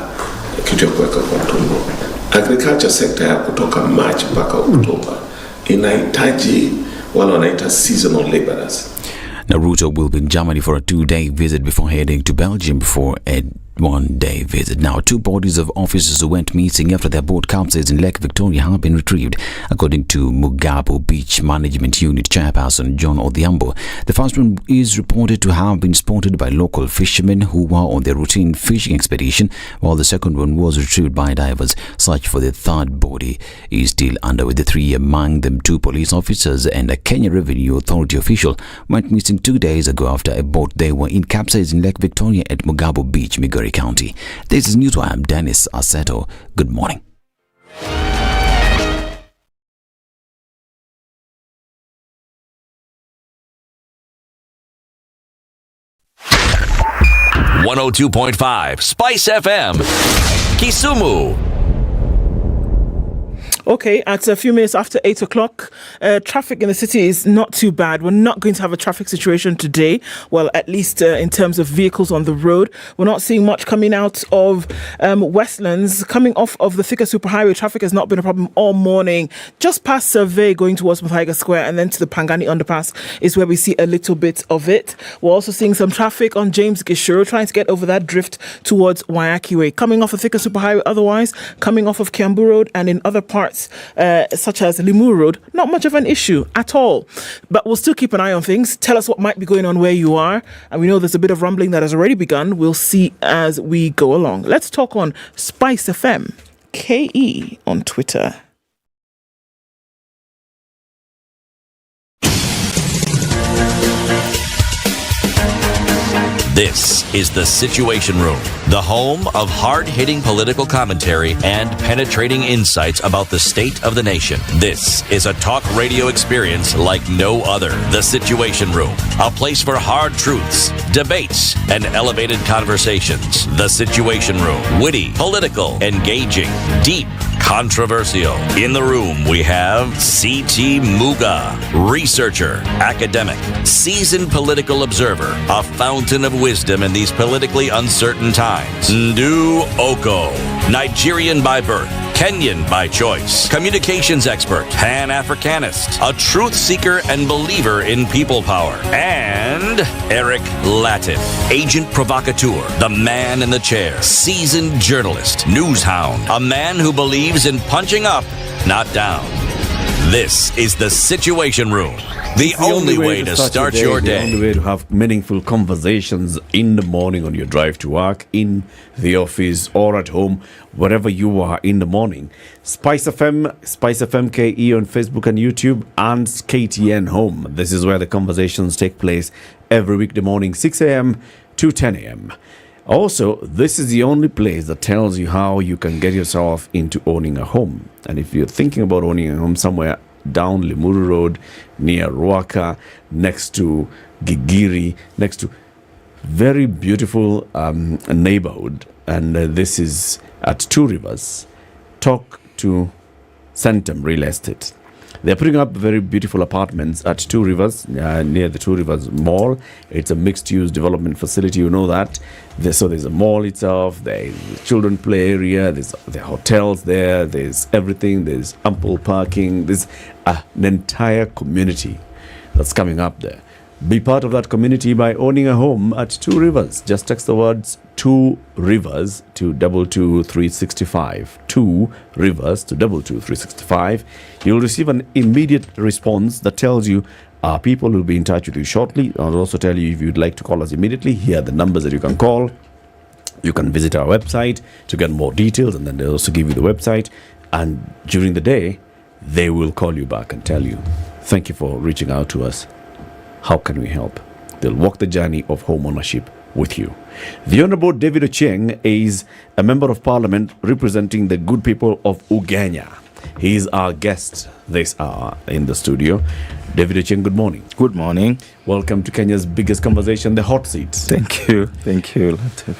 kitu ya kuweka kwa tumbo. Agriculture sector ya kutoka March mpaka October inahitaji wale wanaita seasonal laborers. Now, Ruto will be in Germany for a 2-day visit before heading to Belgium for a 1-day visit. Now, 2 bodies of officers who went missing after their boat capsized in Lake Victoria have been retrieved, according to Mugabo Beach Management Unit chairperson John Odhiambo. The first one is reported to have been spotted by local fishermen who were on their routine fishing expedition, while the second one was retrieved by divers. Search for the third body is still underway. The 3, among them 2 police officers and a Kenya Revenue Authority official, went missing 2 days ago after a boat they were in capsized in Lake Victoria at Mugabo Beach, Migori County. This is News. I am Dennis Aseto. Good morning. .5 Spice FM, Kisumu. Okay, at a few minutes after 8 o'clock, traffic in the city is not too bad. We're not going to have a traffic situation today. Well, at least in terms of vehicles on the road. We're not seeing much coming out of Westlands. Coming off of the Thika Superhighway, traffic has not been a problem all morning. Just past Survey going towards Muthaiga Square and then to the Pangani Underpass is where we see a little bit of it. We're also seeing some traffic on James Gishuru trying to get over that drift towards Waiaki Way. Coming off the Thika Superhighway otherwise, coming off of Kiambu Road and in other parts such as Limuru Road, not much of an issue at all. But we'll still keep an eye on things. Tell us what might be going on where you are. And we know there's a bit of rumbling that has already begun. We'll see as we go along. Let's talk on SpiceFM, KE on Twitter. This is The Situation Room, the home of hard-hitting political commentary and penetrating insights about the state of the nation. This is a talk radio experience like no other. The Situation Room, a place for hard truths, debates, and elevated conversations. The Situation Room, witty, political, engaging, deep, controversial. In the room, we have C.T. Muga, researcher, academic, seasoned political observer, a fountain of wisdom in these politically uncertain times. Ndu Oko, Nigerian by birth, Kenyan by choice, communications expert, Pan-Africanist, a truth seeker and believer in people power, and Eric Latif, agent provocateur, the man in the chair, seasoned journalist, news hound, a man who believes in punching up, not down. This is The Situation Room, the only way to start your day. The only way to have meaningful conversations in the morning on your drive to work, in the office, or at home, wherever you are in the morning. SpiceFM, SpiceFM KE on Facebook and YouTube, and KTN Home. This is where the conversations take place every weekday morning, 6 a.m. to 10 a.m. Also, this is the only place that tells you how you can get yourself into owning a home. And if you're thinking about owning a home somewhere down Limuru Road, near Ruaka, next to Gigiri, next to very beautiful neighborhood, and this is at Two Rivers, talk to Centum Real Estate. They're putting up very beautiful apartments at Two Rivers, near the Two Rivers Mall. It's a mixed-use development facility, you know that. So there's a mall itself, there's a children play area, there are hotels there, there's everything, there's ample parking, there's an entire community that's coming up there. Be part of that community by owning a home at Two Rivers. Just text the words Two Rivers to 22365. Two Rivers to 22365. You'll receive an immediate response that tells you our people will be in touch with you shortly. I'll also tell you if you'd like to call us immediately. Here are the numbers that you can call. You can visit our website to get more details, and then they'll also give you the website. And during the day, they will call you back and tell you, thank you for reaching out to us. How can we help? They'll walk the journey of home ownership with you. The Honorable David Ochieng is a member of parliament representing the good people of Ugenya. He is our guest this hour in the studio. David Ochieng, good morning. Good morning. Welcome to Kenya's biggest conversation, the hot seat. Thank you. Thank you.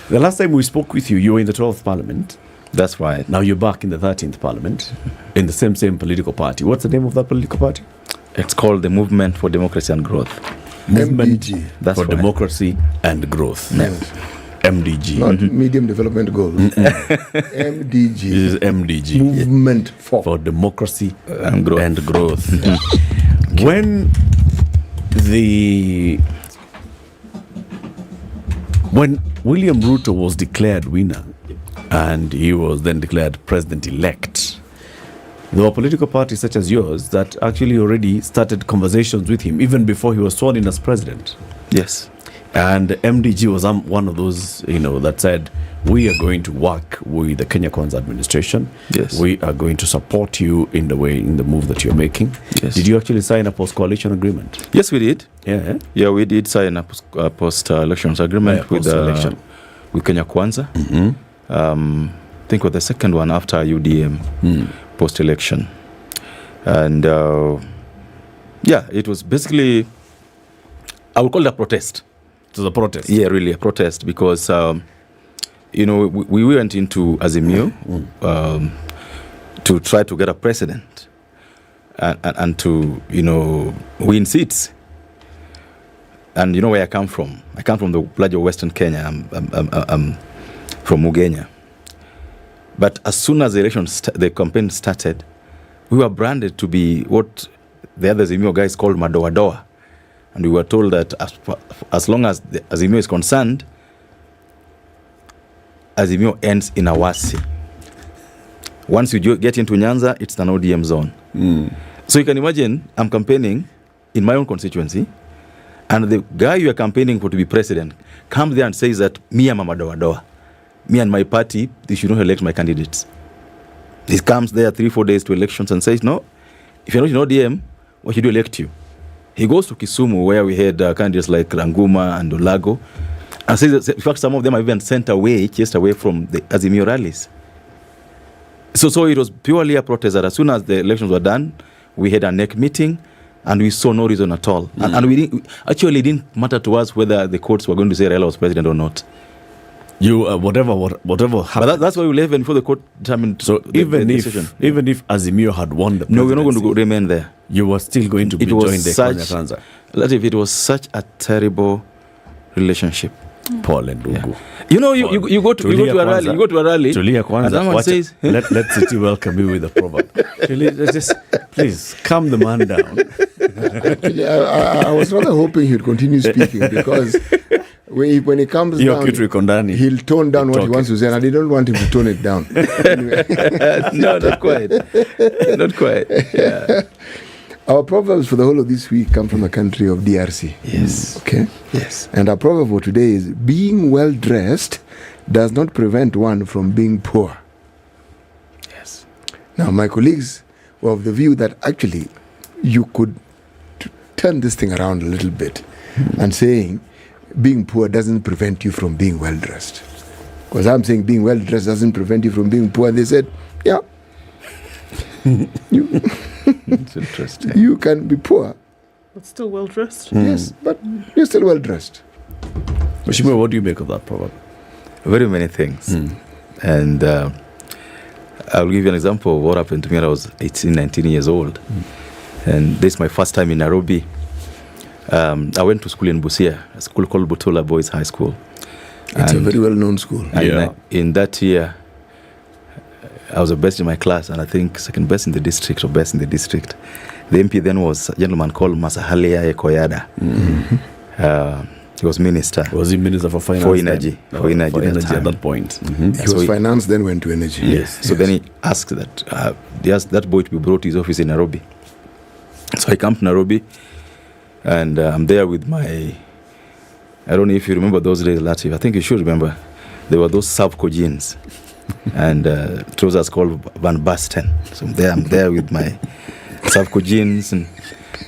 The last time we spoke with you, you were in the 12th parliament. That's right. Now you're back in the 13th parliament in the same political party. What's the name of that political party? It's called the Movement for Democracy and Growth. Movement MDG. That's for right. Democracy and Growth. Yes. MDG. Not medium development goals. MDG. This is MDG. Movement for Democracy and Growth. And growth. When William Ruto was declared winner and he was then declared president-elect, there were political parties such as yours that actually already started conversations with him even before he was sworn in as president. Yes. And MDG was one of those, that said, we are going to work with the Kenya Kwanza administration. Yes. We are going to support you in the move that you're making. Yes. Did you actually sign a post-coalition agreement? Yes, we did. Yeah. Yeah, we did sign a post-elections agreement with Kenya Kwanza. Mm-hmm. I think with the second one after UDM post-election. And it was basically, I would call it a protest. It was a protest? Yeah, really a protest because, we went into Azimio to try to get a president and to, win seats. And you know where I come from? I come from the larger Western Kenya. I'm from Ugenya. But as soon as the campaign started, we were branded to be what the other Azimio guys called Madoa-doa. And we were told that as long as the Azimio is concerned, Azimio ends in Awasi. Once you get into Nyanza, it's an ODM zone. So you can imagine, I'm campaigning in my own constituency, and the guy you are campaigning for to be president comes there and says that me am a Madoa-doa. Me and my party, they should not elect my candidates. He comes there 3-4 days to elections and says, no, if you're not in ODM, why should we elect you? He goes to Kisumu, where we had candidates like Ranguma and Olago, And in fact, some of them are even sent away, chased away from the Azimio rallies. So it was purely a protest that as soon as the elections were done, we had a NEC meeting and we saw no reason at all. And we didn't, actually, it didn't matter to us whether the courts were going to say Raila was president or not. You whatever happened. But that's why we left before the court determined. So even if Azimio had won the presidency, no, we're not going to remain there. You were still going to join the Kenya Kwanza. Latif, it was such a terrible relationship. Paul and Dungu. Yeah. You know, you go to a rally. You go to a rally. Tulia Kwanza. And someone says, let City welcome you with a proverb. Just please calm the man down. Actually, I was rather hoping he'd continue speaking because when he comes down, he'll tone down what he wants to say, and I didn't want him to tone it down. No, not quite. Not quite. Yeah. Our proverbs for the whole of this week come from the country of DRC. Yes. Okay? Yes. And our proverb for today is, being well dressed does not prevent one from being poor. Yes. Now, my colleagues were of the view that actually you could turn this thing around a little bit and saying being poor doesn't prevent you from being well dressed. Because I'm saying being well dressed doesn't prevent you from being poor. And they said, yeah. It's interesting. You can be poor, but still well dressed. Yes, but you're still well dressed. Mheshimiwa, what do you make of that proverb? Very many things. And I'll give you an example of what happened to me when I was 18, 19 years old. And this is my first time in Nairobi. I went to school in Busia, a school called Butula Boys High School. It's a very well-known school. And in that year, I was the best in my class, and I think second best in the district or best in the district. The MP then was a gentleman called Masahalia Ekoyada. He was minister. Was he minister for finance? For energy. For energy at that point. He was finance, then went to energy. Yes. So then he asked that he asked that boy to be brought to his office in Nairobi. So I come to Nairobi, and I'm there with my, I don't know if you remember those days, Latif. I think you should remember. There were those Savco jeans and trousers called Van Basten. So I'm there with my Savco jeans and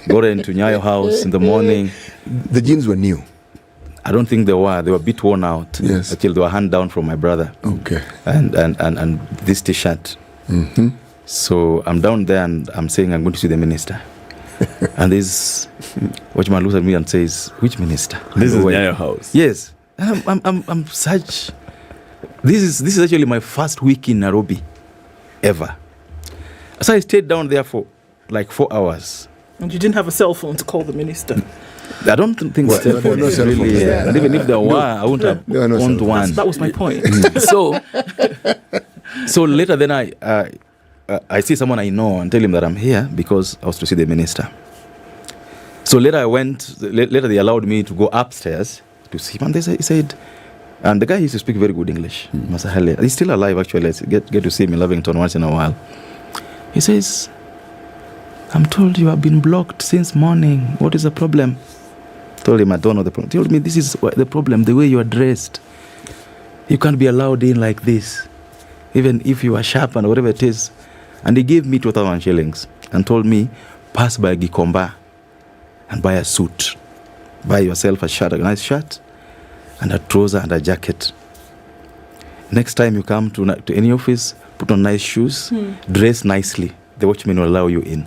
got into Nyayo house in the morning. The jeans were new. I don't think they were. They were a bit worn out. Yes. Actually, they were hand down from my brother. Okay. And this T-shirt. So I'm down there and I'm saying I'm going to see the minister. And this watchman looks at me and says, "Which minister?" This is Nyayo house. Yes. And I'm such. This is actually my first week in Nairobi, ever. So I stayed down there for like 4 hours. And you didn't have a cell phone to call the minister? I don't think cell phone is really. And even if there were, I wouldn't have owned one. That was my point. So later then I see someone I know and tell him that I'm here because I was to see the minister. So later I went. Later they allowed me to go upstairs to see him. And he said, and the guy used to speak very good English. Masahale. He's still alive actually. I get to see him in Lavington once in a while. He says, "I'm told you have been blocked since morning. What is the problem?" Told him I don't know the problem. He told me this is the problem, the way you are dressed. You can't be allowed in like this, even if you are sharp and whatever it is. And he gave me 2,000 shillings and told me, pass by Gikomba and buy a suit. Buy yourself a shirt, a nice shirt, and a trouser and a jacket. Next time you come to any office, put on nice shoes, dress nicely. The watchman will allow you in.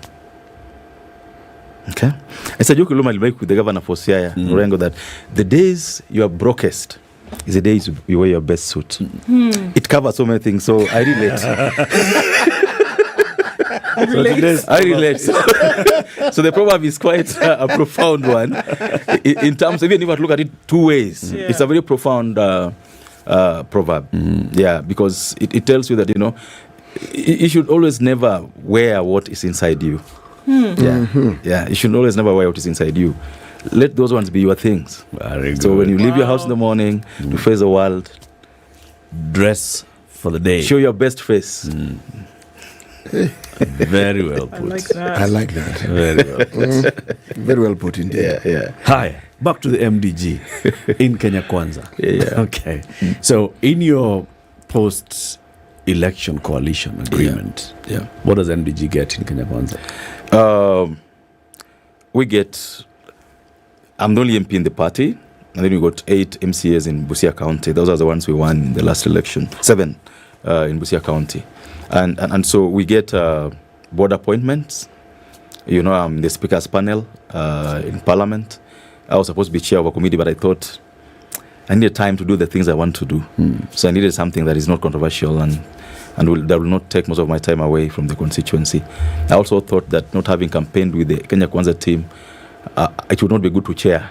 Okay? It's a joke with the governor for Siaya, Orengo, that the days you are brokest is the days you wear your best suit. It covers so many things, so I relate. I relate. So the proverb is quite a profound one. In terms, even if I look at it two ways, it's a very profound proverb. Yeah, because it tells you that, you should always never wear what is inside you. Yeah, you should always never wear what is inside you. Let those ones be your things. So when you leave your house in the morning to face the world, dress for the day. Show your best face. Very well put. I like that. Very well put. Very well put indeed. Yeah. Hi, back to the MDG in Kenya Kwanza. Yeah. Okay. So in your post-election coalition agreement, what does MDG get in Kenya Kwanza? We get, I'm the only MP in the party, And then we got 8 MCAs in Busia County. Those are the ones we won in the last election. 7 in Busia County. And so we get board appointments. You know, I'm the speaker's panel in Parliament. I was supposed to be chair of a committee, but I thought I needed time to do the things I want to do. So I needed something that is not controversial and that will not take most of my time away from the constituency. I also thought that not having campaigned with the Kenya Kwanza team, it would not be good to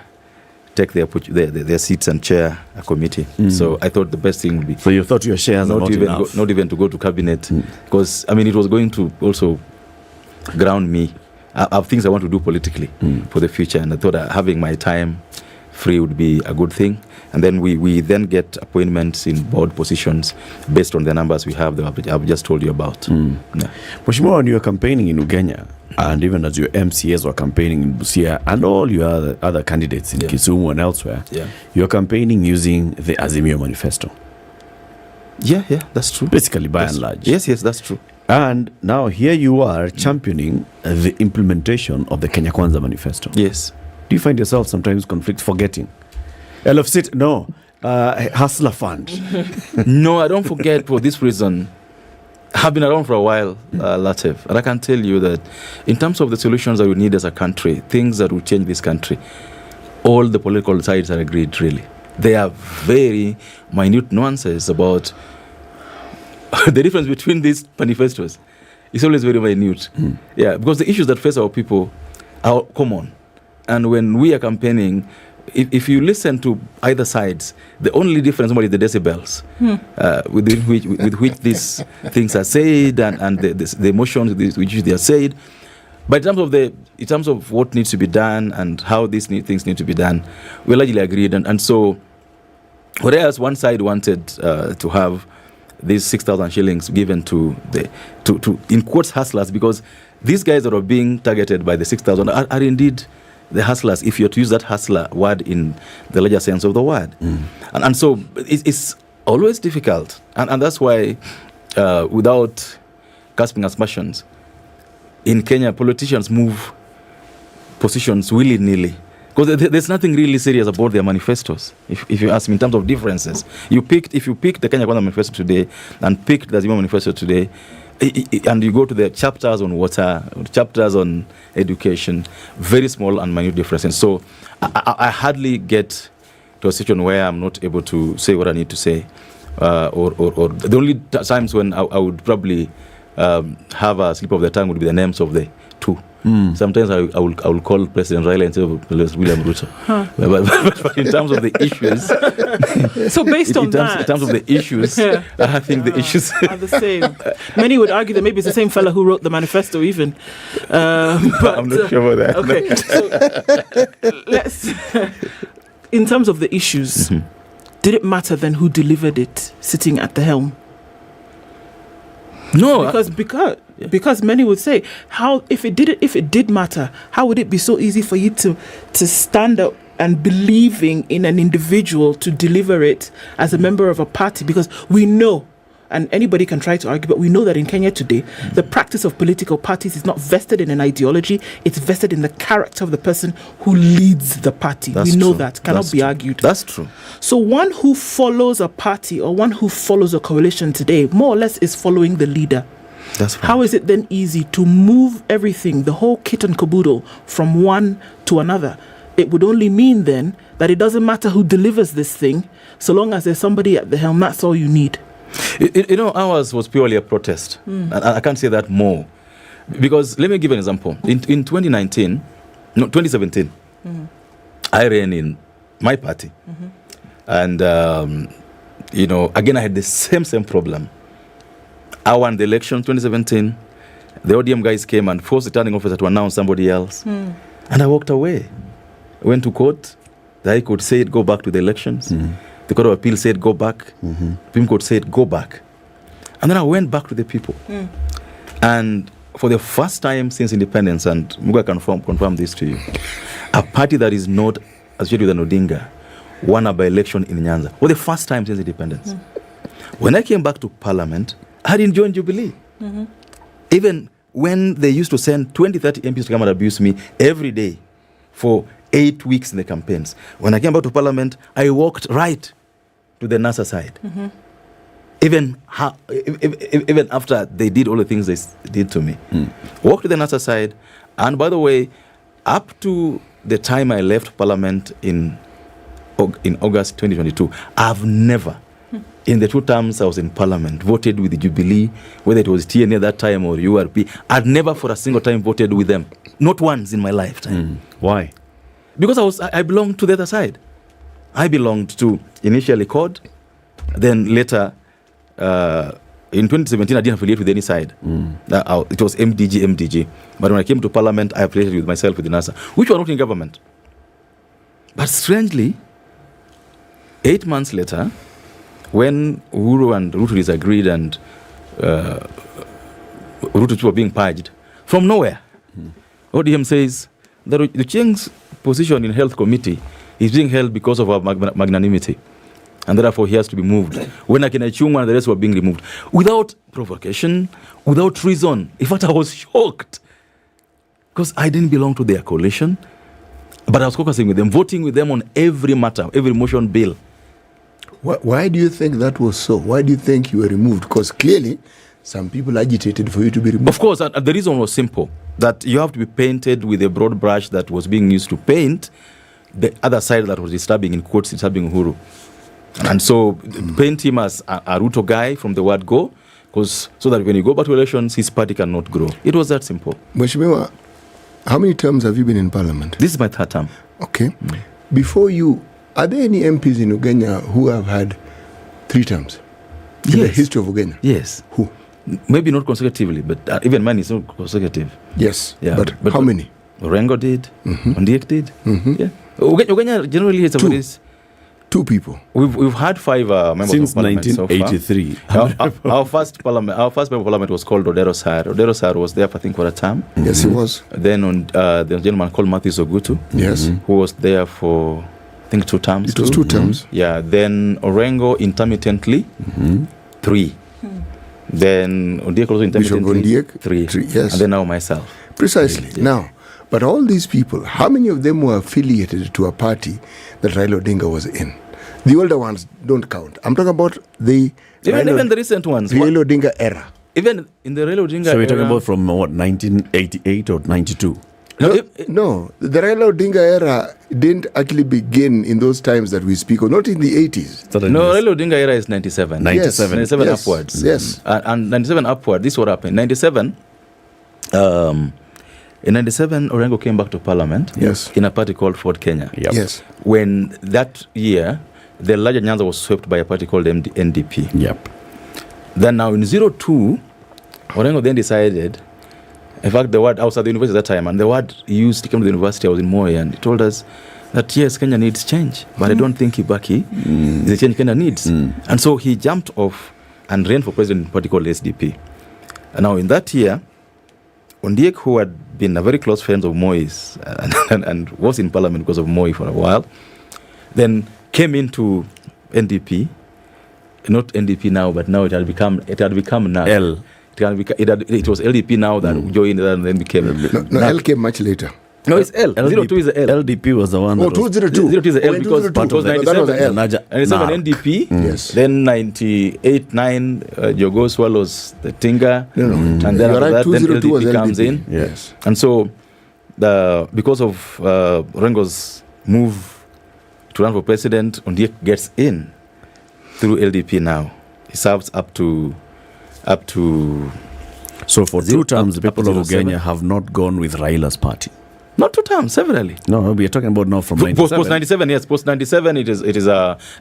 take their seats and chair a committee. So I thought the best thing would be... So you thought your shares are not enough? Not even to go to cabinet. Because, I mean, it was going to also ground me. I have things I want to do politically for the future. And I thought having my time free would be a good thing. And then we then get appointments in board positions based on the numbers we have that I've just told you about. Yeah. Mheshimiwa, when you were campaigning in Ugenya, and even as your MCAs were campaigning in Busia and all your other candidates in Kisumu and elsewhere, you're campaigning using the Azimio manifesto. Yeah, that's true. Basically, by and large. Yes, that's true. And now here you are championing the implementation of the Kenya Kwanza manifesto. Yes. Do you find yourself sometimes forgetting? Hustler Fund. No, I don't forget for this reason. I've been around for a while, Latif, and I can tell you that in terms of the solutions that we need as a country, things that will change this country, all the political sides are agreed, really. There are very minute nuances about the difference between these manifestos. It's always very minute. Yeah, because the issues that face our people are common. And when we are campaigning, if you listen to either sides, the only difference is the decibels with which these things are said and the emotions with which they are said. But in terms of what needs to be done and how these things need to be done, we largely agreed. And so, whereas one side wanted to have these 6,000 shillings given to in quotes hustlers, because these guys that are being targeted by the 6,000 are indeed the hustlers, if you're to use that hustler word in the larger sense of the word. And so it's always difficult. And that's why, without grasping aspersions, in Kenya, politicians move positions willy-nilly. Because there's nothing really serious about their manifestos, if you ask me, in terms of differences. If you pick the Kenya Kwanza manifesto today and picked the Azimio manifesto today, and you go to the chapters on water, chapters on education, very small and minute differences. So I hardly get to a situation where I'm not able to say what I need to say. Or the only times when I would probably have a slip of the tongue would be the names of the two. Sometimes I will call President Raila instead of William Ruto. But in terms of the issues, so based on in terms of the issues, I think the issues are the same. Many would argue that maybe it's the same fella who wrote the manifesto, even. But I'm not sure about that. Okay, so let's. In terms of the issues, did it matter then who delivered it, sitting at the helm? No, because many would say, how if it did matter, how would it be so easy for you to stand up and believing in an individual to deliver it as a member of a party? Because we know, and anybody can try to argue, but we know that in Kenya today, the practice of political parties is not vested in an ideology, it's vested in the character of the person who leads the party. That's we know true. that, cannot be argued. That's true. So one who follows a party or one who follows a coalition today, more or less is following the leader. That's fine. How is it then easy to move everything, the whole kit and caboodle, from one to another? It would only mean then that it doesn't matter who delivers this thing, so long as there's somebody at the helm, that's all you need. Ours was purely a protest. And I can't say that more. Because let me give an example. In 2017, I ran in my party. And, again, I had the same problem. I won the election 2017. The ODM guys came and forced the turning officer to announce somebody else. And I walked away. I went to court. The High Court said, go back to the elections. The Court of Appeal said, go back. Supreme Court said, go back. And then I went back to the people. And for the first time since independence, and Muga can confirm this to you, a party that is not associated with an Odinga won a by-election in Nyanza. For the first time since independence. When I came back to Parliament, I didn't join Jubilee. Even when they used to send 20, 30 MPs to come and abuse me every day for 8 weeks in the campaigns. When I came back to Parliament, I walked right to the NASA side. Even after they did all the things they did to me. Walked to the NASA side. And by the way, up to the time I left Parliament in August 2022, I've never, in the 2 terms I was in Parliament, voted with the Jubilee, whether it was TNA at that time or URP. I'd never for a single time voted with them. Not once in my lifetime. Why? Because I belonged to the other side. I belonged to initially CORD, then later, in 2017, I didn't affiliate with any side. It was MDG. But when I came to Parliament, I affiliated with myself with the NASA, which were not in government. But strangely, 8 months later, when Uhuru and Ruto disagreed and Ruto were being purged, from nowhere, ODM says that the Chieng's position in health committee is being held because of our magnanimity, and therefore he has to be moved. When Akina Chungwa and the rest were being removed, without provocation, without reason. In fact, I was shocked because I didn't belong to their coalition, but I was caucusing with them, voting with them on every matter, every motion bill. Why do you think that was so? Why do you think you were removed? Because clearly, some people agitated for you to be removed. Of course, the reason was simple, that you have to be painted with a broad brush that was being used to paint the other side that was disturbing, in quotes, disturbing Uhuru. And so paint him as a Ruto guy from the word go, because so that when you go back to elections, his party cannot grow. It was that simple. Mheshimiwa, how many terms have you been in Parliament? This is my 3rd term. Okay. Before you, are there any MPs in Uganda who have had 3 terms in the history of Uganda? Yes. Who? Maybe not consecutively, but even mine is not consecutive. Yes. Yeah. But how many? Orengo did. Ondiek did. Yeah. Uganda generally has about this. 2 people. We've had 5 members since of Parliament 1983. So far. Our first member of Parliament was called Odero Sar. Odero Sar was there, I think, for a term. Yes, he was. Then there was a gentleman called Matthew Ogutu. Yes. Who was there for, I think, 2 terms. It was 2 terms. Yeah. Then Orengo intermittently, 3. Then Ondiek also intermittently, 3. Yes. And then now myself. Precisely. Yeah. Now, but all these people, how many of them were affiliated to a party that Raila Odinga was in? The older ones don't count. I'm talking about the even the recent ones. Raila Odinga era. Even in the Raila Odinga era. So we're talking about from what, 1988 or 92? No, the Raila Odinga era didn't actually begin in those times that we speak of, not in the 80s. No, Raila Odinga era is 97. 97. 97 yes. upwards. Yes. And 97 upward, this is what happened. 97, in 97, Orengo came back to Parliament. Yes. In a party called Ford Kenya. Yep. Yes. When that year, the larger Nyanza was swept by a party called NDP. Yep. Then now in 02, Orengo then decided, in fact, I was at the university at that time, and the word he used to come to the university, I was in Moi, and he told us that yes, Kenya needs change, but I don't think Kibaki is the change Kenya needs. And so he jumped off and ran for president in a party called SDP. And now in that year, Ondiek, who had been a very close friend of Moi's and was in Parliament because of Moi for a while, then came into NDP, not NDP now, but now it had become now. L. It was LDP now that joined and then became. No, L came much later. No, it's L. 02 is the L. LDP was the one. Oh, 202. 02 is the L because part of 97 that was the L. 97 NDP. Yes. Then 98, 9, Jogo swallows the Tinga. And then You're after right, that, then 202 was LDP comes in. Yes. And so, because of Rengo's move to run for president, Ondiek gets in through LDP now. He serves up to. So for 2 terms, the people of 07. Uganda have not gone with Raila's party. Not 2 terms, severally. No, we are talking about now from 97. Post 97, yes. Post 97, it is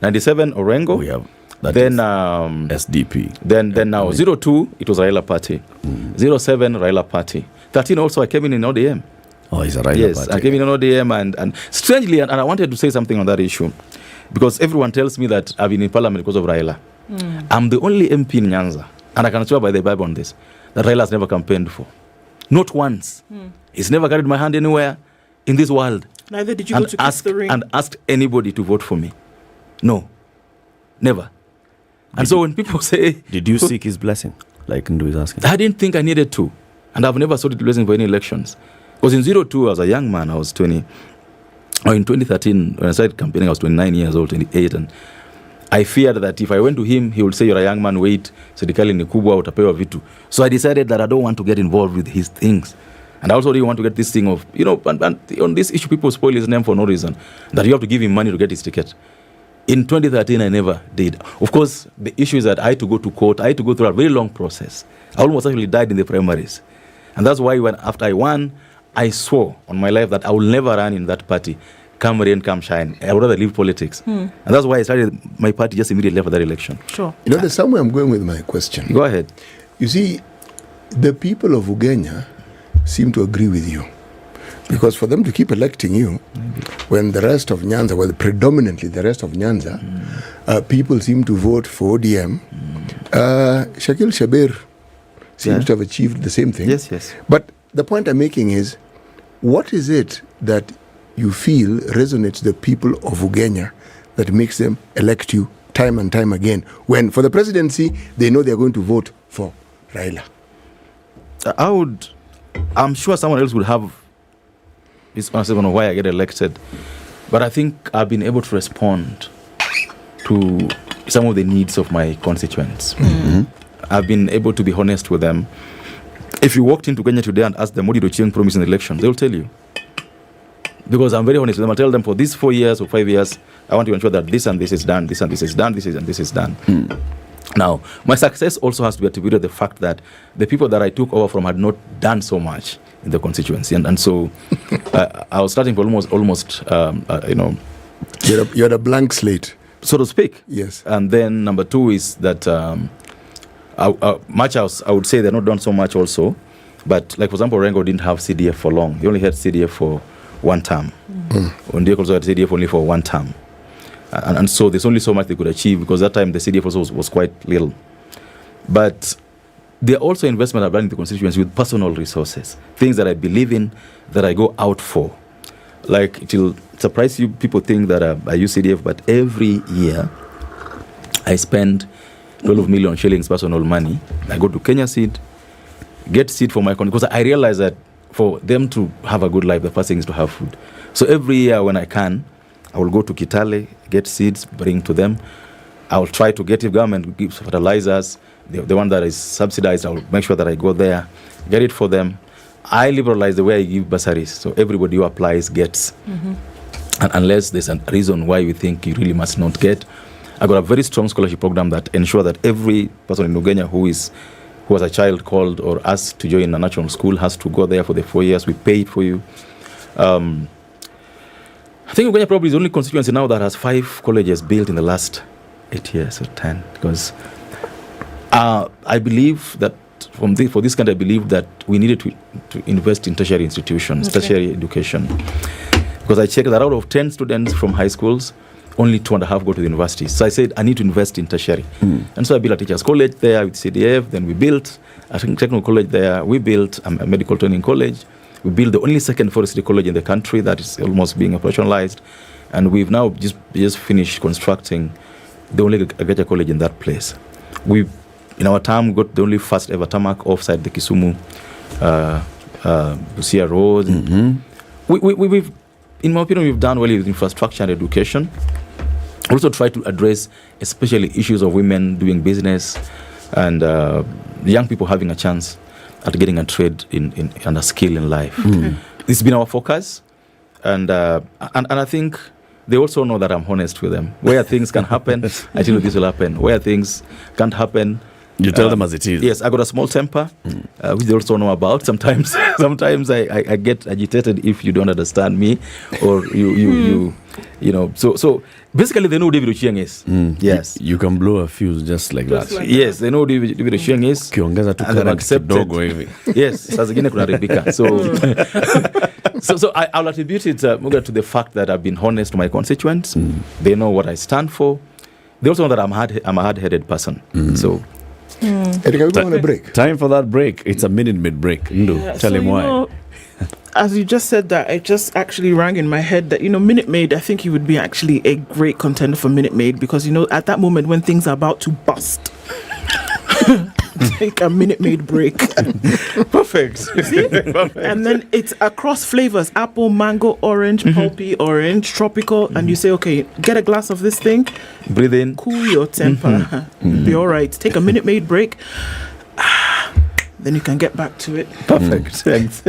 97 Orengo. We have Then SDP. Then now 02, it was Raila party. 07, Raila party. 13 also, I came in ODM. Oh, it's a Raila yes, party. I came in ODM and strangely, and I wanted to say something on that issue, because everyone tells me that I've been in Parliament because of Raila. I'm the only MP in Nyanza, and I can swear by the Bible on this, that Raila has never campaigned for. Not once. He's never carried my hand anywhere in this world. Neither did you go to kiss the ring. And asked anybody to vote for me. No. Never. And so when people say... Did you seek his blessing? Like Ndu is asking. I didn't think I needed to. And I've never sought his blessing for any elections. Because in 02, as a young man, I was 20. in 2013, when I started campaigning, I was 29 years old, 28, and I feared that if I went to him, he would say, "You're a young man, wait, serikali ni kubwa, utapewa vitu." So I decided that I don't want to get involved with his things. And I also didn't want to get this thing of, and on this issue, people spoil his name for no reason, that you have to give him money to get his ticket. In 2013, I never did. Of course, the issue is that I had to go to court. I had to go through a very long process. I almost actually died in the primaries. And that's why after I won, I swore on my life that I will never run in that party. Come rain, come shine. I would rather leave politics. And that's why I started my party just immediately after that election. Sure. There's somewhere I'm going with my question. Go ahead. You see, the people of Ugenya seem to agree with you. Because for them to keep electing you, when the rest of Nyanza, well, predominantly the rest of Nyanza, people seem to vote for ODM. Shakil Shabir seems to have achieved the same thing. Yes. But the point I'm making is, what is it that you feel resonates the people of Ugenya that makes them elect you time and time again, when for the presidency, they know they're going to vote for Raila? I'm sure someone else would have this answer on why I get elected, but I think I've been able to respond to some of the needs of my constituents. I've been able to be honest with them. If you walked into Kenya today and asked them, what did Ochieng promise in the election? They'll tell you. Because I'm very honest with them. I tell them, for these 4 years or 5 years, I want to ensure that this and this is done, this and this is done, this and this is done. Now, my success also has to be attributed to the fact that the people that I took over from had not done so much in the constituency. And so I was starting from almost You had a blank slate, so to speak. Yes. And then number two is that Match House, I would say they're not done so much also. But like, for example, Rengo didn't have CDF for long. He only had CDF for one term. Ondiek also had CDF only for one term. And so there's only so much they could achieve, because that time the CDF also was quite little. But there are also investment I've done in the constituency with personal resources, things that I believe in, that I go out for. Like, it will surprise you, people think that I use CDF, but every year I spend 12 million shillings personal money. I go to Kenya Seed, get seed for my country, because I realize that for them to have a good life, the first thing is to have food. So every year when I can, I will go to Kitale, get seeds, bring to them. I will try to get, if government gives fertilizers, the one that is subsidized, I will make sure that I go there, get it for them. I liberalize the way I give bursaries, so everybody who applies gets. And unless there's a reason why we think you really must not get, I got a very strong scholarship program that ensure that every person in Ugenya who was a child called or asked to join a national school has to go there for the 4 years. We pay it for you. I think Ugenya probably is the only constituency now that has 5 colleges built in the last 8 years or 10. Because I believe that for this country, I believe that we needed to invest in tertiary institutions, tertiary education. Because I checked that out of 10 students from high schools, only 2.5 go to the universities. So I said, I need to invest in tertiary. And so I built a teacher's college there with CDF. Then we built a technical college there. We built a medical training college. We built the only second forestry college in the country that is almost being operationalized. And we've now just finished constructing the only agriculture college in that place. We, in our time, got the only first ever tarmac offside the Kisumu Busia Road. We've, in my opinion, we've done well with infrastructure and education. Also try to address especially issues of women doing business and young people having a chance at getting a trade and a skill in life. This has been our focus, and I think they also know that I'm honest with them. Where things can happen, I tell you this will happen. Where things can't happen, you tell them as it is. Yes, I got a small temper, which they also know about. Sometimes I get agitated if you don't understand me, or you know. So basically, they know who David Ochieng is. Yes, you can blow a fuse just like that. Yes, they know who David Ochieng is. And they've accepted. Yes, saa zingine kunaharibika. So I'll attribute it to the fact that I've been honest to my constituents. They know what I stand for. They also know that I'm a hard-headed person. So. Edgar, we go on a break. Time for that break. It's a minute mid break. Tell him why. As you just said that, it just actually rang in my head that, Minute Maid, I think he would be actually a great contender for Minute Maid, because, at that moment when things are about to bust, Take a Minute Maid break. Perfect. See? And then it's across flavors: apple, mango, orange, pulpy, orange, tropical. And you say, okay, get a glass of this thing. Breathe in. Cool your temper. Be all right. Take a Minute Maid break. Then you can get back to it. Perfect. Thanks.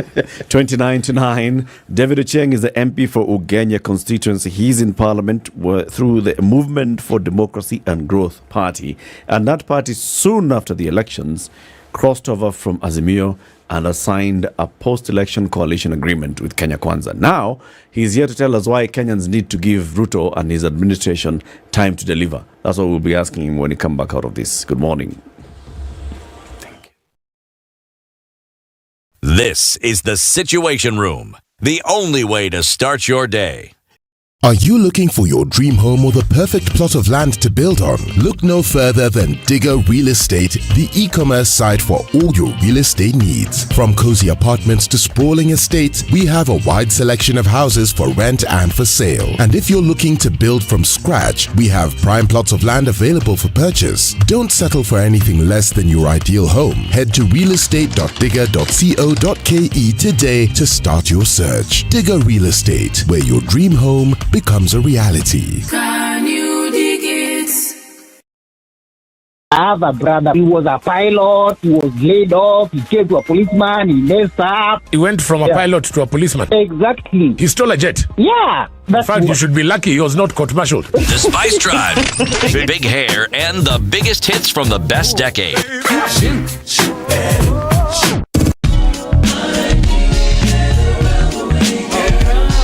29 to 9. David Ochieng is the MP for Ugenya constituency. He's in Parliament through the Movement for Democracy and Growth Party. And that party, soon after the elections, crossed over from Azimio and assigned a post-election coalition agreement with Kenya Kwanza. Now, he's here to tell us why Kenyans need to give Ruto and his administration time to deliver. That's what we'll be asking him when he comes back out of this. Good morning. This is the Situation Room, the only way to start your day. Are you looking for your dream home or the perfect plot of land to build on? Look no further than Digger Real Estate, the e-commerce site for all your real estate needs. From cozy apartments to sprawling estates, we have a wide selection of houses for rent and for sale. And if you're looking to build from scratch, we have prime plots of land available for purchase. Don't settle for anything less than your ideal home. Head to realestate.digger.co.ke today to start your search. Digger Real Estate, where your dream home becomes a reality. Can you dig it? I have a brother. He was a pilot. He was laid off. He came to a policeman. He messed up. He went from a pilot to a policeman. Exactly. He stole a jet. Yeah. In fact, you should be lucky he was not court-martialed. The Spice Drive. Big hair and the biggest hits from the best decade.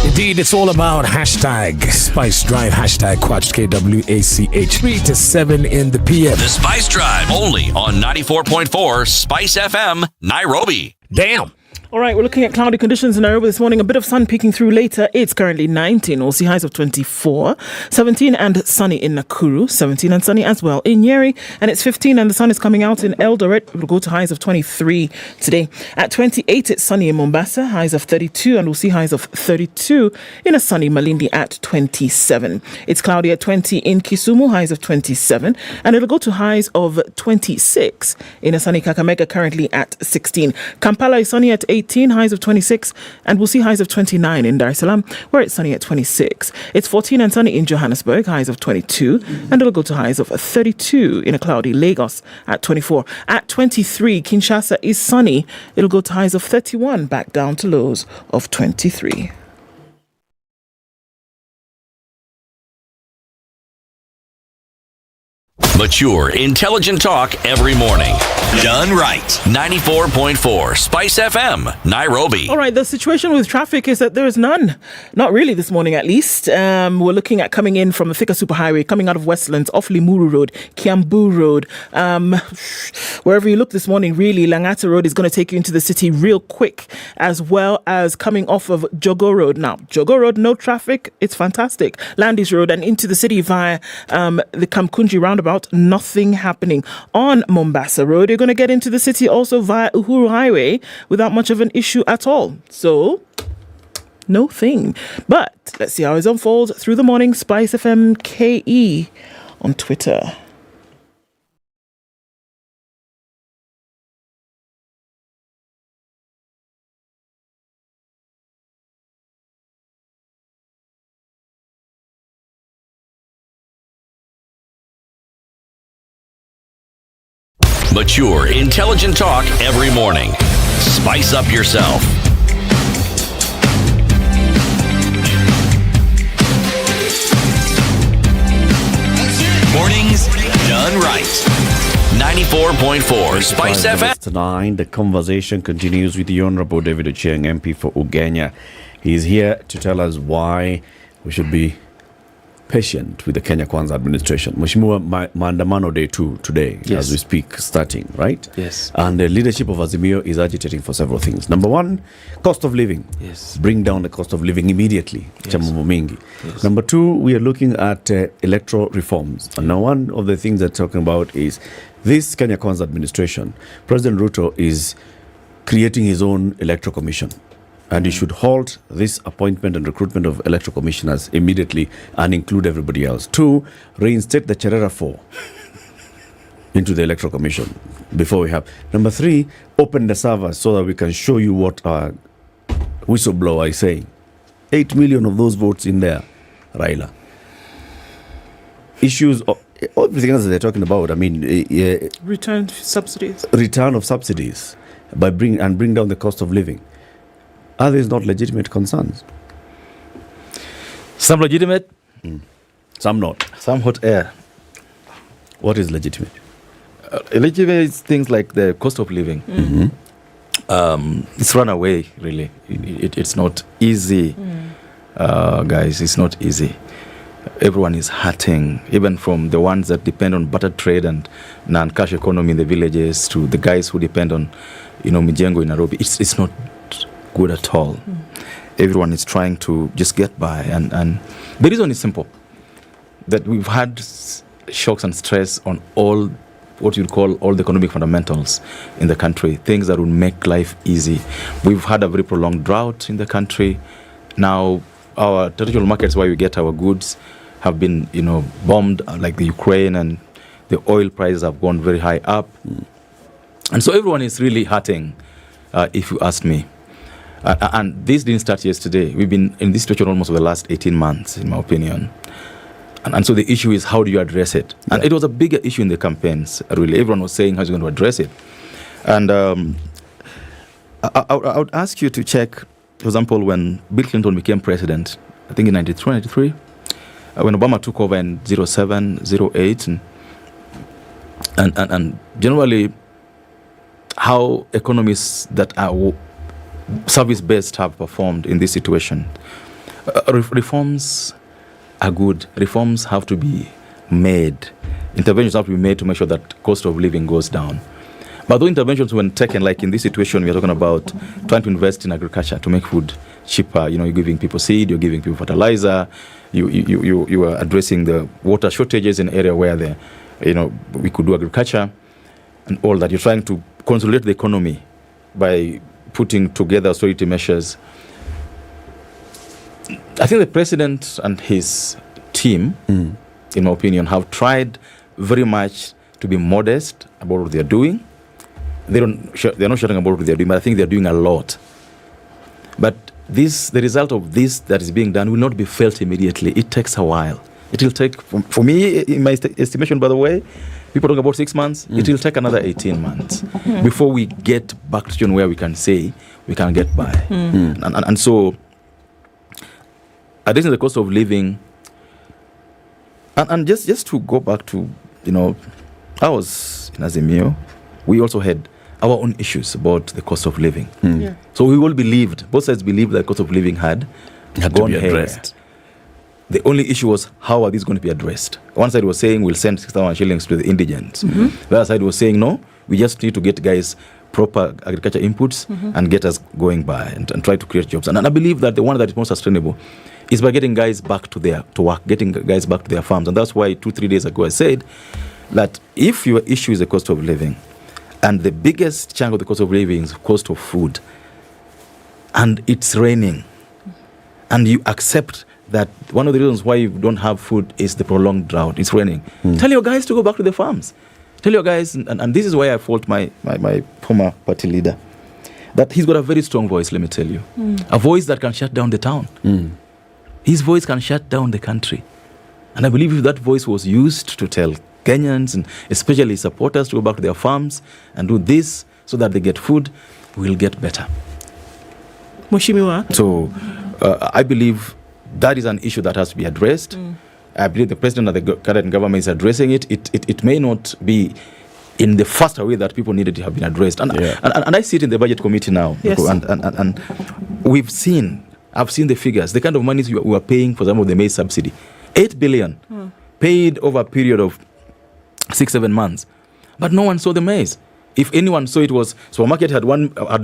Indeed, it's all about hashtag Spice Drive, hashtag Quatch, KWACH, 3 to 7 in the PM. The Spice Drive, only on 94.4 Spice FM, Nairobi. Damn. All right, we're looking at cloudy conditions in Nairobi this morning. A bit of sun peeking through later. It's currently 19. We'll see highs of 24. 17 and sunny in Nakuru. 17 and sunny as well in Nyeri. And it's 15 and the sun is coming out in Eldoret. We'll go to highs of 23 today. At 28, it's sunny in Mombasa. Highs of 32. And we'll see highs of 32 in a sunny Malindi at 27. It's cloudy at 20 in Kisumu. Highs of 27. And it'll go to highs of 26 in a sunny Kakamega, currently at 16. Kampala is sunny at 18, highs of 26, and we'll see highs of 29 in Dar es Salaam, where it's sunny at 26. It's 14 and sunny in Johannesburg, highs of 22, and it'll go to highs of 32 in a cloudy Lagos at 24. At 23, Kinshasa is sunny. It'll go to highs of 31, back down to lows of 23. Mature, intelligent talk every morning. Done right. 94.4 Spice FM, Nairobi. All right, the situation with traffic is that there is none. Not really this morning, at least. We're looking at coming in from the Thika Superhighway, coming out of Westlands, off Limuru Road, Kiambu Road. Wherever you look this morning, really, Langata Road is going to take you into the city real quick, as well as coming off of Jogo Road. Now, Jogo Road, no traffic. It's fantastic. Landis Road and into the city via the Kamkunji roundabout, nothing happening. On Mombasa Road, you're going to get into the city also via Uhuru Highway without much of an issue at all. So, no thing. But let's see how it unfolds through the morning. Spice FM KE on Twitter. Mature, intelligent talk every morning. Spice up yourself. Mornings done right. 94.4 Spice FM. Tonight, the conversation continues with the Honorable David Ochieng, MP for Ugenya. He's here to tell us why we should be patient with the Kenya Kwanza administration. Mheshimiwa, maandamano day 2 today, as we speak, starting, right? Yes. And the leadership of Azimio is agitating for several things. Number one, cost of living. Yes. Bring down the cost of living immediately. Yes. Yes. Number two, we are looking at electoral reforms. And now one of the things they're talking about is this Kenya Kwanza administration. President Ruto is creating his own electoral commission. And he should halt this appointment and recruitment of electoral commissioners immediately and include everybody else. 2, reinstate the Cherera 4. into the Electoral Commission before we have. Number 3, open the servers so that we can show you what our whistleblower is saying. 8 million of those votes in there, Raila. Issues, everything else that they're talking about, I mean... return subsidies. Return of subsidies bring down the cost of living. Are these not legitimate concerns? Some legitimate, some not. Some hot air. What is legitimate? Legitimate is things like the cost of living. It's run away, really. It's not easy, guys. It's not easy. Everyone is hurting, even from the ones that depend on barter trade and non-cash economy in the villages to the guys who depend on, Mijengo in Nairobi. It's not good at all. Everyone is trying to just get by, and the reason is simple: that we've had shocks and stress on all what you'd call all the economic fundamentals in the country, things that would make life easy. We've had a very prolonged drought in the country. Now our territorial markets where we get our goods have been, bombed, like the Ukraine, and the oil prices have gone very high up. And so everyone is really hurting, if you ask me. And this didn't start yesterday. We've been in this situation almost for the last 18 months, in my opinion. And so the issue is, how do you address it? And it was a bigger issue in the campaigns, really. Everyone was saying, how's he going to address it? And I would ask you to check, for example, when Bill Clinton became president, I think in 93, when Obama took over in 07, 08, and generally how economies that are service-based have performed in this situation. Reforms are good. Reforms have to be made. Interventions have to be made to make sure that cost of living goes down. But those interventions, when taken, like in this situation, we are talking about trying to invest in agriculture to make food cheaper. You're giving people seed, you're giving people fertilizer, you are addressing the water shortages in area where we could do agriculture and all that. You're trying to consolidate the economy by putting together austerity measures. I think the president and his team, in my opinion, have tried very much to be modest about what they're doing. They're not shouting about what they're doing, but I think they're doing a lot. But the result of this that is being done will not be felt immediately. It takes a while. It will take, for me, in my estimation, by the way, people talk about 6 months. It will take another 18 months before we get back to where we can say we can get by. And so, addressing the cost of living, and just to go back to, I was in Azimio, we also had our own issues about the cost of living. So we all believed, both sides believed that the cost of living had gone to be addressed. The only issue was, how are these going to be addressed? One side was saying we'll send 6,000 shillings to the indigents. The other side was saying, no, we just need to get guys proper agriculture inputs and get us going by and try to create jobs. And I believe that the one that is most sustainable is by getting guys back to work, getting guys back to their farms. And that's why 2-3 days ago I said that if your issue is the cost of living, and the biggest chunk of the cost of living is cost of food, and it's raining, and you accept that one of the reasons why you don't have food is the prolonged drought, it's raining, tell your guys to go back to the farms. Tell your guys, and this is why I fault my former party leader, that he's got a very strong voice, let me tell you. A voice that can shut down the town. His voice can shut down the country. And I believe if that voice was used to tell Kenyans, and especially supporters, to go back to their farms and do this so that they get food, we'll get better. Mheshimiwa. So I believe that is an issue that has to be addressed. I believe the president of the current government is addressing it. It may not be in the faster way that people needed to have been addressed. And I see it in the budget committee now. Yes. And I've seen the figures, the kind of money we are paying for some of the maize subsidy. 8 billion paid over a period of 6-7 months. But no one saw the maize. If anyone saw it, was supermarket had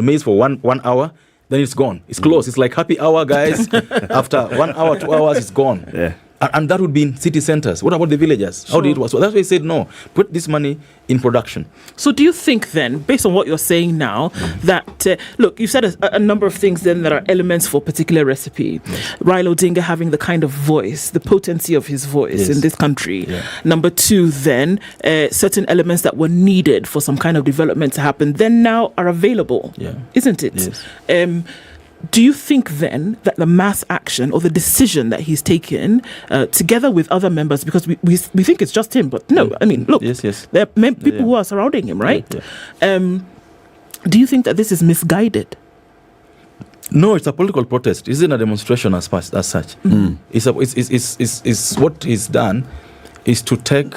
maize for one hour, then it's gone. It's closed. It's like happy hour, guys. After 1 hour, 2 hours, it's gone. And that would be in city centers. What about the villages? How did it work? So that's why he said, no, put this money in production. So do you think then, based on what you're saying now, that, look, you said a number of things then that are elements for a particular recipe. Raila Odinga having the kind of voice, the potency of his voice in this country. Number two, then, certain elements that were needed for some kind of development to happen, then now are available, isn't it? Do you think then that the mass action or the decision that he's taken, together with other members, because we think it's just him, but no, I mean, look, there are people who are surrounding him, right? Do you think that this is misguided? No, it's a political protest. It isn't a demonstration as such. It's what he's done is to take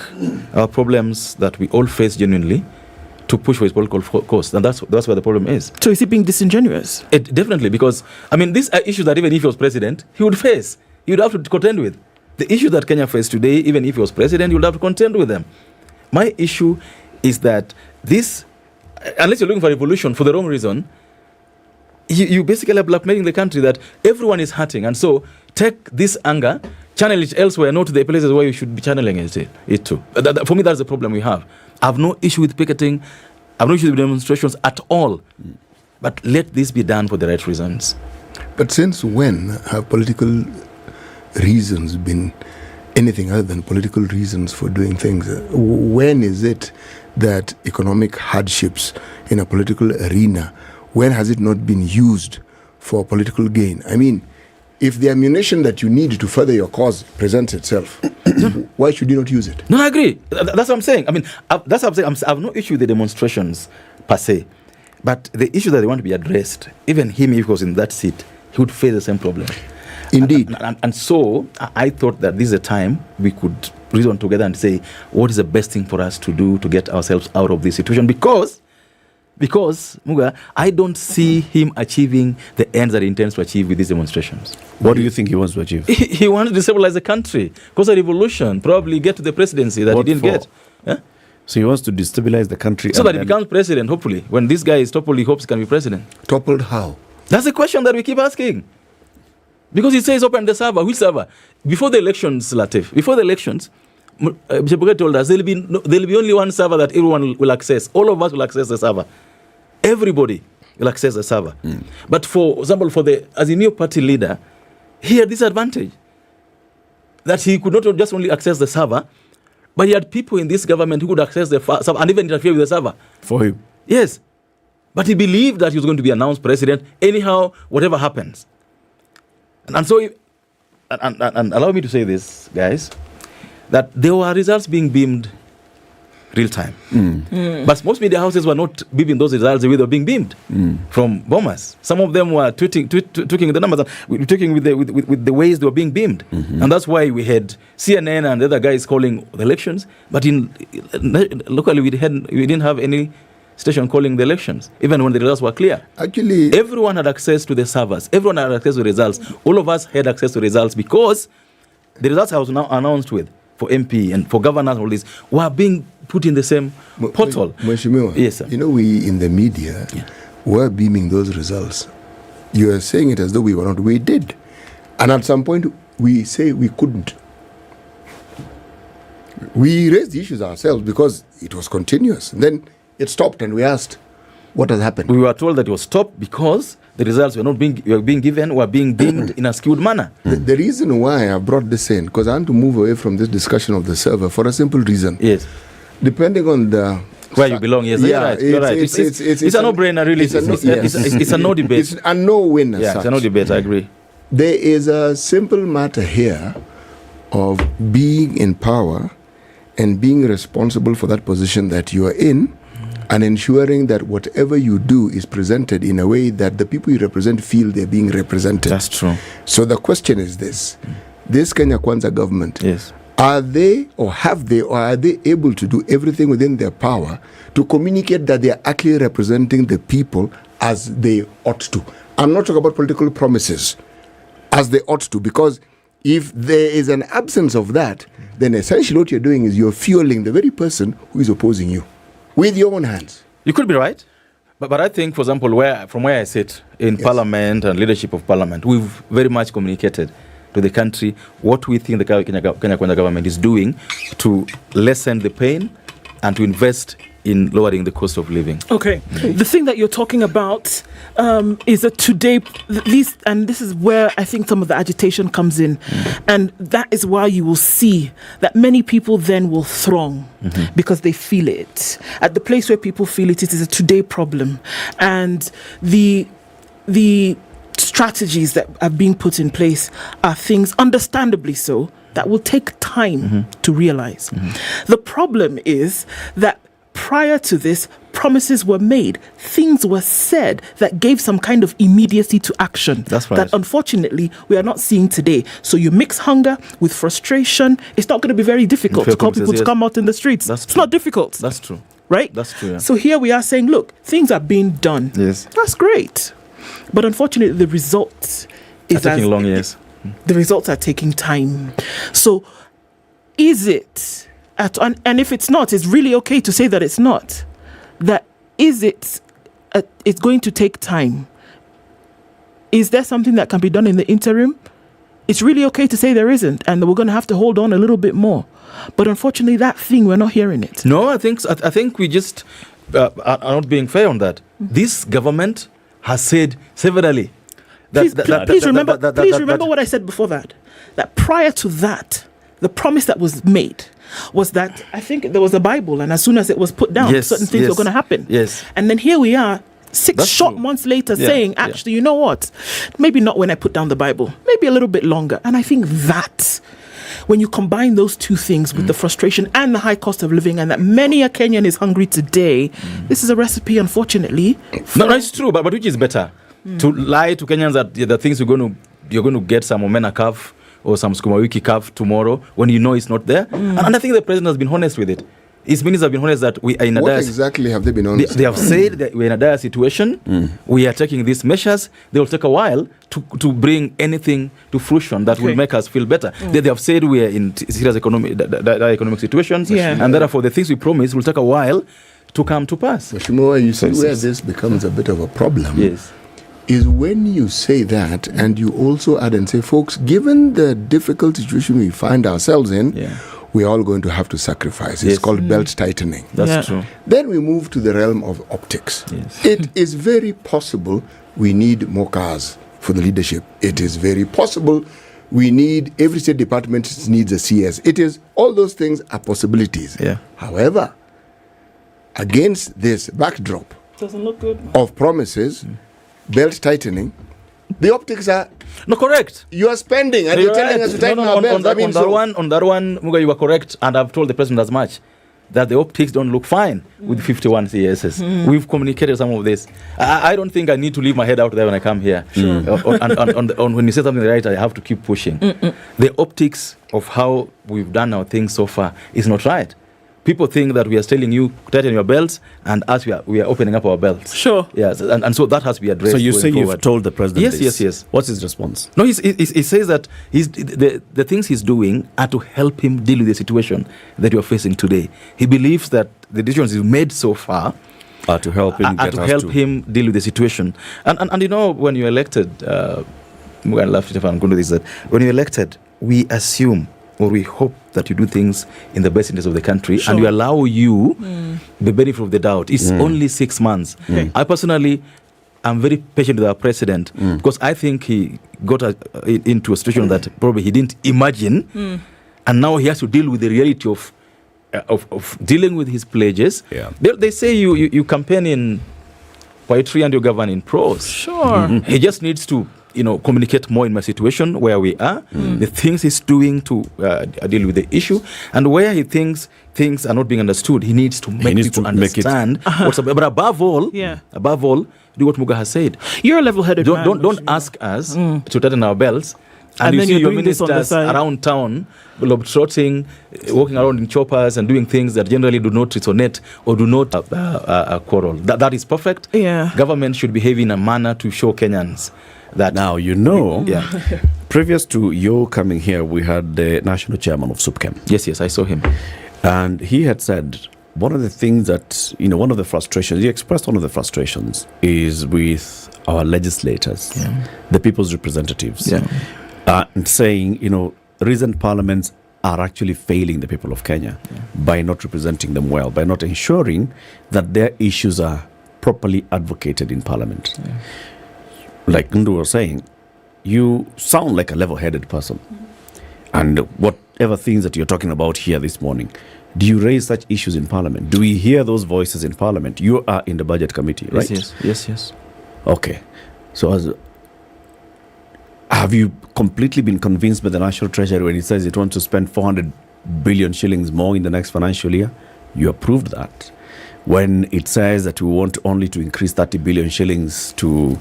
our problems that we all face genuinely to push for his political cause, and that's where the problem is. So is he being disingenuous? Definitely, because I mean these are issues that even if he was president, he would face. He would have to contend with. The issues that Kenya faces today, even if he was president, he would have to contend with them. My issue is that this, unless you're looking for revolution for the wrong reason, you basically are blackmailing the country that everyone is hurting, and so take this anger, channel it elsewhere, not to the places where you should be channeling it to. For me, that's the problem we have. I have no issue with picketing. I have no issue with demonstrations at all. But let this be done for the right reasons. But since when have political reasons been anything other than political reasons for doing things? When is it that economic hardships in a political arena, when has it not been used for political gain? I mean, if the ammunition that you need to further your cause presents itself, why should you not use it? No, I agree. That's what I'm saying. I mean, that's what I'm saying. I have no issue with the demonstrations per se. But the issue that they want to be addressed, even him, if he was in that seat, he would face the same problem. Indeed. And so I thought that this is a time we could reason together and say, what is the best thing for us to do to get ourselves out of this situation? Because, Muga, I don't see him achieving the ends that he intends to achieve with these demonstrations. What do you think he wants to achieve? He wants to destabilize the country, cause a revolution, probably get to the presidency that he didn't get. Yeah? So he wants to destabilize the country. So that he becomes president, hopefully. When this guy is toppled, he hopes he can be president. Toppled how? That's the question that we keep asking. Because he says open the server. Which server? Before the elections, Latif, Mr. told us there'll be only one server that everyone will access. All of us will access the server. Everybody will access the server. But for example, as a new party leader, he had this advantage that he could not just only access the server, but he had people in this government who could access the server and even interfere with the server. For him? Yes. But he believed that he was going to be announced president anyhow, whatever happens. And so, and allow me to say this, guys, that there were results being beamed real time. But most media houses were not beaming those results the way they were being beamed from bombers. Some of them were tweaking the numbers, tweaking with the ways they were being beamed. And that's why we had CNN and the other guys calling the elections. But locally, we didn't have any station calling the elections, even when the results were clear. Actually, everyone had access to the servers. Everyone had access to the results. All of us had access to results because the results I was now announced with for MP and for governors, all this, were being put in the same portal. Mheshimiwa, yes, sir. You know, we in the media were beaming those results. You are saying it as though we were not. We did. And at some point, we say we couldn't. We raised the issues ourselves because it was continuous. Then it stopped and we asked, what has happened? We were told that it was stopped because the results were being beamed in a skewed manner. The reason why I brought this in, because I want to move away from this discussion of the server for a simple reason. Yes. Depending on the... Where you belong, yes. Yeah, you're right. It's a no-brainer, really. It's a no debate. It's a no-win as such. It's a no debate, I agree. There is a simple matter here of being in power and being responsible for that position that you are in, and ensuring that whatever you do is presented in a way that the people you represent feel they're being represented. That's true. So the question is this Kenya Kwanza government, are they able to do everything within their power to communicate that they are actually representing the people as they ought to? I'm not talking about political promises, as they ought to, because if there is an absence of that, then essentially what you're doing is you're fueling the very person who is opposing you with your own hands. You could be right. But I think, for example, from where I sit in Parliament and leadership of Parliament, we've very much communicated to the country what we think the Kenya Kwanza government is doing to lessen the pain and to invest in lowering the cost of living. Okay. The thing that you're talking about is that today, this is where I think some of the agitation comes in. And that is why you will see that many people then will throng because they feel it. At the place where people feel it, it is a today problem. And the strategies that are being put in place are things, understandably so, that will take time to realize. The problem is that prior to this, promises were made, things were said that gave some kind of immediacy to action. That's right. That unfortunately we are not seeing today. So you mix hunger with frustration. It's not going to be very difficult to call people to come out in the streets. It's not difficult. That's true. Right? That's true. Yeah. So here we are saying, look, things are being done. Yes. That's great. But unfortunately, the results are taking long years. The results are taking time. So is it, and if it's not, it's really okay to say that it's not, that is it, it's going to take time. Is there something that can be done in the interim? It's really okay to say there isn't, and we're going to have to hold on a little bit more. But unfortunately, that thing, we're not hearing it. No, I think we just are not being fair on that. This government has said severally. Please remember what I said before that. That prior to that, the promise that was made was that I think there was a Bible, and as soon as it was put down, certain things were going to happen. Yes. And then here we are, 6 short months later, saying, actually, you know what? Maybe not when I put down the Bible. Maybe a little bit longer. And I think that when you combine those two things with the frustration and the high cost of living, and that many a Kenyan is hungry today, this is a recipe, unfortunately. No, it's true, but which is better? To lie to Kenyans that the things you're going to get some omena calf or some sukuma wiki calf tomorrow when you know it's not there. And I think the president has been honest with it. His ministers have been honest that we are in a dire... What exactly have they been honest? They have said that we're in a dire situation. We are taking these measures. They will take a while to bring anything to fruition that will make us feel better. They have said we are in serious economic situations, and therefore the things we promise will take a while to come to pass. Mheshimiwa, you see where this becomes a bit of a problem. Yes. Is when you say that and you also add and say, folks, given the difficult situation we find ourselves in, we're all going to have to sacrifice. It's called belt tightening. That's true. Then we move to the realm of optics. It is very possible we need more cars for the leadership. It is very possible we need, every state department needs a CS. It is, all those things are possibilities. However, against this backdrop doesn't look good of promises, belt tightening, the optics are no correct. You are spending and you're telling us to tighten our belts. On that one, Muga, you are correct, and I've told the president as much, that the optics don't look fine with 51 CSs. We've communicated some of this. I don't think I need to leave my head out there when I come here. On when you say something right, I have to keep pushing. The optics of how we've done our things so far is not right. People think that we are telling you tighten your belts, and as we are opening up our belts. Sure. Yes, and so that has to be addressed. So you say forward. You've told the president this? Yes. What's his response? No, he says that the things he's doing are to help him deal with the situation that you're facing today. He believes that the decisions he's made so far are to help him deal with the situation. And you know, when you're elected, I'm going to laugh if I'm going to do this, that when you're elected, we assume or we hope that you do things in the best interest of the country, and we allow you the benefit of the doubt. It's only 6 months. I personally am very patient with our president because I think he got into a situation that probably he didn't imagine, and now he has to deal with the reality of dealing with his pledges. They say you campaign in poetry and you govern in prose. Sure. He just needs to communicate more in my situation where we are, the things he's doing to deal with the issue, and where he thinks things are not being understood, he needs to make people understand what's up. But above all, do what Muga has said. You're a level-headed man. Don't ask us to tighten our belts. And you see your ministers around town globetrotting, walking around in choppers and doing things that generally do not resonate or do not quarrel. That is perfect. Government should behave in a manner to show Kenyans that. Now, previous to your coming here, we had the national chairman of SUPKEM. Yes, I saw him. And he had said one of the things that, one of the frustrations, he expressed one of the frustrations is with our legislators, the people's representatives. and saying, recent parliaments are actually failing the people of Kenya by not representing them well, by not ensuring that their issues are properly advocated in parliament. Yeah. Like Ndu was saying, you sound like a level-headed person. And whatever things that you're talking about here this morning, do you raise such issues in parliament? Do we hear those voices in parliament? You are in the budget committee, right? Yes. Okay. So have you completely been convinced by the National Treasury when it says it wants to spend 400 billion shillings more in the next financial year? You approved that. When it says that we want only to increase 30 billion shillings to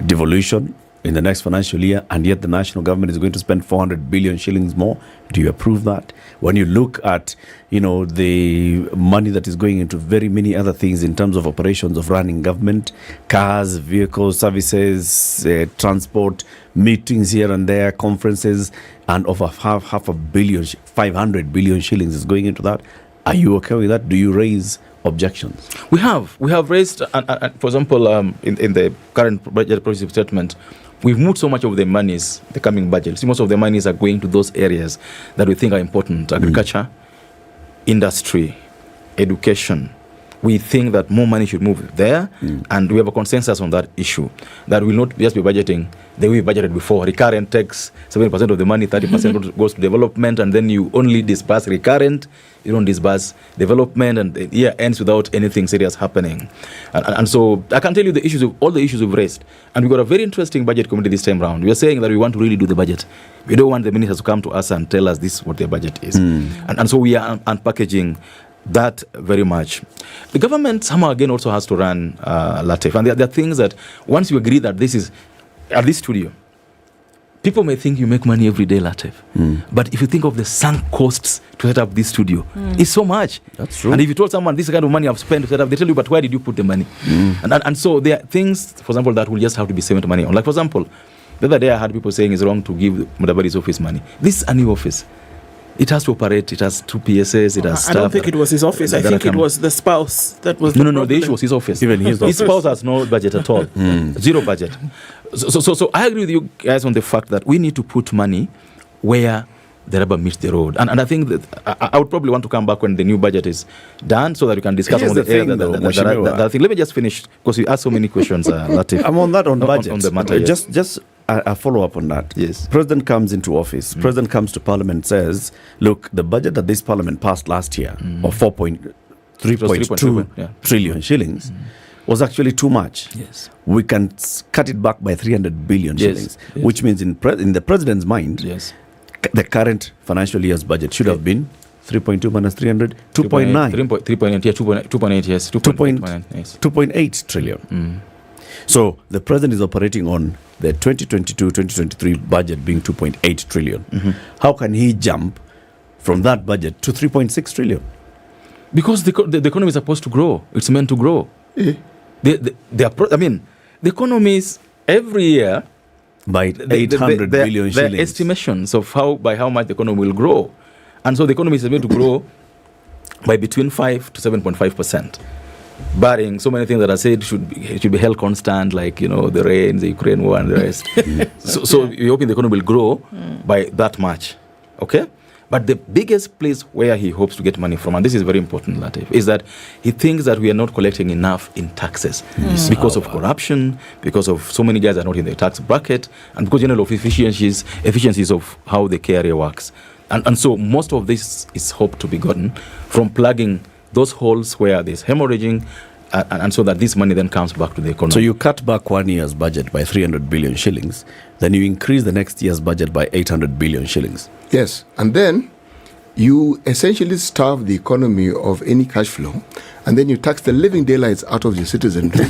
devolution in the next financial year, and yet the national government is going to spend 400 billion shillings more, do you approve that? When you look at, the money that is going into very many other things in terms of operations of running government, cars, vehicles, services, transport, meetings here and there, conferences, and over half a billion, 500 billion shillings is going into that. Are you okay with that? Do you raise objections? We have raised, for example, in the current budget policy statement, we've moved so much of the monies, the coming budget. See, most of the monies are going to those areas that we think are important: agriculture, industry, education. We think that more money should move there, and we have a consensus on that issue, that we will not just be budgeting the way we budgeted before. Recurrent takes 70% of the money, 30% goes to development, and then you only disburse recurrent, you don't disburse development, and the year ends without anything serious happening. And so I can tell you all the issues we've raised. And we've got a very interesting budget committee this time round. We are saying that we want to really do the budget. We don't want the ministers to come to us and tell us this is what their budget is. And so we are unpackaging that very much. The government somehow again also has to run Latif. And there are things that once you agree that this is at this studio, people may think you make money every day, Latif. But if you think of the sunk costs to set up this studio, it's so much. That's true. And if you told someone this is the kind of money I've spent to set up, they tell you, but where did you put the money? And so there are things, for example, that will just have to be spent money on. Like, for example, the other day I had people saying it's wrong to give Mudabari's office money. This is a new office. It has to operate. It has 2 PSAs. It has staff. I don't think it was his office. I think it was the spouse that was. No. The issue was his office. Even his office. His spouse has no budget at all. Zero budget. So I agree with you guys on the fact that we need to put money where the rubber meets the road. And I think that I would probably want to come back when the new budget is done so that we can discuss on the area that thing. Let me just finish because you asked so many questions, Latif. I'm on that on budget. On the matter, yes. Just a follow-up on that. Yes. President comes into office. President comes to Parliament, says, look, the budget that this Parliament passed last year of 3.2 trillion shillings was actually too much. Yes. We can cut it back by 300 billion shillings, which means in the President's mind, the current financial year's budget should have been 3.2 minus 300, 2.9. 2.8, yes. 2.8 trillion. So the president is operating on the 2022-2023 budget being 2.8 trillion. How can he jump from that budget to 3.6 trillion? Because the economy is supposed to grow. It's meant to grow. The economies every year by 800 billion shillings. The estimations of by how much the economy will grow. And so the economy is meant to grow by between 5 to 7.5%. Barring so many things that are said should be held constant, like the rains, the Ukraine war, and the rest. So we're hoping the economy will grow by that much, okay? But the biggest place where he hopes to get money from, and this is very important, Latif, is that he thinks that we are not collecting enough in taxes because of corruption, because of so many guys are not in the tax bracket, and because of efficiencies of how the KRA works. And so most of this is hoped to be gotten from plugging those holes where there's hemorrhaging, and so that this money then comes back to the economy. So you cut back 1 year's budget by 300 billion shillings, then you increase the next year's budget by 800 billion shillings. Yes, and then you essentially starve the economy of any cash flow, and then you tax the living daylights out of your citizenry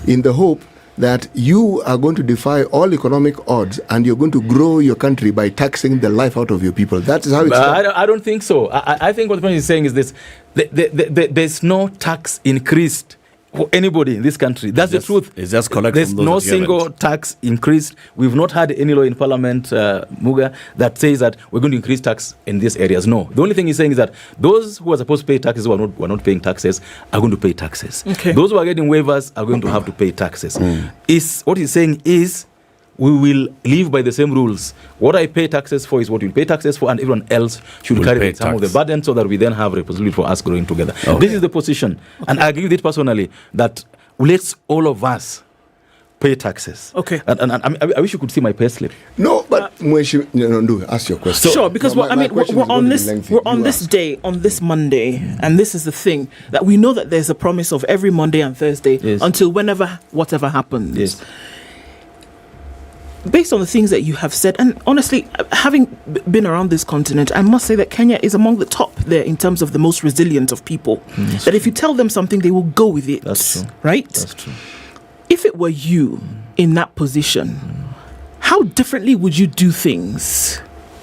in the hope that you are going to defy all economic odds and you're going to grow your country by taxing the life out of your people. That is how it's done. I don't think so. I think what the president is saying is this: there's no tax increased for anybody in this country. That's the truth. It's just collect. There's no single tax increased. We've not had any law in Parliament, Muga, that says that we're going to increase tax in these areas. No. The only thing he's saying is that those who are supposed to pay taxes who are not paying taxes are going to pay taxes. Okay. Those who are getting waivers are going to have to pay taxes. What he's saying is we will live by the same rules. What I pay taxes for is what you pay taxes for, and everyone else should Will carry pay some of the tax. burden so that we then have responsibility for us growing together. Okay. This is the position. And I agree with it personally that let's all of us pay taxes. Okay. And I wish you could see my pay slip. No, but ask your question. Sure, because No, my we're question is on going to be this lengthy. we're on You this ask. day, on this Monday, and this is the thing that we know that there's a promise of every Monday and Thursday until whatever happens. Yes. Based on the things that you have said, and honestly, having been around this continent, I must say that Kenya is among the top there in terms of the most resilient of people. That if you tell them something, they will go with it. That's true. Right? That's true. If it were you in that position, how differently would you do things?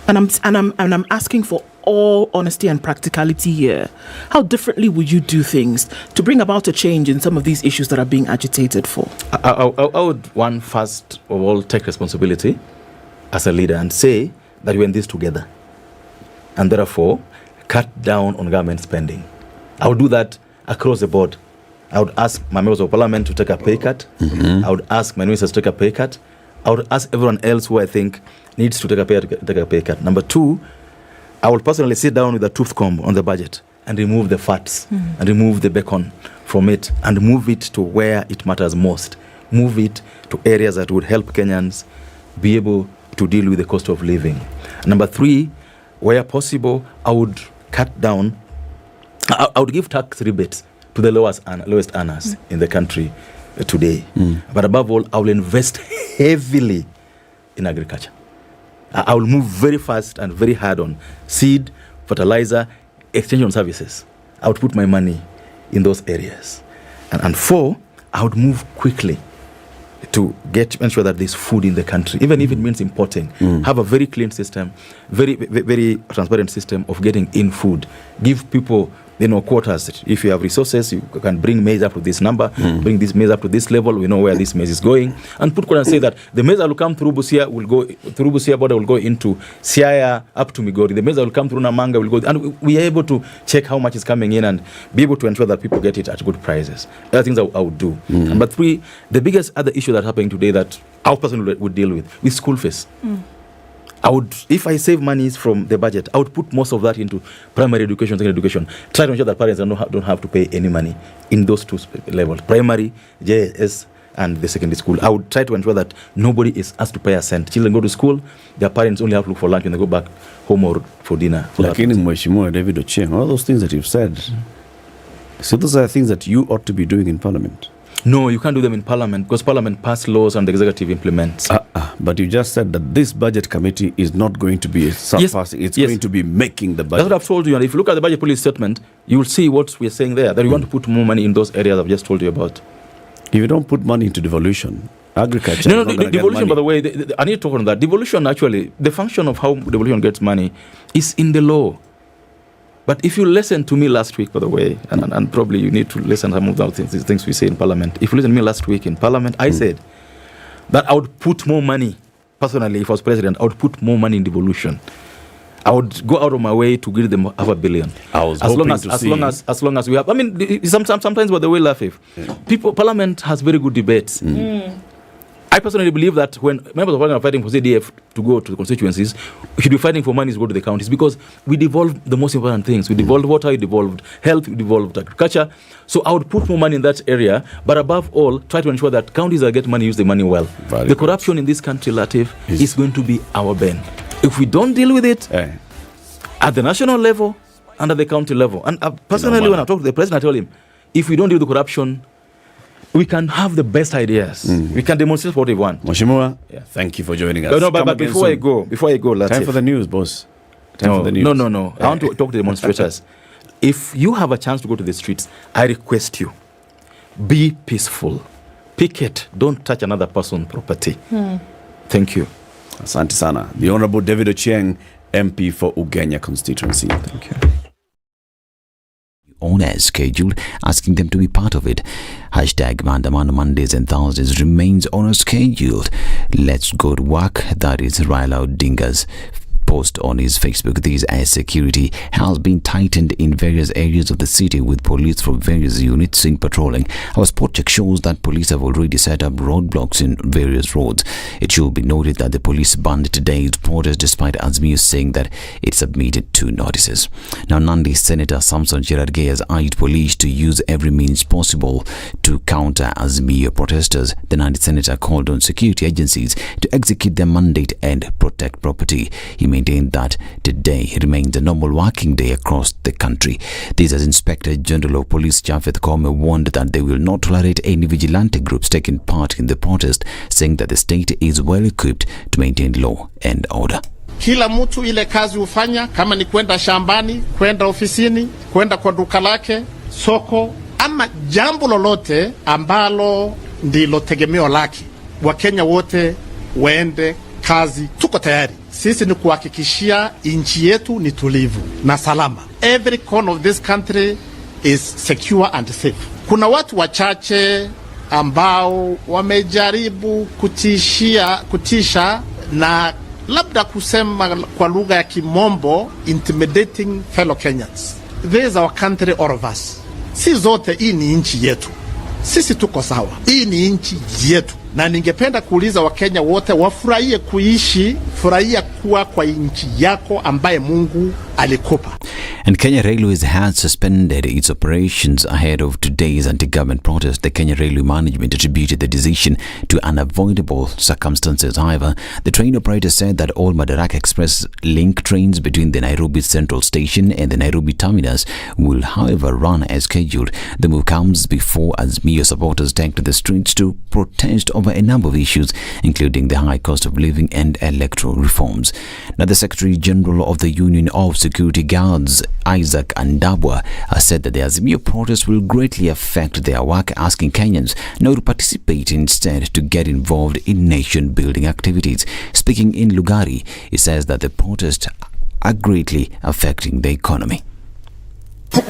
And I'm asking for all honesty and practicality here. How differently would you do things to bring about a change in some of these issues that are being agitated for? I would first of all take responsibility as a leader and say that we're in this together, and therefore cut down on government spending. I would do that across the board. I would ask my members of parliament to take a pay cut. I would ask my ministers to take a pay cut. I would ask everyone else who I think needs to take a pay cut. Number two, I will personally sit down with a tooth comb on the budget and remove the fats and remove the bacon from it and move it to where it matters most. Move it to areas that would help Kenyans be able to deal with the cost of living. Number three, where possible, I would cut down, I would give tax rebates to the lowest earners in the country today. But above all, I will invest heavily in agriculture. I will move very fast and very hard on seed, fertilizer, extension services. I would put my money in those areas. And four, I would move quickly to ensure that there's food in the country, even if it means importing. Have a very clean system, very, very transparent system of getting in food. Give people quotas. If you have resources, you can bring maize up to this number, bring this maize up to this level. We know where this maize is going, and put quotas and say that the maize that will come through Busia will go through Busia border, will go into Siaya up to Migori. The maize that will come through Namanga will go, and we are able to check how much is coming in and be able to ensure that people get it at good prices. Other things I would do. Number three, the biggest other issue that's happening today that our person would deal with school fees. I would, if I save monies from the budget, I would put most of that into primary education, secondary education. Try to ensure that parents don't have to pay any money in those two levels, primary, JS, and the secondary school. I would try to ensure that nobody is asked to pay a cent. Children go to school, their parents only have to look for lunch when they go back home or for dinner. Lakini Mheshimiwa David Ochieng, all those things that you've said, so those are things that you ought to be doing in Parliament. No, you can't do them in Parliament because Parliament passes laws and the executive implements. But you just said that this budget committee is not going to be surpassing. It's going to be making the budget. That's what I've told you. And if you look at the budget policy statement, you will see what we're saying there, that we want to put more money in those areas I've just told you about. If you don't put money into devolution, agriculture... No, devolution, by the way, I need to talk on that. Devolution, actually, the function of how devolution gets money is in the law. But if you listened to me last week, by the way, and probably you need to listen to some of those things we say in Parliament. If you listen to me last week in Parliament, I said that I would put more money, personally, if I was president, I would put more money in devolution. I would go out of my way to give them $500 million. I was as long as we have. I mean, sometimes, by the way, Parliament has very good debates. I personally believe that when members of Parliament are fighting for CDF to go to the constituencies, we should be fighting for money to go to the counties because we devolved the most important things. We devolved water, we devolved health, we devolved agriculture. So I would put more money in that area, but above all, try to ensure that counties that get money use the money well. The corruption in this country, Latif, is going to be our bane. If we don't deal with it at the national level and at the county level, and personally, when I talk to the president, I tell him, if we don't deal with the corruption, we can have the best ideas. We can demonstrate what we want. Mheshimiwa, thank you for joining us. But before I go, Latif. Time for the news, boss. Time for the news. No. I want to talk to the demonstrators. If you have a chance to go to the streets, I request you, be peaceful. Picket. Don't touch another person's property. Thank you. Asante sana. The Honorable David Ochieng, MP for Ugenya constituency. Thank you. On as scheduled, asking them to be part of it. Hashtag Maandamano Mondays and Thursdays remains on a schedule. Let's go to work. That is Raila Odinga's post on his Facebook. This as security has been tightened in various areas of the city with police from various units in patrolling. Our spot check shows that police have already set up roadblocks in various roads. It should be noted that the police banned today's protest despite Azimio saying that it submitted 2 notices. Now, Nandi Senator Samson Cherargei has urged police to use every means possible to counter Azimio protesters. The Nandi Senator called on security agencies to execute their mandate and protect property. He maintained that today remains a normal working day across the country. This as Inspector General of Police Japhet Koome warned that they will not tolerate any vigilante groups taking part in the protest, saying that the state is well equipped to maintain law and order. Kila mtu ile kazi ufanya, kama ni kwenda shambani, kwenda ofisini, kwenda kwa duka lake, soko, ama jambo lolote ambalo ndilo tegemeo lake. Wakenya wote waende kazi, tuko tayari. Sisi ni kuhakikishia nchi yetu ni tulivu na salama. Every corner of this country is secure and safe. Kuna watu wachache ambao wamejaribu kutisha na labda kusema kwa lugha ya kimombo intimidating fellow Kenyans. This is our country, all of us. Si zote, hii ni nchi yetu. Sisi tuko sawa. Hii ni nchi yetu. Na ningependa kuuliza Wakenya wote wafurahie kuishi, furahia kuwa kwa nchi yako ambaye Mungu alikupa. And Kenya Railways has suspended its operations ahead of today's anti-government protest. The Kenya Railway management attributed the decision to unavoidable circumstances. However, the train operator said that all Madaraka Express link trains between the Nairobi Central Station and the Nairobi terminus will, however, run as scheduled. The move comes before Azimio supporters take to the streets to protest over a number of issues, including the high cost of living and electoral reforms. Now, the Secretary General of the Union of Security Guards, Isaac Andabwa, has said that the Azimio protest will greatly affect their work, asking Kenyans not to participate, instead to get involved in nation-building activities. Speaking in Lugari, he says that the protests are greatly affecting the economy.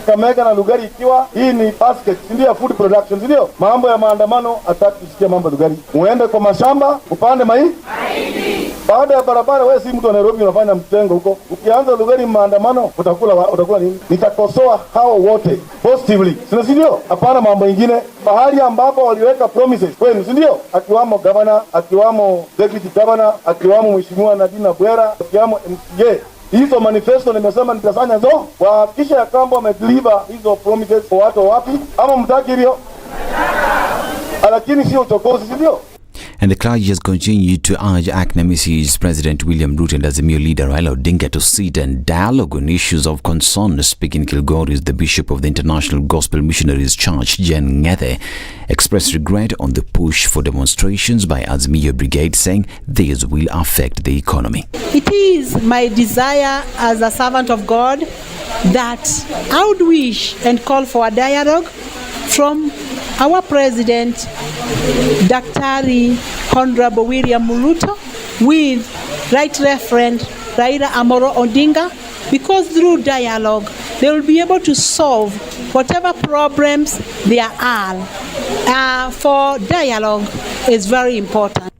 Kamega na Lugari ikiwa hii ni basket, ndio food production, ndio mambo ya maandamano. Hataki kusikia mambo Lugari. Muende kwa mashamba upande mahindi. Baada ya barabara, wewe si mtu wa Nairobi unafanya mtengo huko. Ukianza Lugari maandamano, utakula nini? Nitakosoa hao wote positively. Si ndio? Hapana mambo mengine. Bahari ambapo waliweka promises kwenu, si ndio? Akiwamo governor, akiwamo deputy governor, akiwamo mheshimiwa Nadina Bwera, akiwamo MCA. Hizo manifesto nimesema nitafanya zo wahakikisha ya kwamba wamedeliver hizo promises kwa watu wapi, ama mtaki hiyo, lakini sio uchokozi, ndio. And the clergy has continued to urge Ednah President William Ruto and Azimio leader Raila Odinga to sit and dialogue on issues of concern. Speaking in Kilgoris, the Bishop of the International Gospel Missionaries Church, Jen Ngethe, expressed regret on the push for demonstrations by Azimio Brigade, saying this will affect the economy. It is my desire as a servant of God that I would wish and call for a dialogue from our President, Daktari Honorable William Ruto, with Right Reverend Raila Amolo Odinga, because through dialogue they will be able to solve whatever problems there are. For dialogue is very important.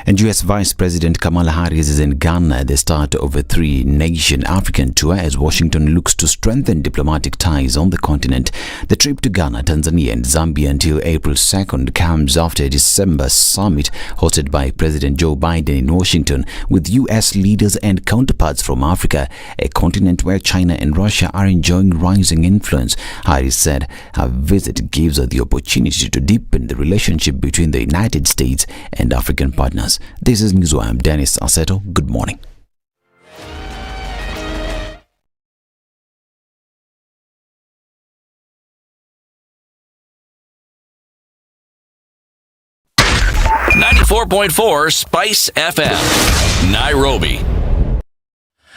And US Vice President Kamala Harris is in Ghana at the start of a 3-nation African tour as Washington looks to strengthen diplomatic ties on the continent. The trip to Ghana, Tanzania and Zambia until April 2nd comes after a December summit hosted by President Joe Biden in Washington with US leaders and counterparts from Africa, a continent where China and Russia are enjoying rising influence. Harris said her visit gives her the opportunity to deepen the relationship between the United States and African partners. This is Newswire. I'm Dennis Aseto. Good morning. .4 Spice FM, Nairobi.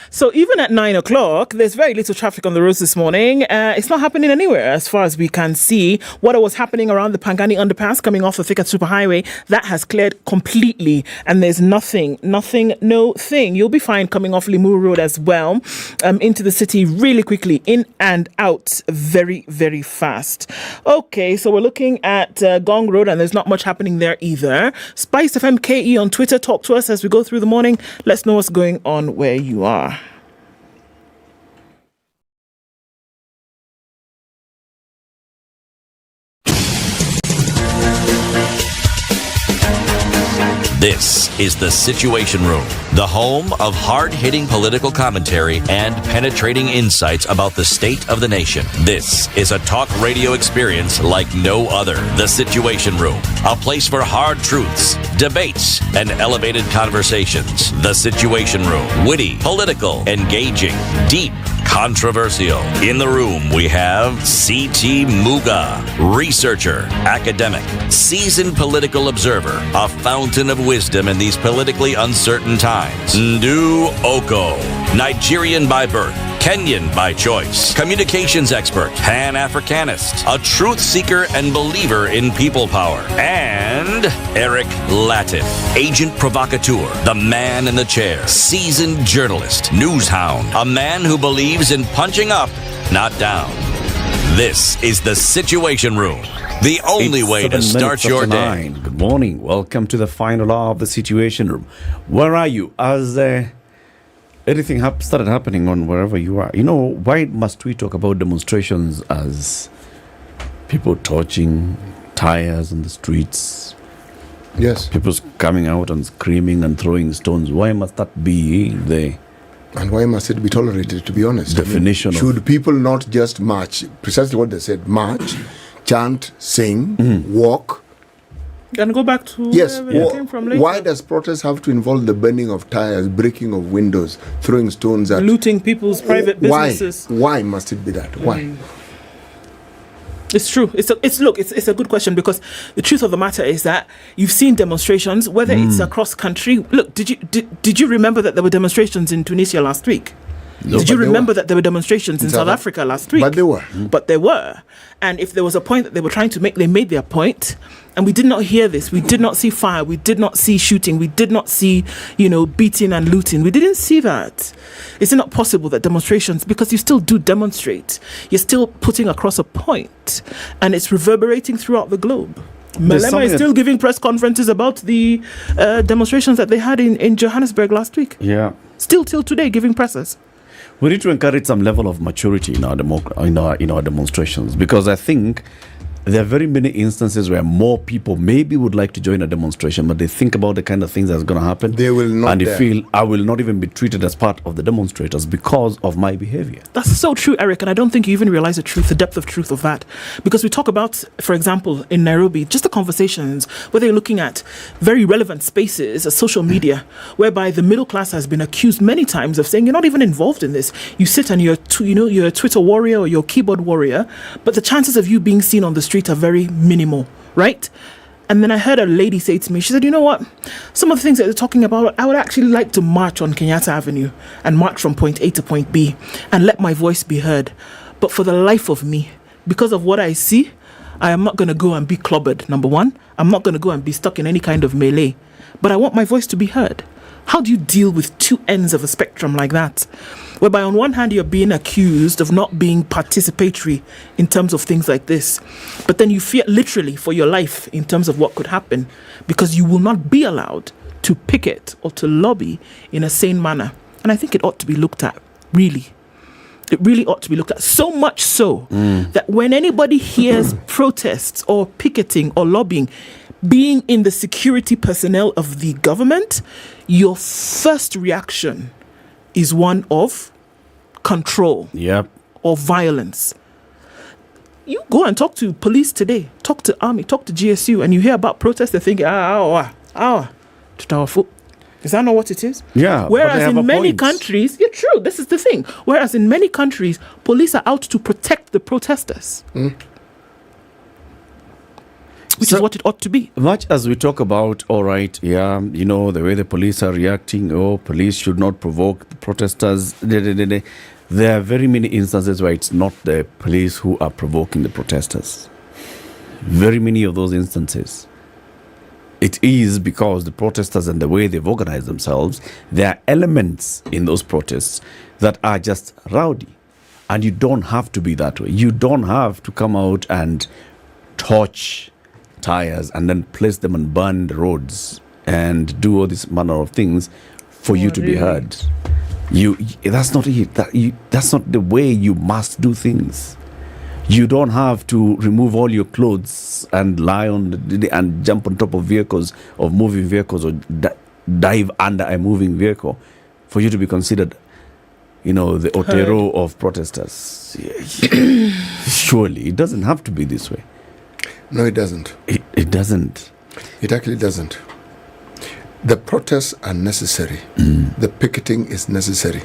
So even at 9 o'clock, there's very little traffic on the roads this morning. It's not happening anywhere as far as we can see. What was happening around the Pangani underpass coming off the Thika Superhighway, that has cleared completely. And there's nothing, no thing. You'll be fine coming off Limuru Road as well, into the city really quickly, in and out very, very fast. Okay, so we're looking at Gong Road, and there's not much happening there either. SpiceFM KE on Twitter, talk to us as we go through the morning. Let's know what's going on where you are. This is The Situation Room, the home of hard-hitting political commentary and penetrating insights about the state of the nation. This is a talk radio experience like no other. The Situation Room, a place for hard truths, debates, and elevated conversations. The Situation Room, witty, political, engaging, deep, controversial. In the room, we have C.T. Muga, researcher, academic, seasoned political observer, a fountain of wisdom in these politically uncertain times. Ndu Oko, Nigerian by birth, Kenyan by choice, communications expert, Pan-Africanist, a truth seeker and believer in people power, and Eric Latif, agent provocateur, the man in the chair, seasoned journalist, news hound, a man who believes in punching up, not down. This is The Situation Room, the only way to start your day. Good morning. Welcome to the final hour of The Situation Room. Where are you? As anything started happening on wherever you are? You know, why must we talk about demonstrations as people torching tires on the streets? Yes. People coming out and screaming and throwing stones. Why must that be the... And why must it be tolerated, to be honest? Definition of... Should people not just march? Precisely what they said. March, chant, sing, walk. And go back to yes. where they came from later. Why does protest have to involve the burning of tires, breaking of windows, throwing stones at... looting people's private businesses? Why must it be that? Why? It's true. It's a good question, because the truth of the matter is that you've seen demonstrations, whether it's across country. Look, did you remember that there were demonstrations in Tunisia last week? No, did you remember that there were demonstrations in South Africa last week? But they were. But there were. And if there was a point that they were trying to make, they made their point. And we did not hear this. We did not see fire. We did not see shooting. We did not see, beating and looting. We didn't see that. Is it not possible that demonstrations, because you still do demonstrate, you're still putting across a point, and it's reverberating throughout the globe? Malema is still giving press conferences about the demonstrations that they had in Johannesburg last week. Yeah. Still till today giving presses. We need to encourage some level of maturity in our demonstrations, because I think there are very many instances where more people maybe would like to join a demonstration, but they think about the kind of things that's going to happen. They will not. And they feel, I will not even be treated as part of the demonstrators because of my behavior. That's so true, Eric, and I don't think you even realize the depth of truth of that. Because we talk about, for example, in Nairobi, just the conversations where they're looking at very relevant spaces, social media, whereby the middle class has been accused many times of saying, you're not even involved in this. You sit and you're a Twitter warrior or you're a keyboard warrior, but the chances of you being seen on the street are very minimal, right? And then I heard a lady say to me, she said, you know what? Some of the things that they're talking about, I would actually like to march on Kenyatta Avenue and march from point A to point B and let my voice be heard. But for the life of me, because of what I see, I am not going to go and be clobbered, number one. I'm not going to go and be stuck in any kind of melee. But I want my voice to be heard. How do you deal with two ends of a spectrum like that? Whereby on one hand, you're being accused of not being participatory in terms of things like this. But then you fear literally for your life in terms of what could happen, because you will not be allowed to picket or to lobby in a sane manner. And I think it ought to be looked at, really. It really ought to be looked at. So much so that when anybody hears protests or picketing or lobbying, being in the security personnel of the government, your first reaction is one of control or violence. You go and talk to police today, talk to army, talk to GSU, and you hear about protests, they're thinking, is that not what it is? Yeah. Whereas in many countries, yeah, true, this is the thing. Whereas in many countries, police are out to protect the protesters. We which is what it ought to be. Much as we talk about, all right, yeah, you know, the way the police are reacting, police should not provoke the protesters. There are very many instances where it's not the police who are provoking the protesters. Very many of those instances. It is because the protesters and the way they've organized themselves, there are elements in those protests that are just rowdy. And you don't have to be that way. You don't have to come out and torch tires and then place them and burn the roads and do all this manner of things for you to be heard. That's not it. That's not the way you must do things. You don't have to remove all your clothes and lie on and jump on top of vehicles, of moving vehicles, or dive under a moving vehicle for you to be considered, you know, the Otero of protesters. Surely, it doesn't have to be this way. No, it doesn't. It doesn't. It actually doesn't. The protests are necessary. The picketing is necessary.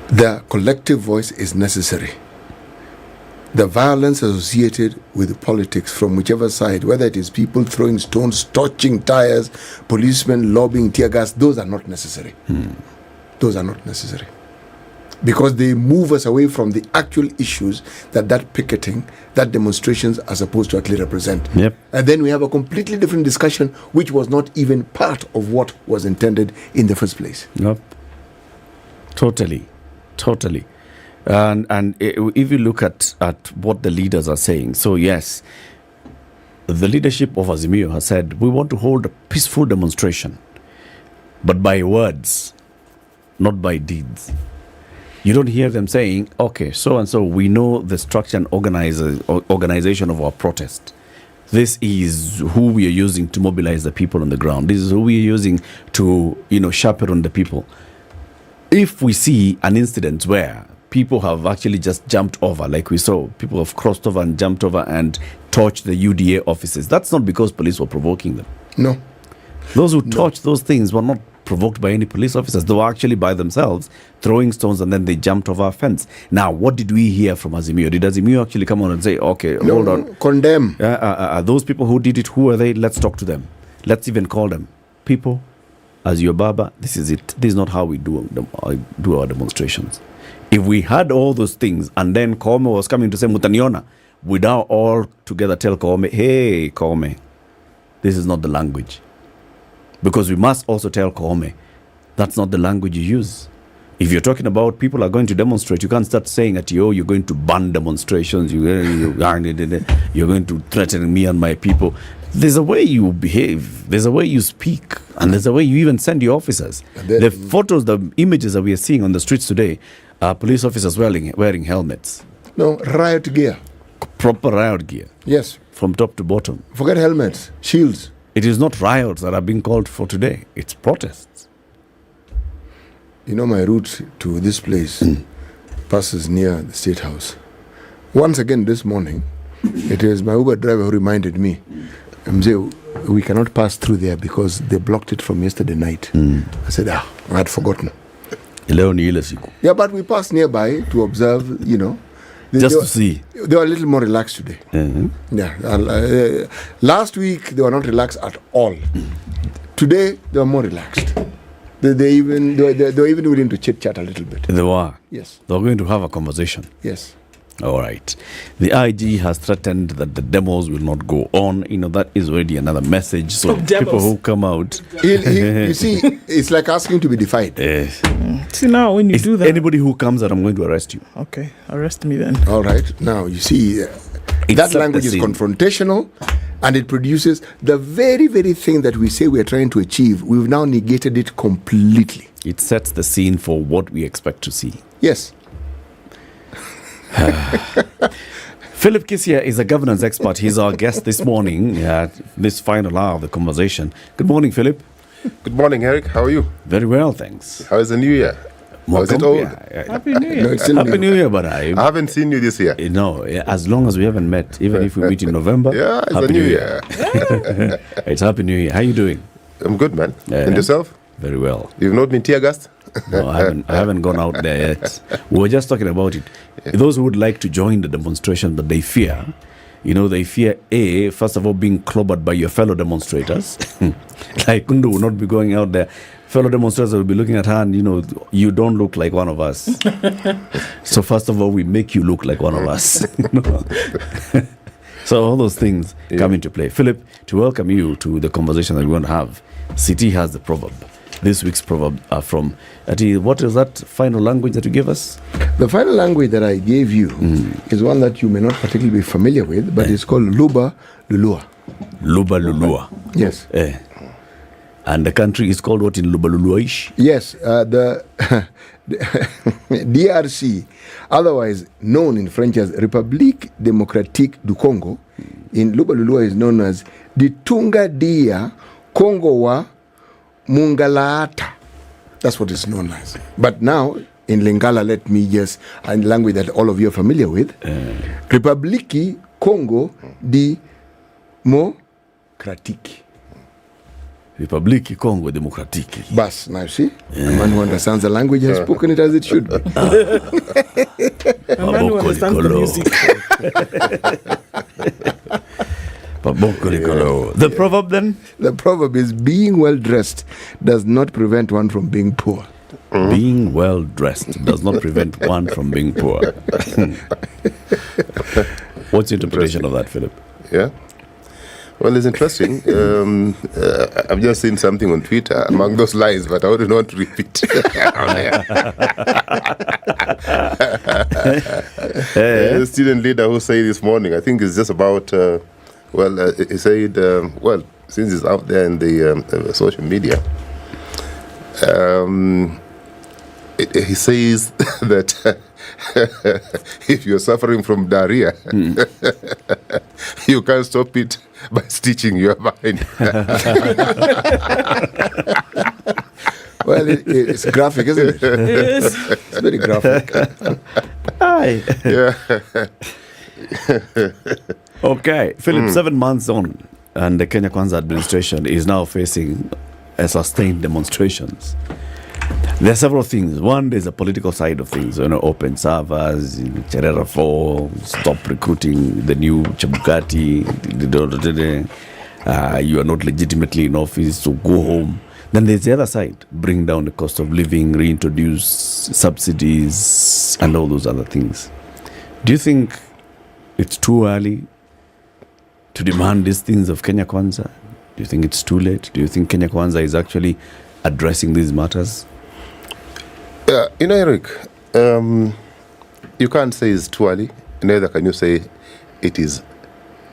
The collective voice is necessary. The violence associated with politics from whichever side, whether it is people throwing stones, torching tires, policemen lobbing tear gas, those are not necessary. Those are not necessary. Because they move us away from the actual issues that picketing, that demonstrations are supposed to actually represent. Yep. And then we have a completely different discussion, which was not even part of what was intended in the first place. Yep. Totally. And if you look at what the leaders are saying, so yes, the leadership of Azimio has said, we want to hold a peaceful demonstration, but by words, not by deeds. You don't hear them saying, okay, so and so, we know the structure and organization of our protest. This is who we are using to mobilize the people on the ground. This is who we are using to, chaperone the people. If we see an incident where people have actually just jumped over, like we saw, people have crossed over and jumped over and torched the UDA offices, that's not because police were provoking them. No. Those who torched those things were not provoked by any police officers. They were actually by themselves throwing stones, and then they jumped over a fence. Now, what did we hear from Azimio? Did Azimio actually come on and say, okay, hold on, condemn? Those people who did it, who are they? Let's talk to them. Let's even call them. People, as your Baba, this is it. This is not how we do our demonstrations. If we had all those things, and then Koome was coming to say, Mutaniona, we now all together tell Koome, hey, Koome, this is not the language. Because we must also tell Koome, that's not the language you use. If you're talking about people are going to demonstrate, you can't start saying that, you're going to ban demonstrations, you're going to threaten me and my people. There's a way you behave, there's a way you speak, and there's a way you even send your officers. The photos, the images that we are seeing on the streets today are police officers wearing helmets. No, riot gear. Proper riot gear. Yes. From top to bottom. Forget helmets, shields. It is not riots that are being called for today. It's protests. My route to this place passes near the State House. Once again this morning, it is my Uber driver who reminded me, we cannot pass through there because they blocked it from yesterday night. I said, I had forgotten. Yeah, but we passed nearby to observe, to see. They were a little more relaxed today. Yeah. Last week, they were not relaxed at all. Today, they were more relaxed. They were even willing to chit-chat a little bit. They were? Yes. They were going to have a conversation? Yes. All right. The IG has threatened that the demos will not go on. That is already another message. So people who come out... You see, it's like asking to be defied. See, now when you do that... Anybody who comes out, I'm going to arrest you. Okay, arrest me then. All right. Now, you see, that language is confrontational, and it produces the very, very thing that we say we're trying to achieve. We've now negated it completely. It sets the scene for what we expect to see. Yes. Philip Kisia is a governance expert. He's our guest this morning at this final hour of the conversation. Good morning, Philip. Good morning, Eric. How are you? Very well, thanks. How is the new year? How is it old? Happy New Year. No, Happy New Year, but I haven't seen you this year. No, as long as we haven't met, even if we meet in November. Yeah, it's Happy a new year. It's Happy New Year. How are you doing? I'm good, man. And yourself? Very well. You've not been tear gassed? No, I haven't gone out there yet. We were just talking about it. Those who would like to join the demonstration, but they fear they fear first of all, being clobbered by your fellow demonstrators. Like Kundu will not be going out there. Fellow demonstrators will be looking at her and, you don't look like one of us. So first of all, we make you look like one of us. So all those things come into play. Philip, to welcome you to the conversation that we want to have, City has the proverb. This week's proverb are from, what is that final language that you gave us? The final language that I gave you is one that you may not particularly be familiar with, but it's called Luba Lulua. Luba Lulua. Yes. And the country is called what in Luba Luluaish? Yes, the DRC, otherwise known in French as République Démocratique du Congo, in Luba Lulua is known as Ditunga Dia Congo wa Mungalaata. That's what it's known as. But now, in Lingala, let me just, a language that all of you are familiar with, République Congo Démocratique. République Congo Démocratique. Bas, now see, a man who understands the language has spoken it as it should be. A man who understands the music. The proverb then? The proverb is being well dressed does not prevent one from being poor. Being well dressed does not prevent one from being poor. What's your interpretation of that, Philip? Yeah. Well, it's interesting. I've just seen something on Twitter among those lines, but I wouldn't want to repeat. The student leader who said this morning, I think it's just about, he said, since it's out there in the social media, he says that if you're suffering from diarrhea, you can't stop it by stitching your mind. Well, it's graphic, isn't it? It is. It's very graphic. Aye. Yeah. Okay, Philip, 7 months on, and the Kenya Kwanza administration is now facing sustained demonstrations. There are several things. One, there's a political side of things. Open servers, Cherera 4, stop recruiting the new Chabukati, you are not legitimately in office, so go home. Then there's the other side, bring down the cost of living, reintroduce subsidies, and all those other things. Do you think it's too early to demand these things of Kenya Kwanza? Do you think it's too late? Do you think Kenya Kwanza is actually addressing these matters? Eric, you can't say it's too early, neither can you say it is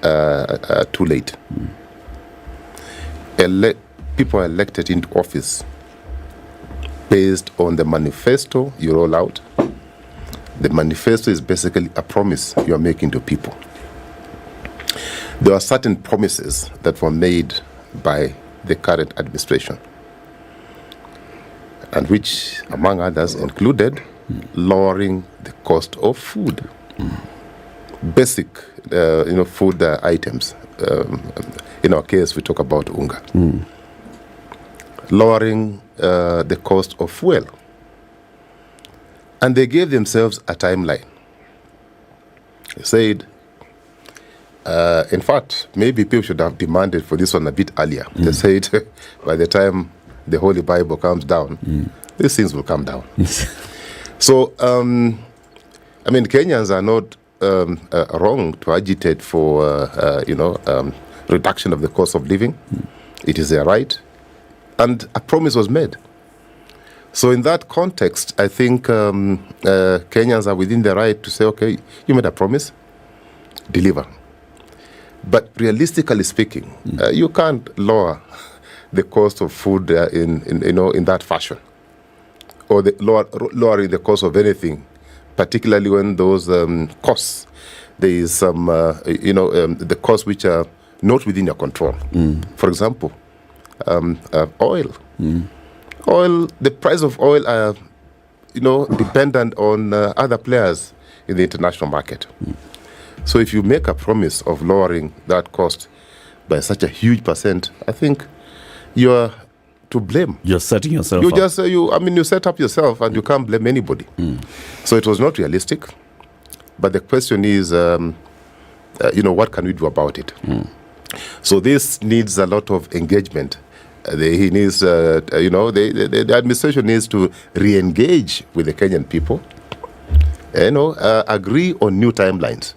too late. People are elected into office based on the manifesto you roll out. The manifesto is basically a promise you are making to people. There are certain promises that were made by the current administration, and which, among others, included lowering the cost of food, basic, food items. In our case, we talk about unga. Lowering the cost of fuel. And they gave themselves a timeline. They said, in fact, maybe people should have demanded for this one a bit earlier. They said, by the time the Holy Bible comes down, these things will come down. So, Kenyans are not wrong to agitate for, reduction of the cost of living. It is their right. And a promise was made. So in that context, I think Kenyans are within their right to say, okay, you made a promise, deliver. But realistically speaking, you can't lower the cost of food in that fashion, or lowering the cost of anything, particularly when those costs, there is some, the costs which are not within your control. For example, oil. Oil, the price of oil are, dependent on other players in the international market. So if you make a promise of lowering that cost by such a huge percent, I think you are to blame. You're setting yourself up. You set up yourself and you can't blame anybody. So it was not realistic. But the question is, what can we do about it? So this needs a lot of engagement. He needs, the administration needs to re-engage with the Kenyan people. Agree on new timelines,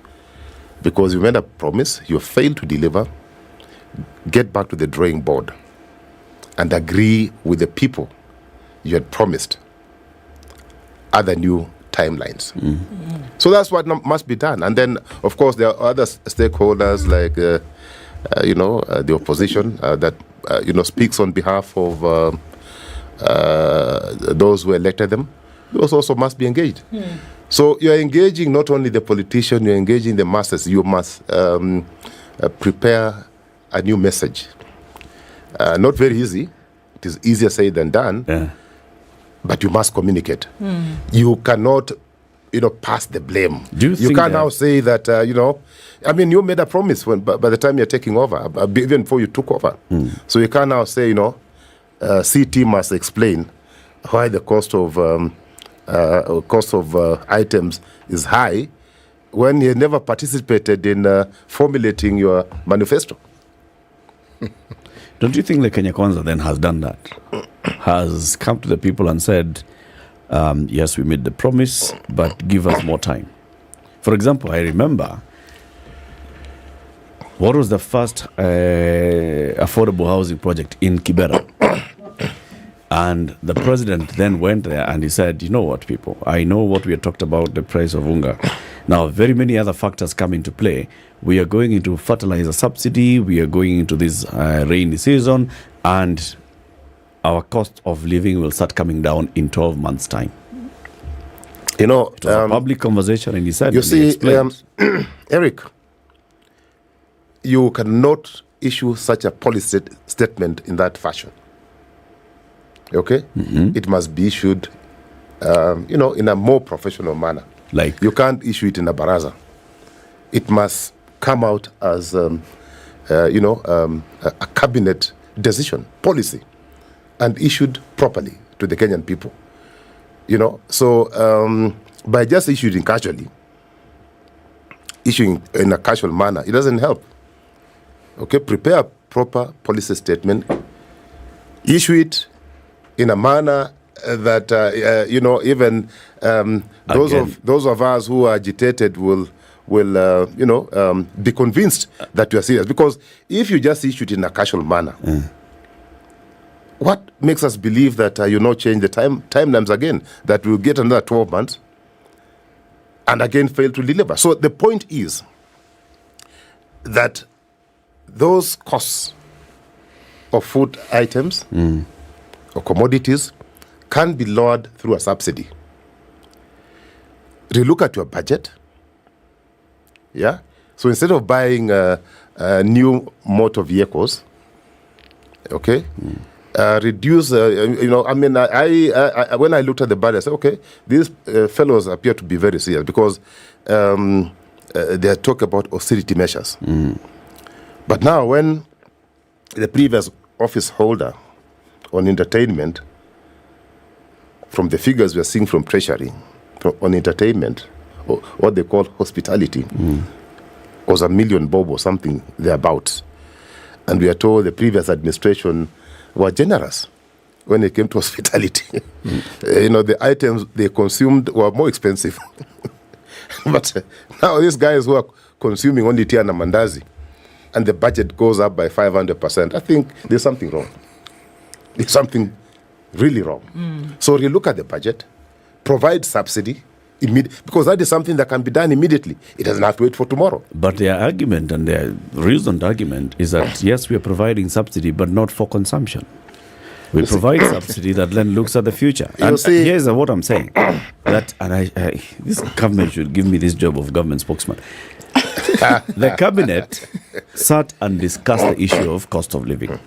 because you made a promise, you failed to deliver. Get back to the drawing board and agree with the people you had promised other new timelines. So that's what must be done. And then, of course, there are other stakeholders like, the opposition that, speaks on behalf of those who elected them. Those also must be engaged. So you're engaging not only the politician, you're engaging the masses. You must prepare a new message. Not very easy. It is easier said than done. But you must communicate. You cannot, pass the blame. You can't now say that, you made a promise by the time you're taking over, even before you took over. So you can't now say, CT must explain why the cost of items is high when you never participated in formulating your manifesto. Don't you think the Kenya Kwanza then has done that? Has come to the people and said, yes, we made the promise, but give us more time. For example, I remember, what was the first affordable housing project in Kibera? And the president then went there and he said, you know what, people, I know what we had talked about, the price of unga. Now, very many other factors come into play. We are going into fertilizer subsidy, we are going into this rainy season, and our cost of living will start coming down in 12 months' time. It was a public conversation, and he said, you see, Eric, you cannot issue such a policy statement in that fashion. Okay? It must be issued, in a more professional manner. Like? You can't issue it in a baraza. It must come out as, a cabinet decision, policy, and issued properly to the Kenyan people. So by just issuing casually, issuing in a casual manner, it doesn't help. Okay? Prepare a proper policy statement, issue it in a manner that even those of us who are agitated will be convinced that you are serious. Because if you just issue it in a casual manner, what makes us believe that you not change the timelines again, that we'll get another 12 months and again fail to deliver? So the point is that those costs of food items or commodities can be lowered through a subsidy. Relook at your budget. Yeah. So instead of buying new motor vehicles, okay, reduce. When I looked at the budget, I said, okay, these fellows appear to be very serious because they talk about austerity measures. But now, when the previous office holder on entertainment, from the figures we are seeing from Treasury, on entertainment, or what they call hospitality, was 1 million bob or something thereabouts. And we are told the previous administration were generous when it came to hospitality. The items they consumed were more expensive. But now these guys who are consuming only tea and mandazi, and the budget goes up by 500%, I think there's something wrong. There's something really wrong. So relook at the budget, provide subsidy, because that is something that can be done immediately. It doesn't have to wait for tomorrow. But their argument and their reasoned argument is that, yes, we are providing subsidy, but not for consumption. We provide subsidy that then looks at the future. And here's what I'm saying. This government should give me this job of government spokesman. The cabinet sat and discussed the issue of cost of living.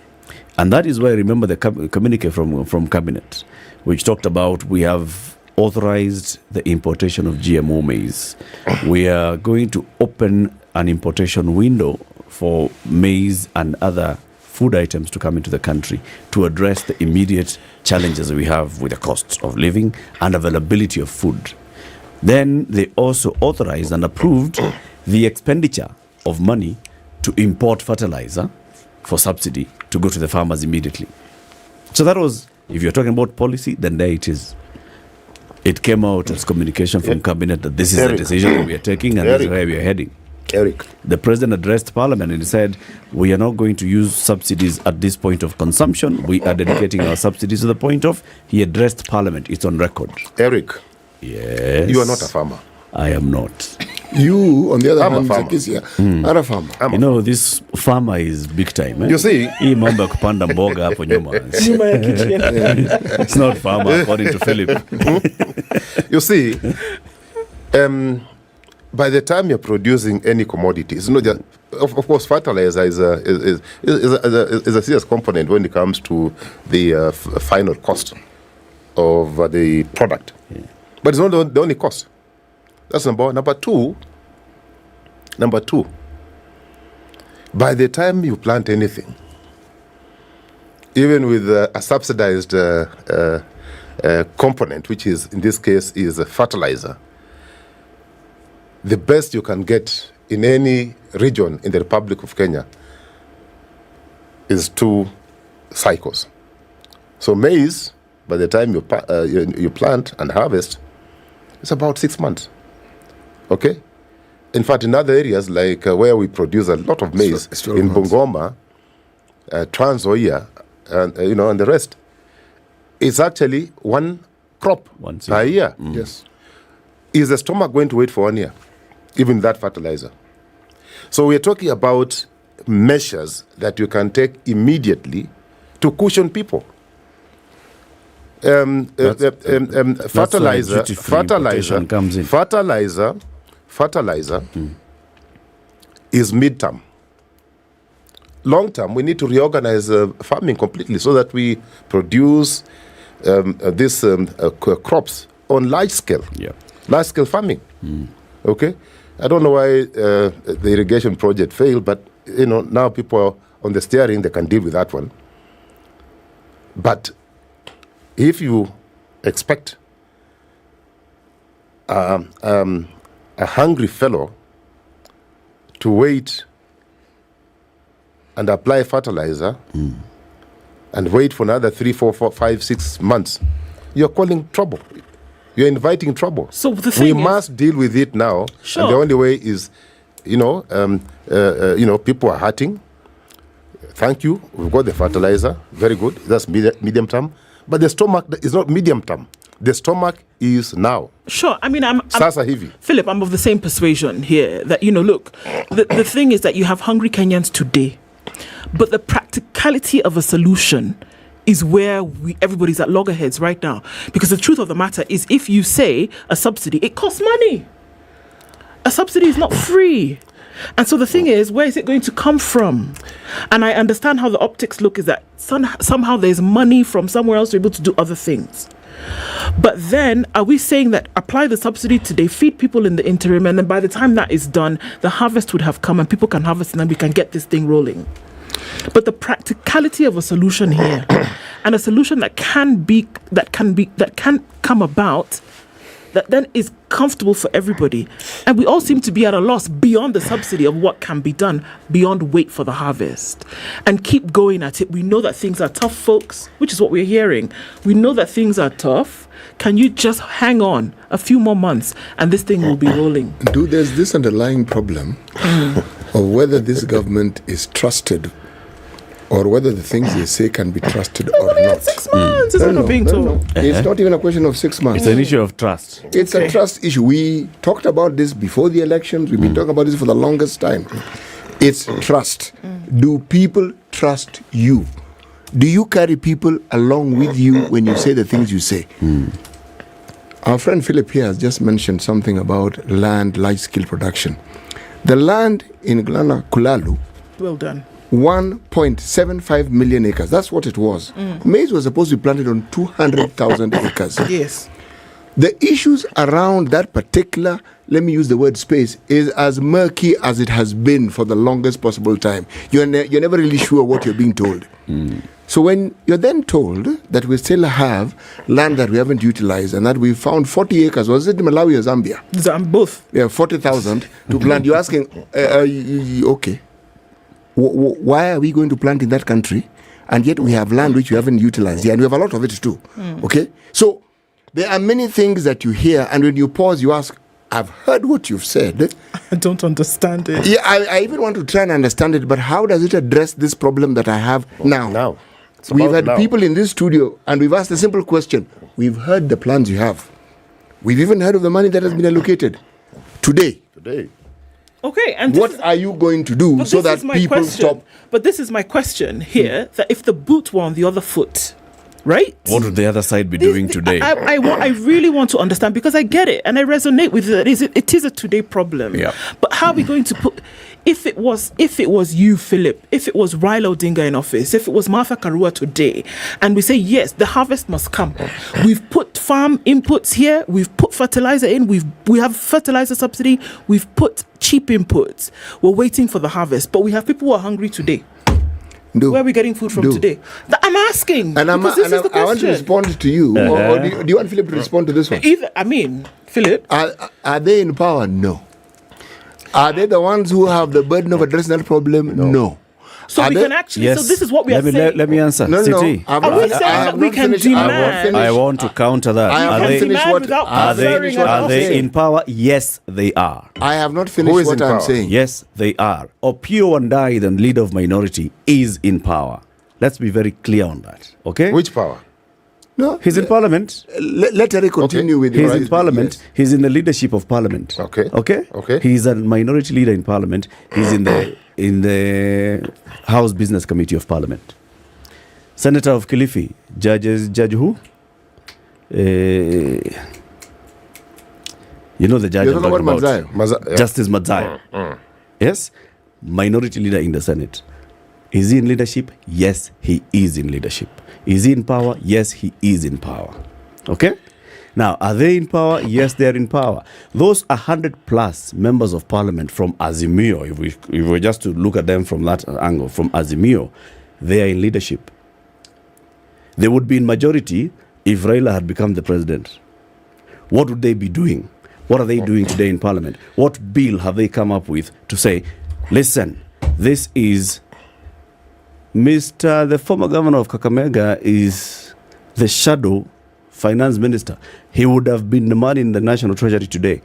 And that is why I remember the communique from cabinet, which talked about we have authorized the importation of GMO maize. We are going to open an importation window for maize and other food items to come into the country to address the immediate challenges we have with the costs of living and availability of food. Then they also authorized and approved the expenditure of money to import fertilizer for subsidy to go to the farmers immediately. So that was, if you're talking about policy, then there it is. It came out as communication from cabinet that this is the decision that we are taking and this is where we are heading. The president addressed parliament and he said, we are not going to use subsidies at this point of consumption. We are dedicating our subsidies to the point of, he addressed parliament. It's on record. Eric. Yes. You are not a farmer. I am not. You, on the other hand, a farmer. Not a farmer. You know, this farmer is big time. Eh? You see, hii mambo ya kupanda mboga hapo nyuma. It's not farmer, according to Philip. You see, by the time you're producing any commodities, you know, of course, fertilizer is a serious component when it comes to the final cost of the product. Yeah. But it's not the only cost. That's number one. Number two, by the time you plant anything, even with a subsidized component, which is in this case is a fertilizer, the best you can get in any region in the Republic of Kenya is 2 cycles. So maize, by the time you plant and harvest, it's about 6 months. Okay? In fact, in other areas like where we produce a lot of maize, in Bungoma, Trans Nzoia, and and the rest, it's actually 1 crop per year. Yes. Is the stomach going to wait for 1 year? Even that fertilizer. So we're talking about measures that you can take immediately to cushion people. Fertilizer is mid-term. Long-term, we need to reorganize farming completely so that we produce these crops on large scale. Yeah. Large scale farming. Okay? I don't know why the irrigation project failed, but now people are on the steering, they can deal with that one. But if you expect a hungry fellow to wait and apply fertilizer and wait for another 3, 4, 5, 6 months, you're calling trouble. You're inviting trouble. So the thing we must deal with it now. Sure. And the only way is, people are hurting. Thank you. We've got the fertilizer. Very good. That's medium term. But the stomach is not medium term. The stomach is now. Sure. I mean, Sasa hivi. Philip, I'm of the same persuasion here that, look, the thing is that you have hungry Kenyans today, but the practicality of a solution is where everybody's at loggerheads right now. Because the truth of the matter is, if you say a subsidy, it costs money. A subsidy is not free. And so the thing is, where is it going to come from? And I understand how the optics look is that somehow there's money from somewhere else to be able to do other things. But then, are we saying that apply the subsidy today, feed people in the interim, and then by the time that is done, the harvest would have come and people can harvest and then we can get this thing rolling? But the practicality of a solution here, and a solution that can come about, that then is comfortable for everybody. And we all seem to be at a loss beyond the subsidy of what can be done, beyond wait for the harvest. And keep going at it. We know that things are tough, folks, which is what we're hearing. We know that things are tough. Can you just hang on a few more months and this thing will be rolling? There's this underlying problem of whether this government is trusted or whether the things they say can be trusted or not. 6 months, it's not being told. It's not even a question of 6 months. It's an issue of trust. It's a trust issue. We talked about this before the elections. We've been talking about this for the longest time. It's trust. Do people trust you? Do you carry people along with you when you say the things you say? Our friend Philip here has just mentioned something about land, large-scale production. The land in Kulalu, well done, 1.75 million acres. That's what it was. Maize was supposed to be planted on 200,000 acres. Yes. The issues around that particular, let me use the word space, is as murky as it has been for the longest possible time. You're never really sure what you're being told. So when you're then told that we still have land that we haven't utilized and that we found 40 acres, was it Malawi or Zambia? Both. Yeah, 40,000 to plant. You're asking, okay, why are we going to plant in that country? And yet we have land which we haven't utilized. Yeah, and we have a lot of it too. Okay? So there are many things that you hear, and when you pause, you ask, I've heard what you've said. I don't understand it. Yeah, I even want to try and understand it, but how does it address this problem that I have now? We've had people in this studio, and we've asked a simple question. We've heard the plans you have. We've even heard of the money that has been allocated. Today. Okay, and what are you going to do so that people stop? But this is my question here, that if the boot were on the other foot, right? What would the other side be doing today? I really want to understand, because I get it and I resonate with it. It is a today problem. Yeah. But how are we going to put? If it was you, Philip, if it was Raila Odinga in office, if it was Martha Karua today, and we say yes, the harvest must come. We've put farm inputs here. We've put fertilizer in. We have fertilizer subsidy. We've put cheap inputs. We're waiting for the harvest, but we have people who are hungry today. Where are we getting food from today? I'm asking. And I want to respond to you. Or do you want Philip to respond to this one? Philip. Are they in power? No. Are they the ones who have the burden of addressing that problem? No. So we can actually. Yes. So this is what we are saying. Let me answer. No. Are we saying that we can demand? I want to counter that. Are they in power? Yes, they are. I have not finished what I'm saying. Yes, they are. Opiyo Wandayi, the leader of minority, is in power. Let's be very clear on that. Okay. Which power? No, he's in parliament. Let Eric continue with He's in parliament. Yes. He's in the leadership of parliament. Okay. He's a minority leader in parliament. He's in the House Business Committee of Parliament. Senator of Kilifi, Judge who? You know the judge I'm talking about. Justice Madzayo. Yes, minority leader in the Senate. Is he in leadership? Yes, he is in leadership. Is he in power? Yes, he is in power. Okay? Now, are they in power? Yes, they're in power. Those 100 plus members of parliament from Azimio, if we were just to look at them from that angle, from Azimio, they are in leadership. They would be in majority if Raila had become the president. What would they be doing? What are they doing today in parliament? What bill have they come up with to say, listen, this is the former governor of Kakamega is the shadow finance minister. He would have been the man in the National Treasury today.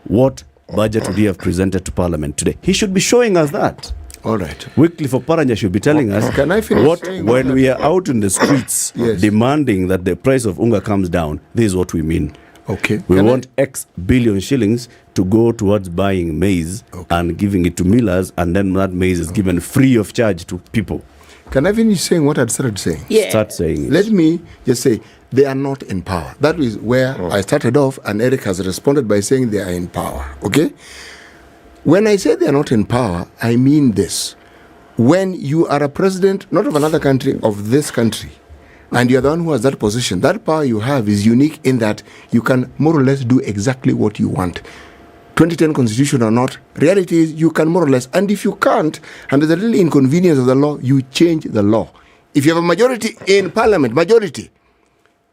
What budget would he have presented to Parliament today? He should be showing us that. All right. Wycliffe Oparanya should be telling us Can I finish when we are out in the streets demanding that the price of unga comes down. This is what we mean. Okay. We want X billion shillings to go towards buying maize and giving it to millers, and then that maize is given free of charge to people. Can I finish saying what I'd started saying? Yeah. Start saying it. Let me just say, they are not in power. That is where I started off, and Eric has responded by saying they are in power. Okay? When I say they are not in power, I mean this. When you are a president, not of another country, of this country, and you're the one who has that position, that power you have is unique in that you can more or less do exactly what you want. 2010 constitution or not, reality is you can more or less. And if you can't, and there's a little inconvenience of the law, you change the law. If you have a majority in parliament,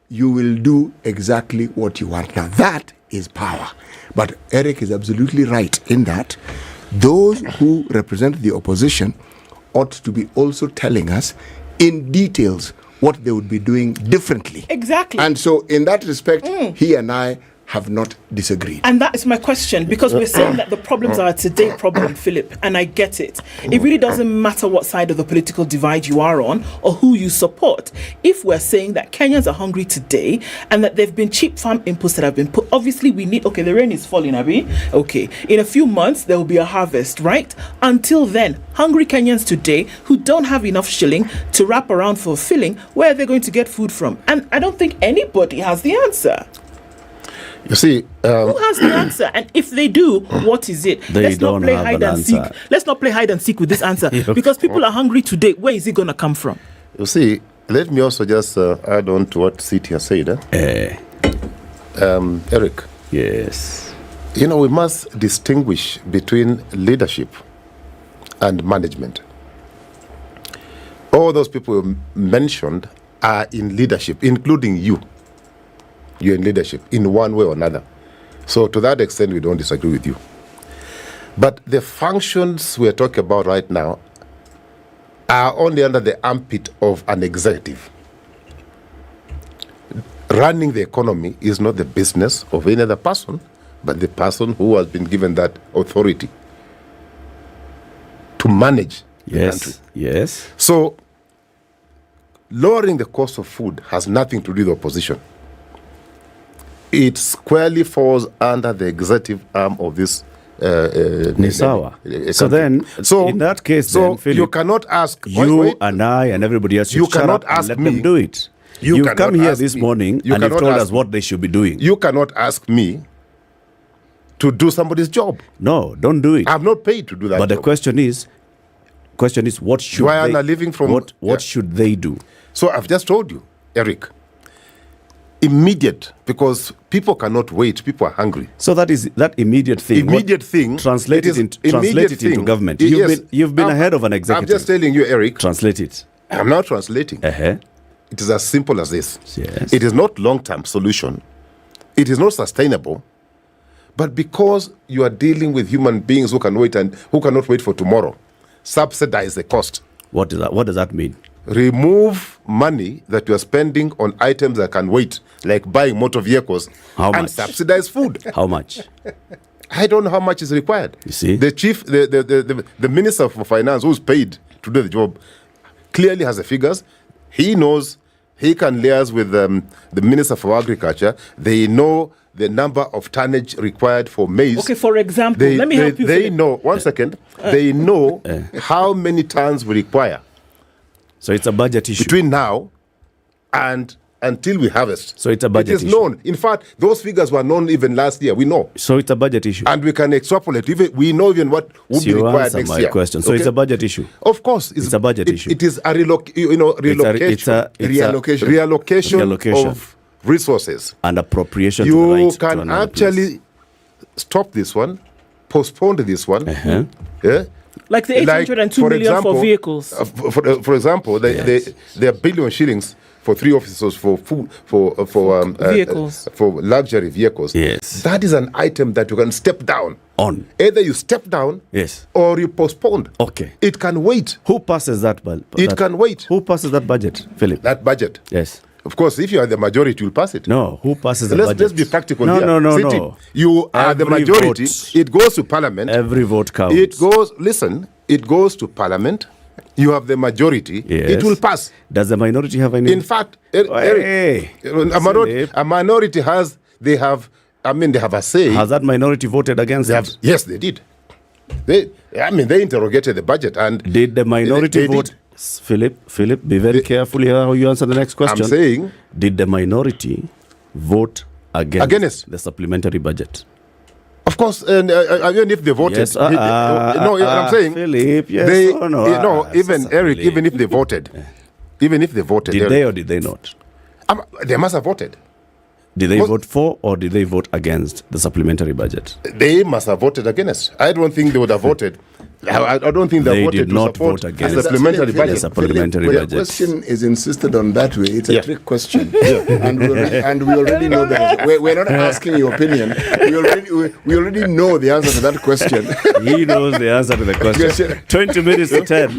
you will do exactly what you want. Now that is power. But Eric is absolutely right in that those who represent the opposition ought to be also telling us in details what they would be doing differently. Exactly. And so in that respect, he and I have not disagreed. And that is my question, because we're saying that the problems are a today problem, Philip, and I get it. It really doesn't matter what side of the political divide you are on or who you support. If we're saying that Kenyans are hungry today and that there have been cheap farm inputs that have been put, obviously we need, okay, the rain is falling, Abby. Okay, in a few months there will be a harvest, right? Until then, hungry Kenyans today who don't have enough shilling to wrap around for filling, where are they going to get food from? And I don't think anybody has the answer. You see, who has the answer? And if they do, what is it? Let's not play hide and seek. Let's not play hide and seek with this answer, because people are hungry today. Where is it going to come from? You see, let me also just add on to what City has said. Eric. Yes. You know, we must distinguish between leadership and management. all those people mentioned are in leadership, including you. You're in leadership in one way or another. So to that extent, we don't disagree with you. But the functions we're talking about right now are only under the armpit of an executive. Running the economy is not the business of any other person, but the person who has been given that authority to manage the country. Yes. So, lowering the cost of food has nothing to do with opposition. It squarely falls under the executive arm of this Nisawa. So country. then, in that case, so then, Philip, you cannot ask you and I and everybody else. You should shut cannot up and ask let me. them do it. You You've come cannot here ask this me. morning You and you've cannot told ask us what they should be doing. You cannot ask me to do somebody's job. No, don't do it. I'm not paid to do that. But the job. question is, what should Do I they? earn a living from What should they do? So I've just told you, Eric. Immediate, because people cannot wait. People are hungry. So that is that immediate thing. Immediate thing. Translate it into government. Yes, You've been ahead of an executive. I'm just telling you, Eric. Translate it. I'm not translating. It is as simple as this. Yes. It is not long-term solution. It is not sustainable. But because you are dealing with human beings who can wait and who cannot wait for tomorrow, subsidize the cost. What does that mean? Remove money that you are spending on items that can wait, like buying motor vehicles, and subsidize food. How much? I don't know how much is required. You see, the Minister for Finance, who's paid to do the job, clearly has the figures. He knows. He can liaise with the Minister for Agriculture. They know the number of tonnage required for maize. Okay, for example, let me help you. They know. One second. They know how many tons we require. So it's a budget issue. Between now and until we harvest. So it's a budget issue. It is issue. known. In fact, those figures were known even last year. We know. So it's a budget issue. And we can extrapolate. We know even what would be required next year. Question. So it's a budget issue. Of course. It's a budget issue. It is a reallocation of resources. And appropriation you to the right can actually stop this one, postpone this one. Yeah? Like the 802 million for vehicles. For example, there are billion shillings for 3 officers for food for vehicles, for luxury vehicles. Yes, that is an item that you can step down on. Either you step down, yes, or you postpone. Okay, it can wait. Who passes that? It can wait. Who passes that budget, Philip? That budget. Yes. Of course, if you are the majority, you'll pass it. No, who passes the budget? Let's be practical here. No. You are the majority. It goes to Parliament. Every vote counts. It goes to Parliament. You have the majority. Yes. It will pass. Does the minority have any? In fact, Eric, a minority they have a say. Has that minority voted against it? Yes, they did. They interrogated the budget and did the minority vote? Did. Philip, be very careful here how you answer the next question. I'm saying, did the minority vote against the supplementary budget? Of course, and even if they voted, yes, I'm saying, Philip, yes or no? Even Eric, even if they voted, did Eric, they or did they not? They must have voted. Did they vote for or did they vote against the supplementary budget? They must have voted against. I don't think they would have voted. I don't think they voted did not to support vote against the supplementary budget. The supplementary budget. The question is insisted on that way. It's a trick question, and we already know that. We're not asking your opinion. We already know the answer to that question. He knows the answer to the question. 20 minutes to 10.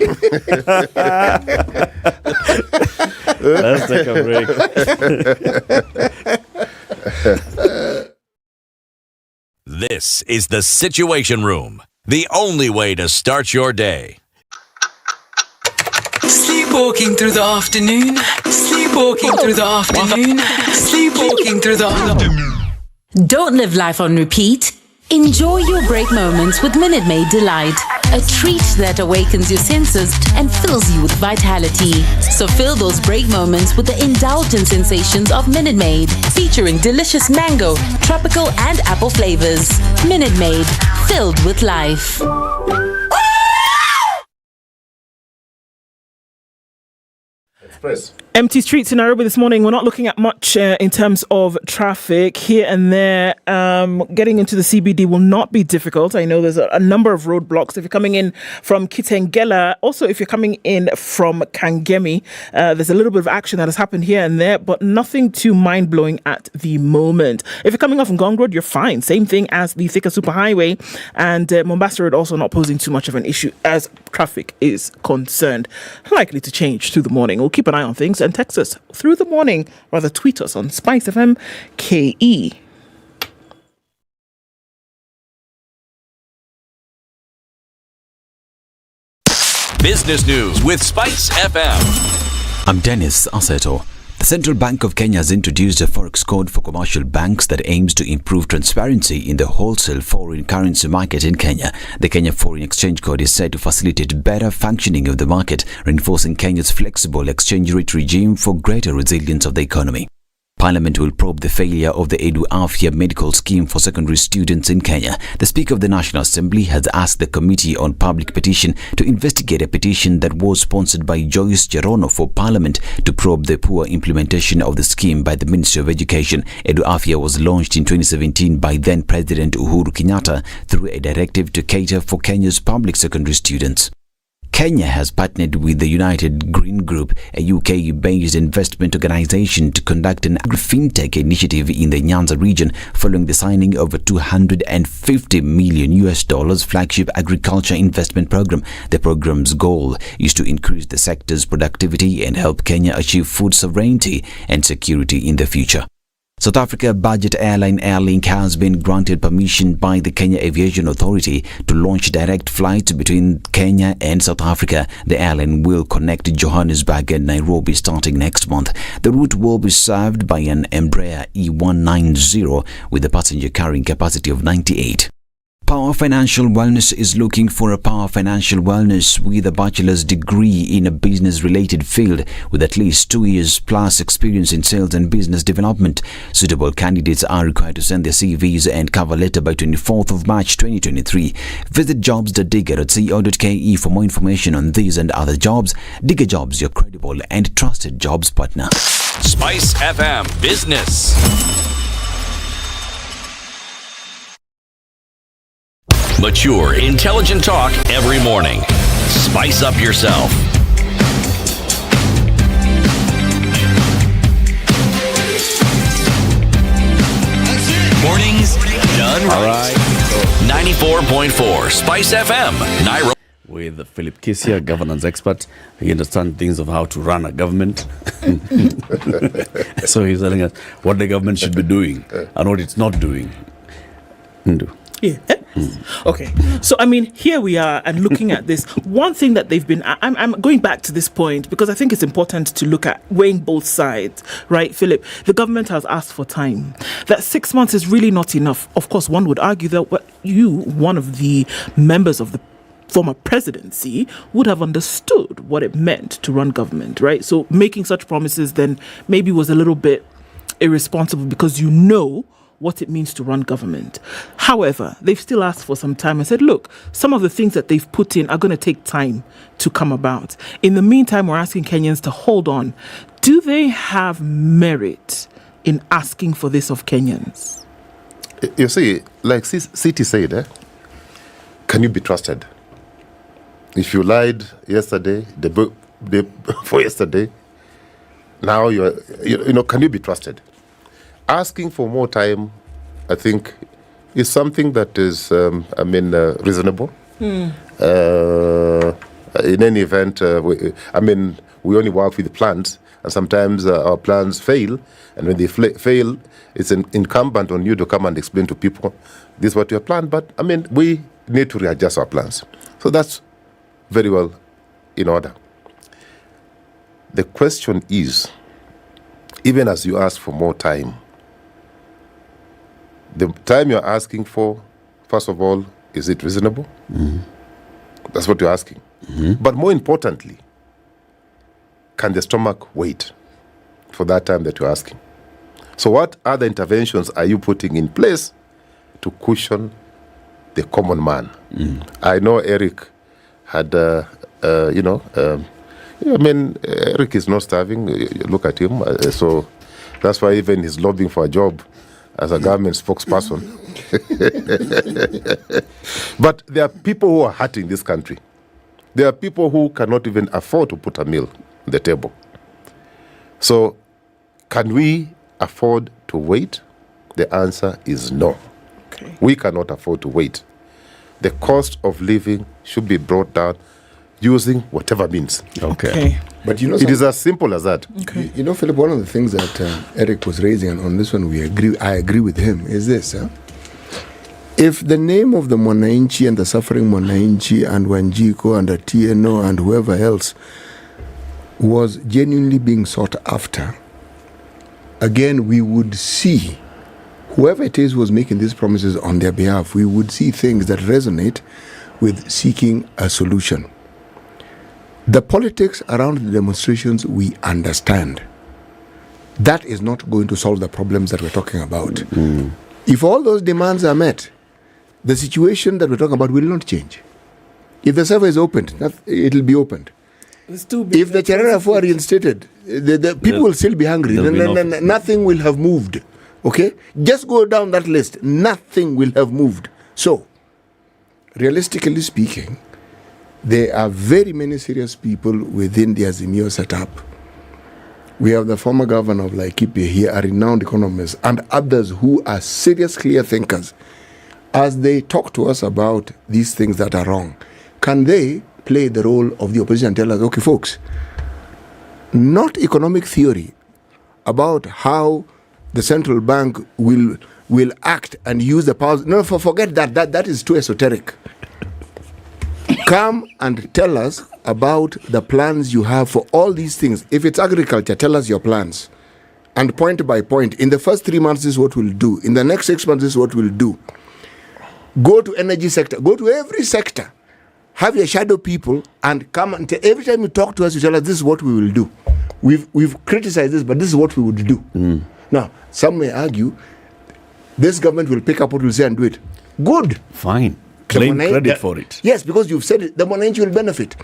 Let's take a break. This is the Situation Room, the only way to start your day. Sleepwalking through the afternoon. Sleepwalking through the afternoon. Sleepwalking through the afternoon. Don't live life on repeat. Enjoy your break moments with Minute Maid Delight, a treat that awakens your senses and fills you with vitality. So fill those break moments with the indulgent sensations of Minute Maid, featuring delicious mango, tropical and apple flavors. Minute Maid, filled with life. Express. Empty streets in Nairobi this morning. We're not looking at much in terms of traffic here and there. Getting into the CBD will not be difficult. I know there's a number of roadblocks. If you're coming in from Kitengela, also if you're coming in from Kangemi, there's a little bit of action that has happened here and there, but nothing too mind-blowing at the moment. If you're coming off Ngong Road, you're fine. Same thing as the Thika Superhighway, and Mombasa Road also not posing too much of an issue as traffic is concerned. Likely to change through the morning. We'll keep an eye on things and text us through the morning, rather tweet us on SpiceFM KE. Business News with Spice FM. I'm Dennis Aseto. The Central Bank of Kenya has introduced a forex code for commercial banks that aims to improve transparency in the wholesale foreign currency market in Kenya. The Kenya Foreign Exchange Code is said to facilitate better functioning of the market, reinforcing Kenya's flexible exchange rate regime for greater resilience of the economy. Parliament will probe the failure of the Edu Afya medical scheme for secondary students in Kenya. The Speaker of the National Assembly has asked the Committee on Public Petition to investigate a petition that was sponsored by Joyce Cherono for Parliament to probe the poor implementation of the scheme by the Ministry of Education. Edu Afya was launched in 2017 by then President Uhuru Kenyatta through a directive to cater for Kenya's public secondary students. Kenya has partnered with the United Green Group, a UK-based investment organization, to conduct an agri-fintech initiative in the Nyanza region following the signing of a $250 million flagship agriculture investment program. The program's goal is to increase the sector's productivity and help Kenya achieve food sovereignty and security in the future. South Africa budget airline Airlink has been granted permission by the Kenya Aviation Authority to launch direct flights between Kenya and South Africa. The airline will connect Johannesburg and Nairobi starting next month. The route will be served by an Embraer E190 with a passenger carrying capacity of 98. Power Financial Wellness is looking for a Power Financial Wellness with a bachelor's degree in a business-related field with at least 2 years plus experience in sales and business development. Suitable candidates are required to send their CVs and cover letter by 24th of March 2023. Visit jobs.digger.co.ke for more information on these and other jobs. Digger Jobs, your credible and trusted jobs partner. Spice FM Business. Mature, intelligent talk every morning. Spice up yourself. Mornings done right. All right. 94.4 Spice FM, Nairobi. With Philip Kisia, governance expert, he understands things of how to run a government. So he's telling us what the government should be doing and what it's not doing. Yeah. Okay. So, I mean, here we are and looking at this. One thing that they've been... I'm going back to this point because I think it's important to look at weighing both sides, right, Philip? The government has asked for time. That 6 months is really not enough. Of course, one would argue that one of the members of the former presidency, would have understood what it meant to run government, right? So making such promises then maybe was a little bit irresponsible because you know what it means to run government. However, they've still asked for some time and said, look, some of the things that they've put in are going to take time to come about. In the meantime, we're asking Kenyans to hold on. Do they have merit in asking for this of Kenyans? You see, like City said, can you be trusted? If you lied yesterday, the before yesterday, now you know, can you be trusted? Asking for more time, I think, is something that is, reasonable. In any event, we only work with plans, and sometimes our plans fail. And when they fail, it's incumbent on you to come and explain to people, this is what you have planned. But, we need to readjust our plans. So that's very well in order. The question is, even as you ask for more time, the time you're asking for, first of all, is it reasonable? Mm-hmm. That's what you're asking. Mm-hmm. But more importantly, can the stomach wait for that time that you're asking? So what other interventions are you putting in place to cushion the common man? Mm. I know Eric had, I mean, Eric is not starving. Look at him. So that's why even he's lobbying for a job as a government spokesperson. But there are people who are hurting this country. There are people who cannot even afford to put a meal on the table. So can we afford to wait? The answer is no. Okay. We cannot afford to wait. The cost of living should be brought down using whatever means. Okay. But you know, it is as simple as that. Okay. You know, Philip, one of the things that Eric was raising, and on this one I agree with him, is this. If the name of the Mwananchi and the suffering Mwananchi and Wanjiko and the TNO and whoever else was genuinely being sought after, again, we would see, whoever it is who was making these promises on their behalf, we would see things that resonate with seeking a solution. The politics around the demonstrations, we understand. That is not going to solve the problems that we're talking about. If all those demands are met, the situation that we're talking about will not change. If the server is opened, it will be opened. If the Charara are reinstated, the people will still be hungry. Nothing will have moved. Okay? Just go down that list. Nothing will have moved. So, realistically speaking, there are very many serious people within the Azimio setup. We have the former governor of Laikipia here, a renowned economist, and others who are serious, clear thinkers. As they talk to us about these things that are wrong, can they play the role of the opposition and tell us, okay, folks, not economic theory about how the central bank will act and use the powers. No, forget that. That is too esoteric. Come and tell us about the plans you have for all these things. If it's agriculture, tell us your plans. And point by point, in the first 3 months, this is what we'll do. In the next 6 months, this is what we'll do. Go to energy sector. Go to every sector. Have your shadow people and come and every time you talk to us, you tell us this is what we will do. We've criticized this, but this is what we would do. Now, some may argue this government will pick up what we'll say and do it. Good. Fine. Claim credit for it. Yes, because you've said it, the Mwananchi will benefit.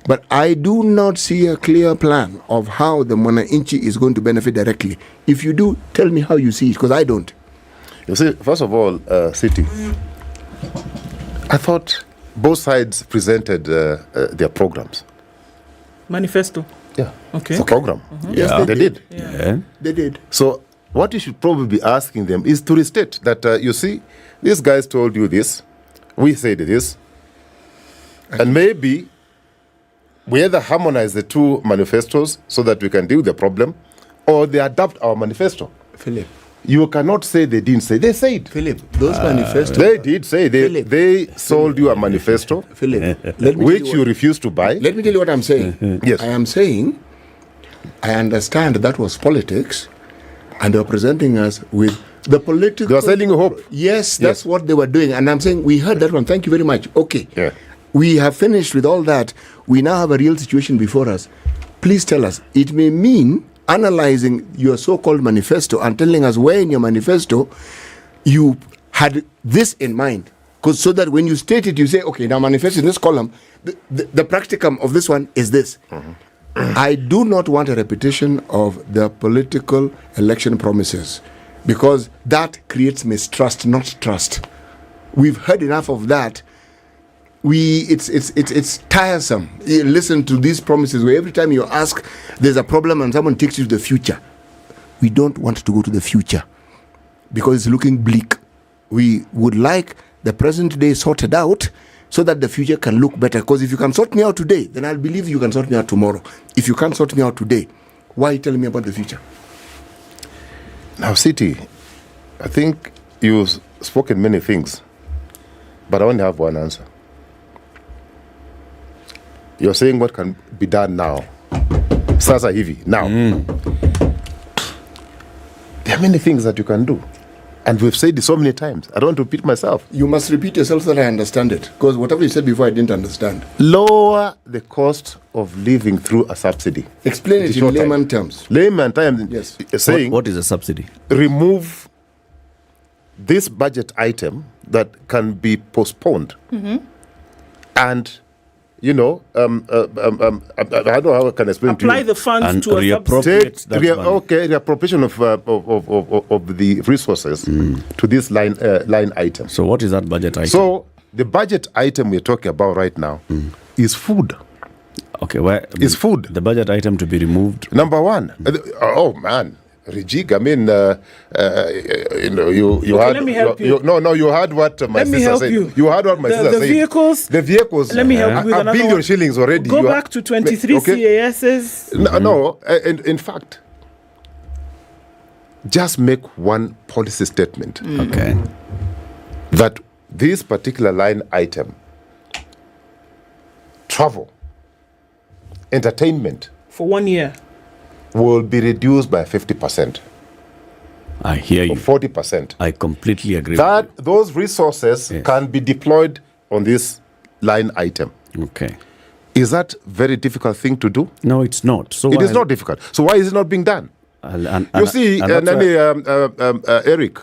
But I do not see a clear plan of how the Mwananchi is going to benefit directly. If you do, tell me how you see it, because I don't. You see, first of all, City, I thought both sides presented their programs. Manifesto. Yeah. Okay. It's a program. Yes, they did. Yeah. They did. So what you should probably be asking them is to restate that, you see, these guys told you this, we said this, and maybe we either harmonize the two manifestos so that we can deal with the problem, or they adapt our manifesto. Philip. You cannot say they didn't say. They said. Philip, those manifestos. They did say. They sold you a manifesto, Philip, which you refused to buy. Let me tell you what I'm saying. Yes. I am saying, I understand that was politics, and they were presenting us with the political. They were selling hope. Yes, that's what they were doing. And I'm saying, we heard that one. Thank you very much. Okay. Yeah. We have finished with all that. We now have a real situation before us. Please tell us. It may mean analyzing your so-called manifesto and telling us where in your manifesto you had this in mind. Because so that when you state it, you say, okay, now manifesto in this column, the practicum of this one is this. I do not want a repetition of the political election promises, because that creates mistrust, not trust. We've heard enough of that. It's tiresome. You listen to these promises where every time you ask, there's a problem and someone takes you to the future. We don't want to go to the future because it's looking bleak. We would like the present day sorted out so that the future can look better. Because if you can sort me out today, then I'll believe you can sort me out tomorrow. If you can't sort me out today, why are you telling me about the future? Now, City, I think you've spoken many things, but I only have one answer. You're saying what can be done now. Sasa hivi, now. There are many things that you can do. And we've said it so many times. I don't want to repeat myself. You must repeat yourself so that I understand it. Because whatever you said before, I didn't understand. Lower the cost of living through a subsidy. Explain it in layman terms. Layman terms. Yes. Saying, what is a subsidy? Remove this budget item that can be postponed. And I don't know how I can explain Apply to you. the funds And to a reappropriate subsidy. that money. Okay, the appropriation of the resources to this line item. So what is that budget item? So the budget item we're talking about right now is food. Okay, where is food the budget item to be removed? Number one. Oh man, Rejig. I mean, you Okay, had. let me help you. You heard what my Let me sister help said. you. Heard what my The- sister the said. vehicles- The vehicles. Let me help you with a another billion one. shillings already. Go You back to 23 okay. CASs. No. In fact, just make one policy statement. Okay. That this particular line item, travel, entertainment, For 1 year. will be reduced by 50%. I hear you. Or 40%. I completely agree. That those resources can be deployed on this line item. Okay. Is that very difficult thing to do? No, it's not. So it why- is not difficult. So why is it not being done? You see, and that's Eric,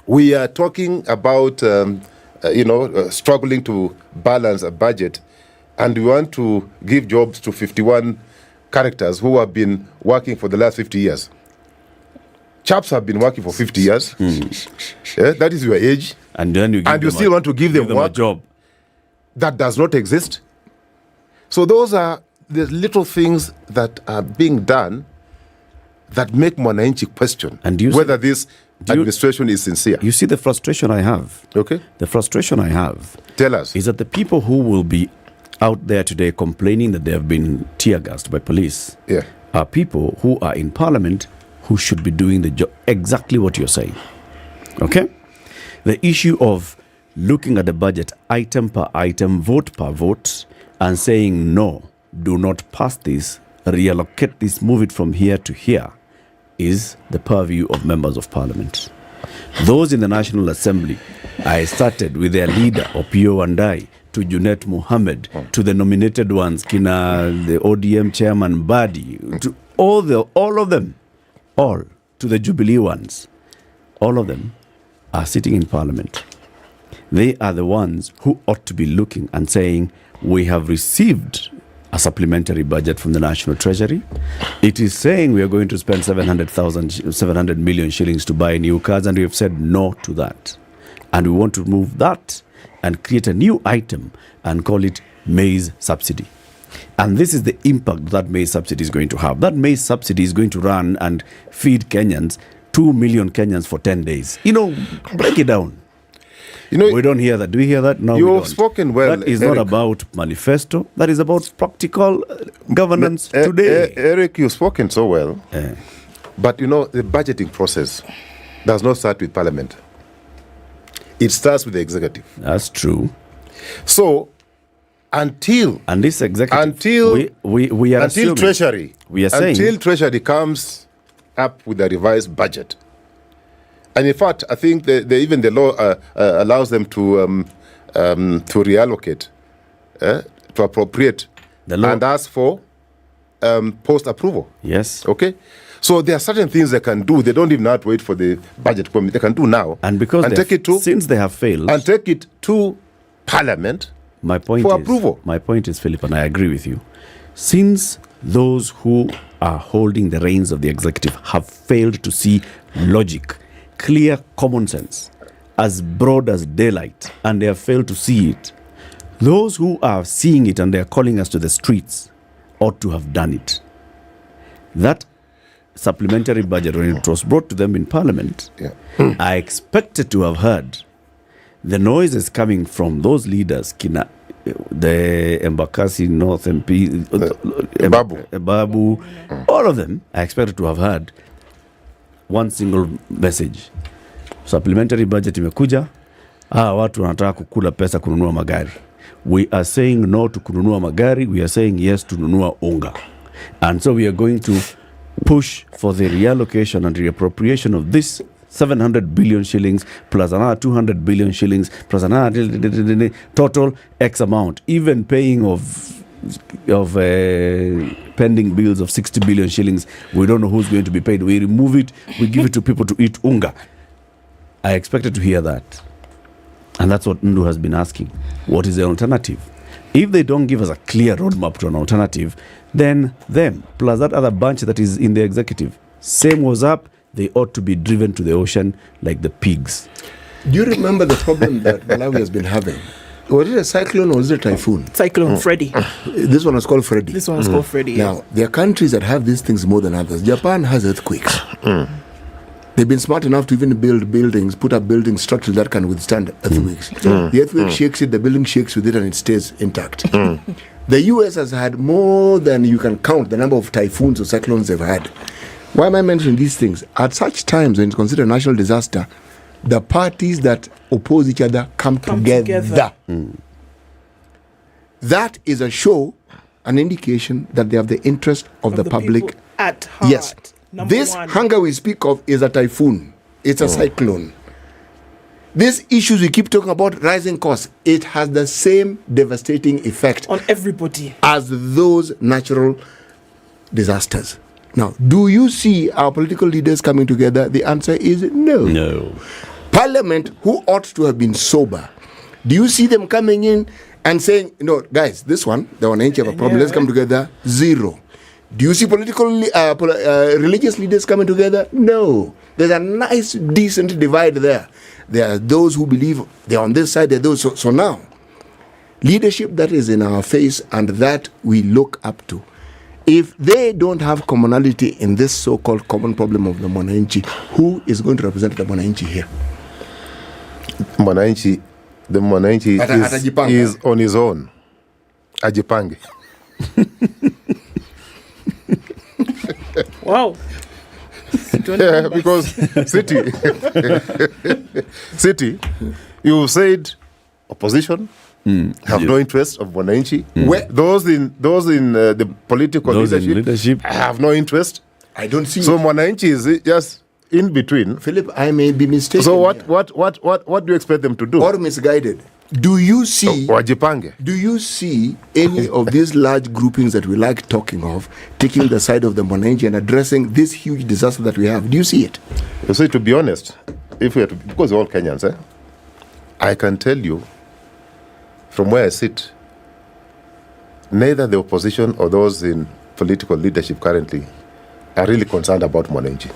we are talking about struggling to balance a budget, and we want to give jobs to 51 characters who have been working for the last 50 years. Chaps have been working for 50 years. Yeah, that is your age. And then you still want to give them a work job that does not exist. So those are the little things that are being done that make Mwananchi question whether this administration is sincere. You see the frustration I have. Okay. The frustration I have. Tell us. Is that the people who will be out there today complaining that they have been tear gassed by police are people who are in parliament who should be doing the job, exactly what you're saying. Okay? The issue of looking at the budget item per item, vote per vote, and saying no, do not pass this, reallocate this, move it from here to here, is the purview of members of parliament. Those in the National Assembly, I started with their leader, Opio Wandai, to Junet Mohammed, to the nominated ones, Kina, the ODM chairman, Badi, to all of them, to the Jubilee ones, all of them are sitting in parliament. They are the ones who ought to be looking and saying, we have received a supplementary budget from the National Treasury. It is saying we are going to spend 700 million shillings to buy new cars, and we have said no to that. And we want to move that and create a new item and call it maize subsidy. And this is the impact that maize subsidy is going to have. That maize subsidy is going to run and feed Kenyans, 2 million Kenyans for 10 days. Break it down. We don't hear that. Do we hear that? No, You've we don't. spoken well, That is Eric. not about manifesto. That is about practical governance today. Eric, you've spoken so well. But the budgeting process does not start with parliament. It starts with the executive. That's true. So until this executive we are assuming- until Treasury, we are saying- until Treasury comes up with a revised budget. And in fact, I think even the law allows them to reallocate, to appropriate, and ask for post approval. Yes. Okay. So there are certain things they can do. They don't even have to wait for the budget committee. They can do now, and because take it to since they have failed, and take it to Parliament. My point for is, approval. My point is, Philip, and I agree with you. Since those who are holding the reins of the executive have failed to see logic, clear common sense, as broad as daylight, and they have failed to see it, those who are seeing it and they are calling us to the streets ought to have done it. That supplementary budget, when it was brought to them in Parliament, I expected to have heard the noises coming from those leaders, the Embakasi North MP, Babu, all of them. I expected to have heard one single message: supplementary budget imekuja, watu wanataka kukula pesa kununua magari. We are saying no to kununua magari. We are saying yes to kununua unga, and so we are going to push for the reallocation and reappropriation of this 700 billion shillings plus another 200 billion shillings plus another total X amount, even paying of pending bills of 60 billion shillings. We don't know who's going to be paid. We remove it, we give it to people to eat unga. I expected to hear that. And that's what Ndu has been asking. What is the alternative? If they don't give us a clear roadmap to an alternative, then them, plus that other bunch that is in the executive, same was up, they ought to be driven to the ocean like the pigs. Do you remember the problem that Malawi has been having? Was it a cyclone or was it a typhoon? Cyclone Freddy. This one was called Freddy. This one was called Freddy. Yeah. Now, there are countries that have these things more than others. Japan has earthquakes. They've been smart enough to even build buildings, put up building structures that can withstand earthquakes. The earthquake shakes it, the building shakes with it, and it stays intact. The US has had more than you can count the number of typhoons or cyclones they've had. Why am I mentioning these things? At such times when it's considered a national disaster, the parties that oppose each other come together. That is a show, an indication that they have the interest of the public people at heart. Yes. This hunger we speak of is a typhoon. It's a cyclone. These issues we keep talking about, rising costs, it has the same devastating effect on everybody as those natural disasters. Now, do you see our political leaders coming together? The answer is no. No. Parliament, who ought to have been sober, do you see them coming in and saying, guys, this one, the one ain't have a problem, let's come together? Zero. Do you see religious leaders coming together? No. There's a nice, decent divide there. There are those who believe they're on this side, there are those. So now, leadership that is in our face and that we look up to, if they don't have commonality in this so-called common problem of the Mwananchi, who is going to represent the Mwananchi here? The Mwananchi is on his own. Ajipange. Wow. Yeah, because city, you said opposition have no interest of Mwananchi. Those in the political leadership have no interest. I don't see. So Mwananchi is just in between. Philip, I may be mistaken. So what do you expect them to do? Or misguided. Do you see any of these large groupings that we like talking of taking the side of the Mwananchi and addressing this huge disaster that we have? Do you see it? You see, to be honest, if we are because we're all Kenyans, I can tell you from where I sit, neither the opposition or those in political leadership currently are really concerned about Mwananchi.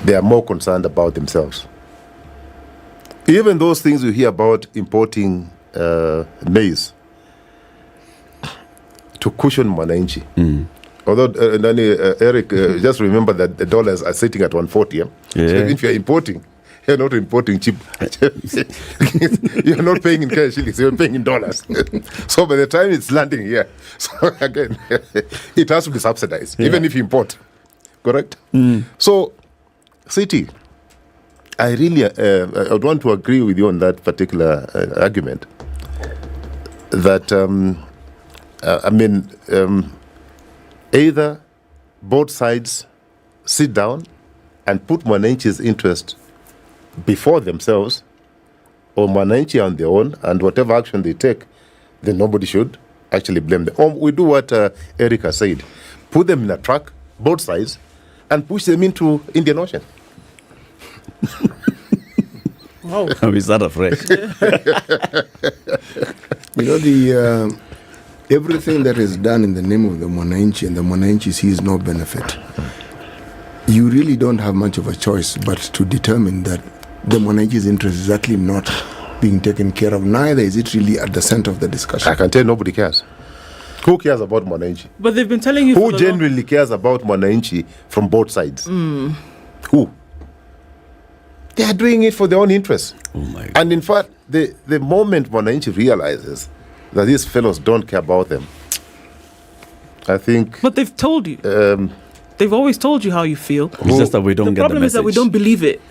They are more concerned about themselves. Even those things you hear about importing maize to cushion Mwananchi. Although, Eric, just remember that the dollars are sitting at 140. So if you're importing, you're not importing cheap. You're not paying in cash shillings, you're paying in dollars. So by the time it's landing here, so again, it has to be subsidized, even if you import. Correct? So, City, I really I would want to agree with you on that particular argument. That either both sides sit down and put Mwananchi's interest before themselves, or Mwananchi on their own, and whatever action they take, then nobody should actually blame them. Or we do what Erica said: put them in a truck, both sides, and push them into Indian Ocean. Wow. We start afresh. Everything that is done in the name of the Mwananchi and the Mwananchi sees no benefit. You really don't have much of a choice but to determine that the Mwananchi's interest is actually not being taken care of. Neither is it really at the center of the discussion. I can tell nobody cares. Who cares about Mwananchi? But they've been telling you who genuinely cares about Mwananchi from both sides. Who? They are doing it for their own interests. Oh my God. And in fact, the moment Mwananchi realizes that these fellows don't care about them, I think. But they've told you. They've always told you how you feel. It's just that we don't get the problem is that we don't believe it.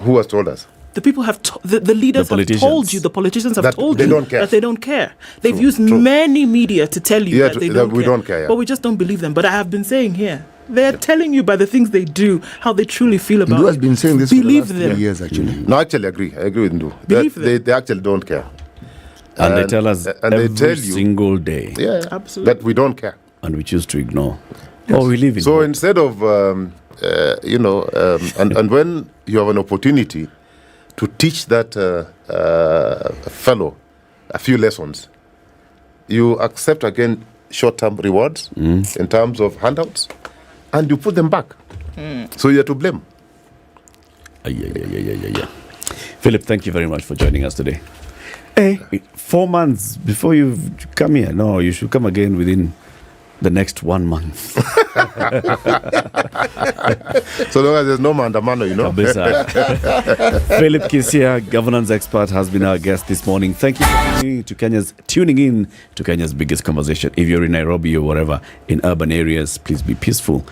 Who has told us? The people have, the leaders have told you, the politicians have told you that they don't care. They've used many media to tell you that they don't care. But we just don't believe them. But I have been saying here, they're telling you by the things they do how they truly feel about it. Who has been saying this believe for the last 3 years, actually? No, actually, I agree with you. Believe them. They actually don't care. And they tell us every single day. Yeah, absolutely. That we don't care. And we choose to ignore. Yes. Or we live in so hope. Instead of, and when you have an opportunity to teach that fellow a few lessons, you accept again short-term rewards in terms of handouts, and you put them back. So you're to blame. Yeah. Philip, thank you very much for joining us today. Hey, 4 months before you come here. No, you should come again within the next 1 month. So long as there's no mandamano, you know. Philip Kisia, governance expert, has been our guest this morning. Thank you for tuning in to Kenya's biggest conversation. If you're in Nairobi or wherever in urban areas, please be peaceful